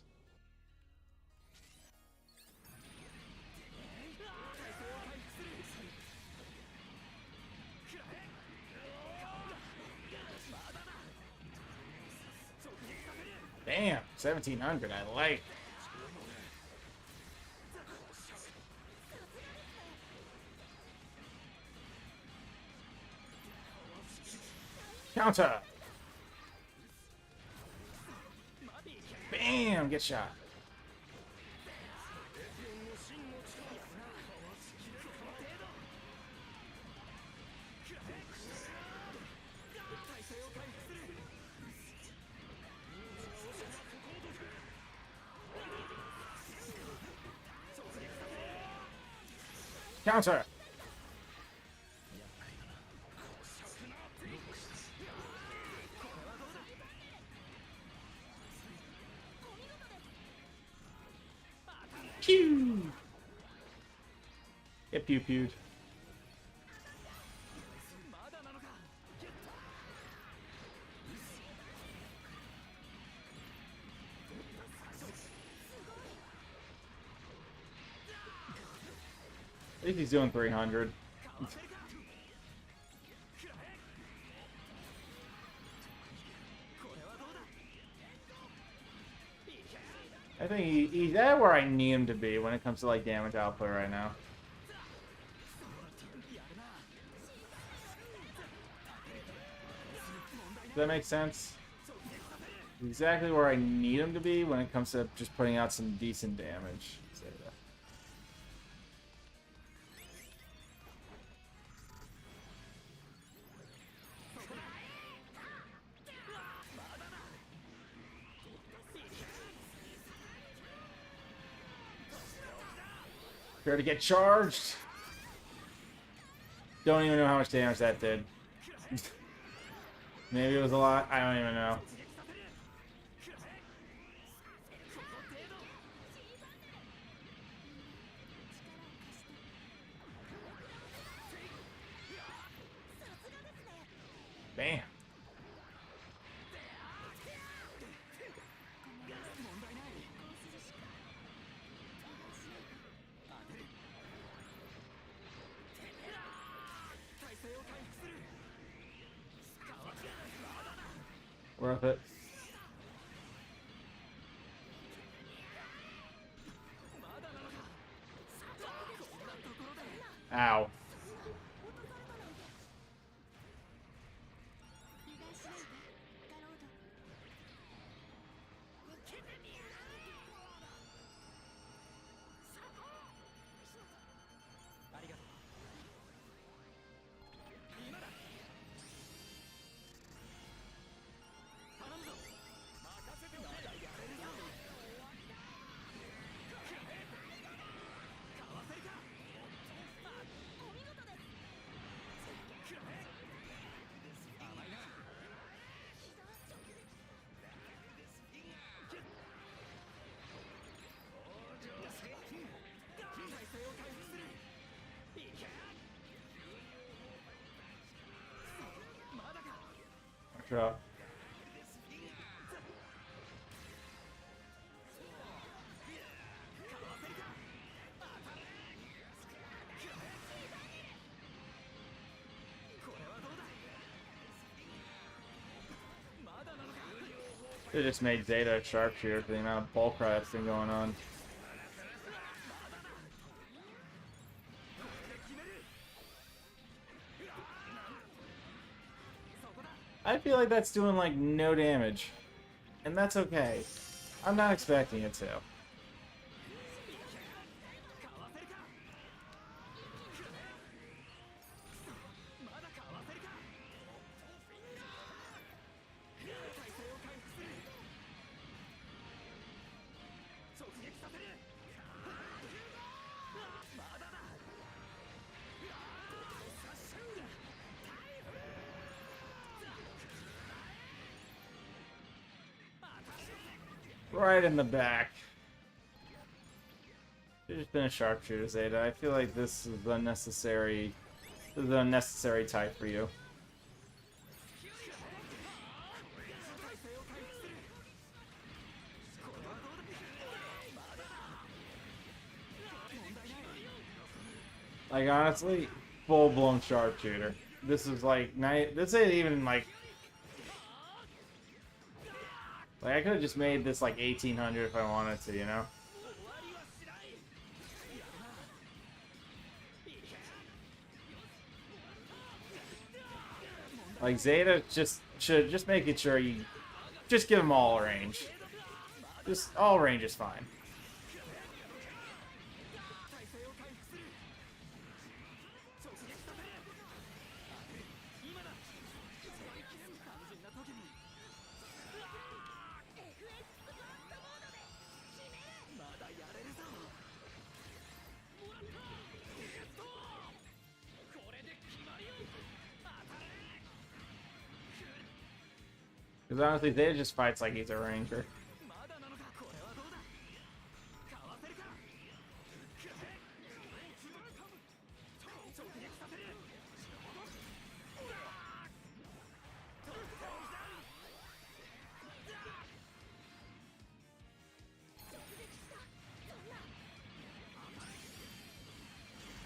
Damn, 1700, I like. Counter. Bam, get shot. Counter. Pew. Get pew pewed. I think he's doing 300. I think he's at where I need him to be when it comes to like damage output right now. Does that make sense? Exactly where I need him to be when it comes to just putting out some decent damage. Prepare to get charged. Don't even know how much damage that did. Maybe it was a lot. I don't even know. Bam. Worth it. Ow. Drop. They just made Zeta a sharpshooter for the amount of bulk cry that's been going on. I feel like that's doing like no damage. And that's okay. I'm not expecting it to. Right in the back. Should've just been a sharpshooter, Zeta. I feel like this is unnecessary. This is an unnecessary type for you. Like honestly, full-blown sharpshooter. This is like this ain't even like I could have just made this like 1800 if I wanted to, you know? Like Zeta should just making sure you just give them all range. Just all range is fine. Because honestly, they just fights like he's a ranger. まだなのかこれはどうだかわせるか直撃させる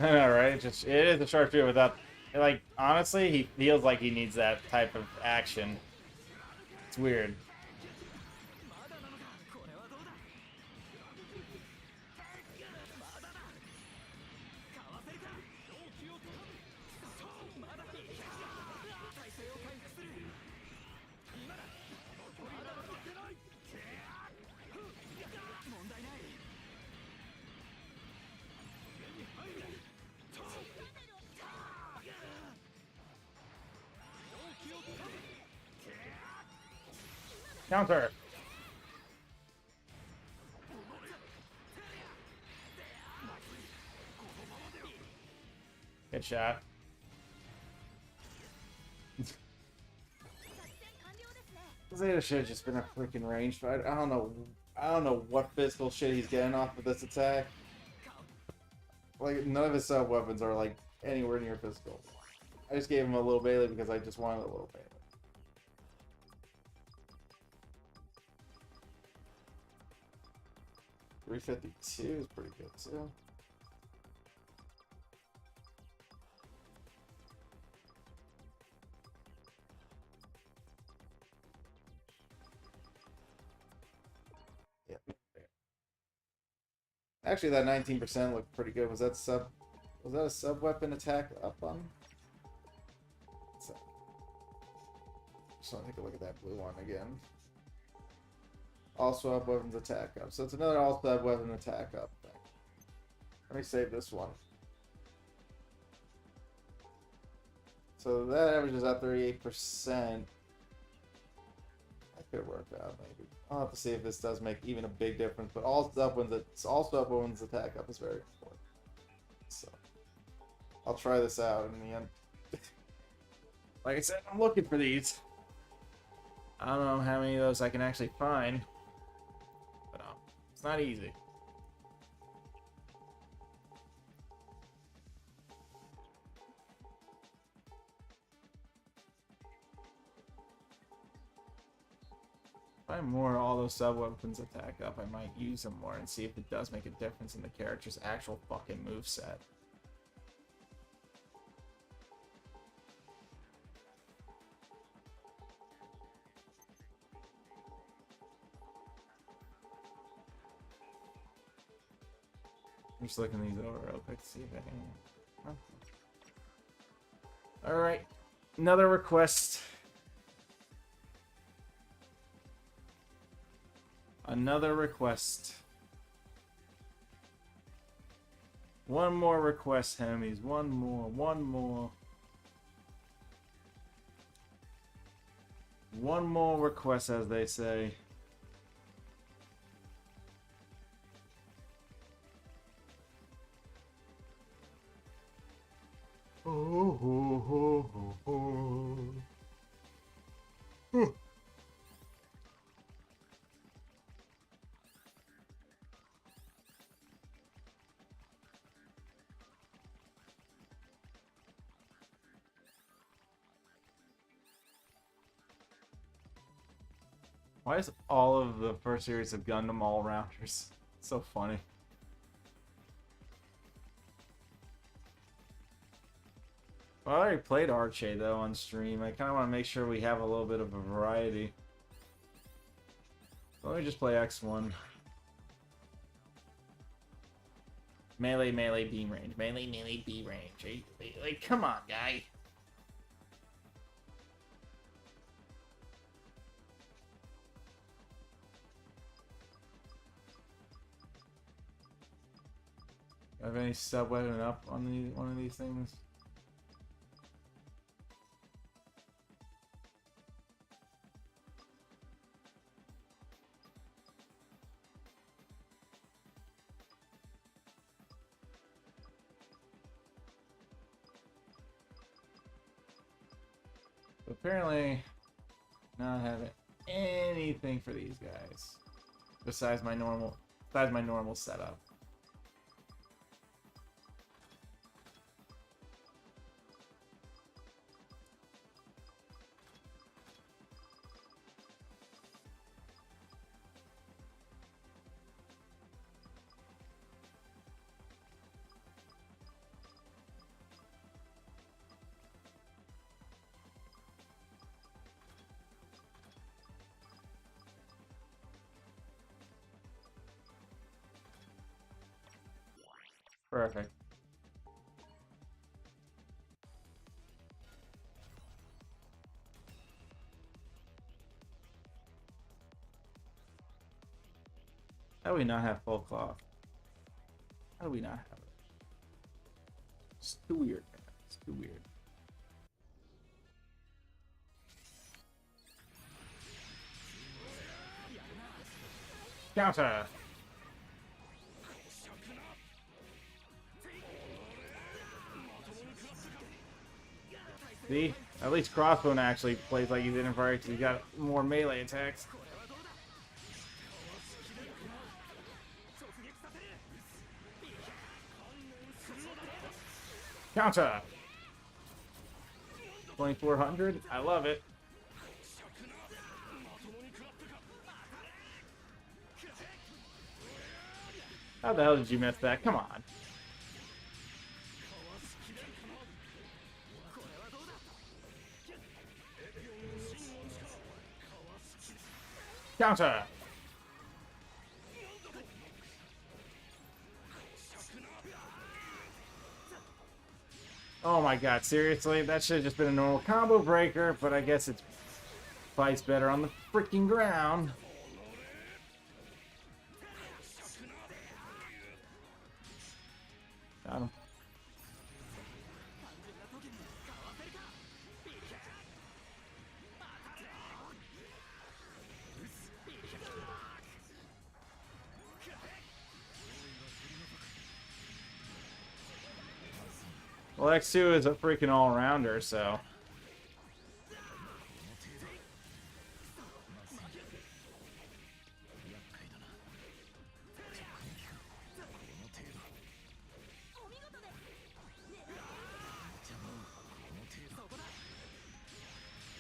I know, right? It is a sharpshooter without, like, honestly, he feels like he needs that type of action. It's weird. まだなのかこれはどうだまだだかわせるか容器を掴むそうまだだ体勢を回復する今だまだ残ってない問題ない目に入る容器を掴む Counter. Good shot. 作戦完了ですね Zeta should have just been a freaking range fight. I don't know. I don't know what physical shit he's getting off of this attack. Like none of his sub weapons are like anywhere near physical. I just gave him a little Bailey because I just wanted a little Bailey. .352 is pretty good too. Yeah. Actually, that 19% looked pretty good. Was that a sub weapon attack up on? So, just want to take a look at that blue one again. All swap weapons attack up. So it's another all swap weapon attack up thing. Let me save this one. So that averages out 38%. That could work out maybe. I'll have to see if this does make even a big difference. But all swap weapons attack up is very important. So I'll try this out in the end. Like I said, I'm looking for these. I don't know how many of those I can actually find. But it's not easy. If I more all those sub weapons attack up, I might use them more and see if it does make a difference in the character's actual fucking moveset. I'm just looking these over real quick to see if I can. Oh. Alright. Another request. Another request. One more request, Hemis. One more. One more. One more request, as they say. Oh, oh, oh, oh, oh. Why is all of the first series of Gundam all-rounders so funny? Well, I already played Arche though on stream. I kind of want to make sure we have a little bit of a variety. Let me just play X1. Melee, melee, beam range. Melee, melee, beam range. Like, come on, guy. Have any sub weapon up on one of these things? Apparently, not have it. anything for these guys besides my normal setup. Perfect. How do we not have full cloth? How do we not have it? It's too weird, man. It's too weird. Counter! See? At least Crossbone actually plays like he's in a fight because he got more melee attacks. Counter! 2400? I love it. How the hell did you miss that? Come on. Counter! Oh my god, seriously? That should have just been a normal combo breaker, but I guess it fights better on the freaking ground. Got him. Well, X2 is a freaking all-rounder, so...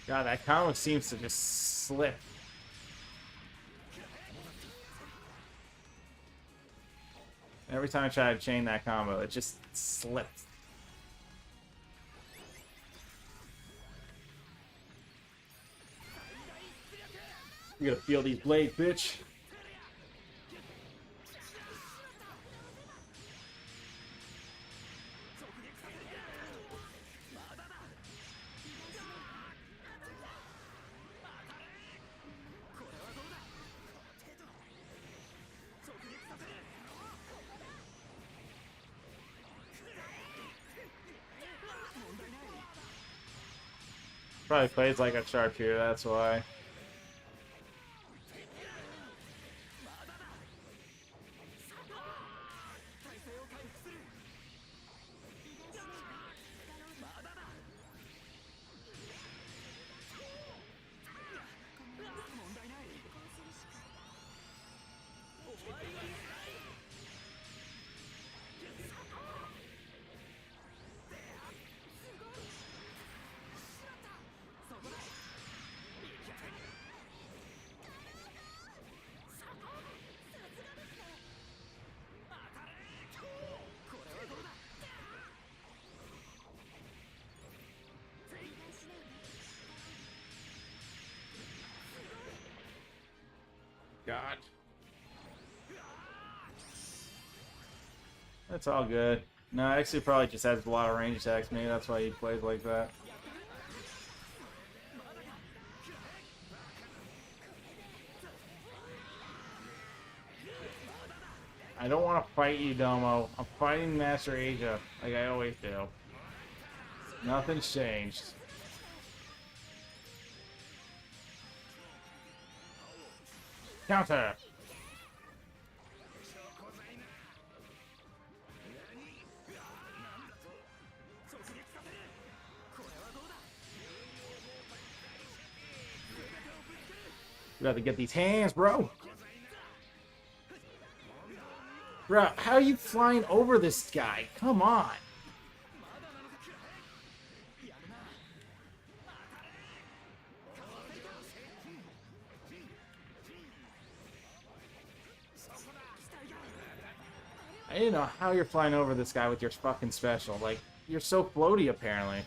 God, that combo seems to just slip. Every time I try to chain that combo, it just slips. You gotta feel these blades, bitch. Probably plays like a sharpshooter, that's why. God. That's all good. No, actually probably just has a lot of range attacks. Maybe that's why he plays like that. I don't want to fight you, Domo. I'm fighting Master Asia, like I always do. Nothing's changed. Counter! You got to get these hands, bro. Bro, how are you flying over this guy? Come on. I didn't know how you're flying over this guy with your fucking special. Like, you're so floaty, apparently.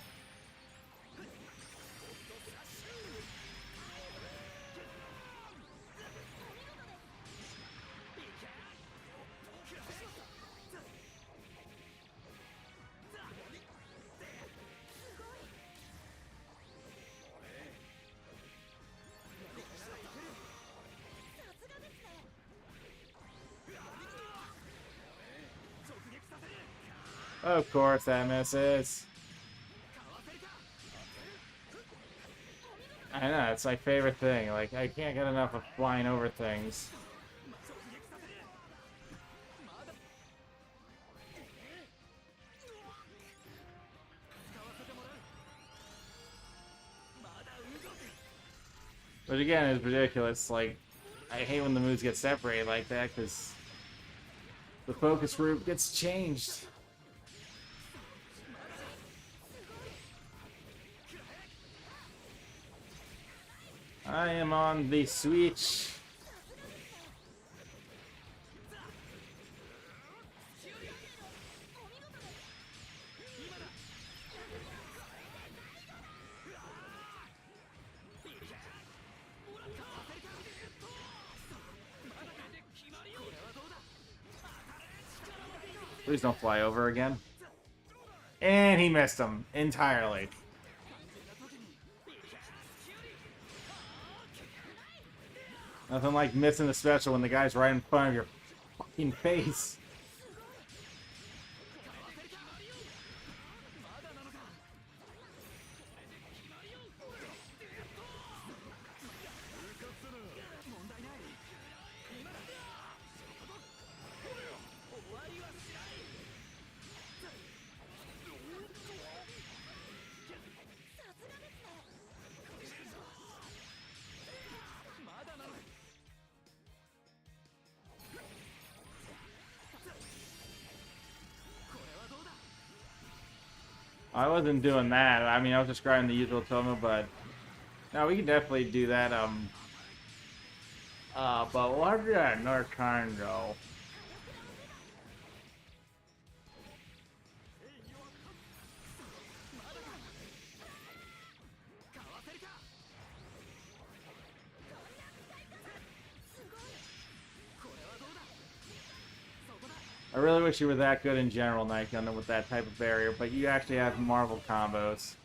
Of course that misses. I know, it's my favorite thing. Like, I can't get enough of flying over things. Which again is ridiculous. Like, I hate when the moves get separated like that because the focus group gets changed. I am on the Switch. Please don't fly over again. And he missed him entirely. Nothing like missing the special when the guy's right in front of your fucking face. I wasn't doing that. I mean, I was just grinding the usual Tomo, but no, we can definitely do that. But we'll have to do that another time, though. I really wish you were that good in general, Night Gundam, with that type of barrier, but you actually have Marvel combos.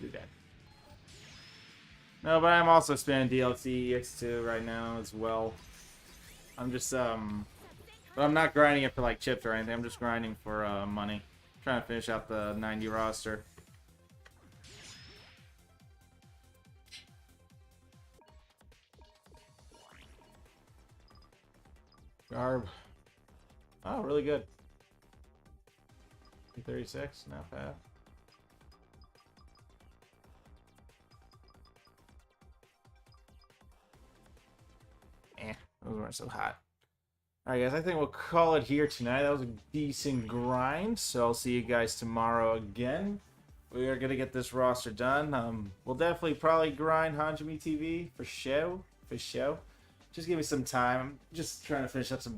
Do that. No, but I'm also spending DLC EX2 right now as well. I'm just but I'm not grinding it for like chips or anything. I'm just grinding for money. Trying to finish out the 90 roster. Garb. Oh, really good. 36, not bad. Those weren't so hot. Alright guys, I think we'll call it here tonight. That was a decent grind, so I'll see you guys tomorrow again. We are going to get this roster done. We'll definitely probably grind Hanjimi TV for show. Just give me some time. I'm just trying to finish up some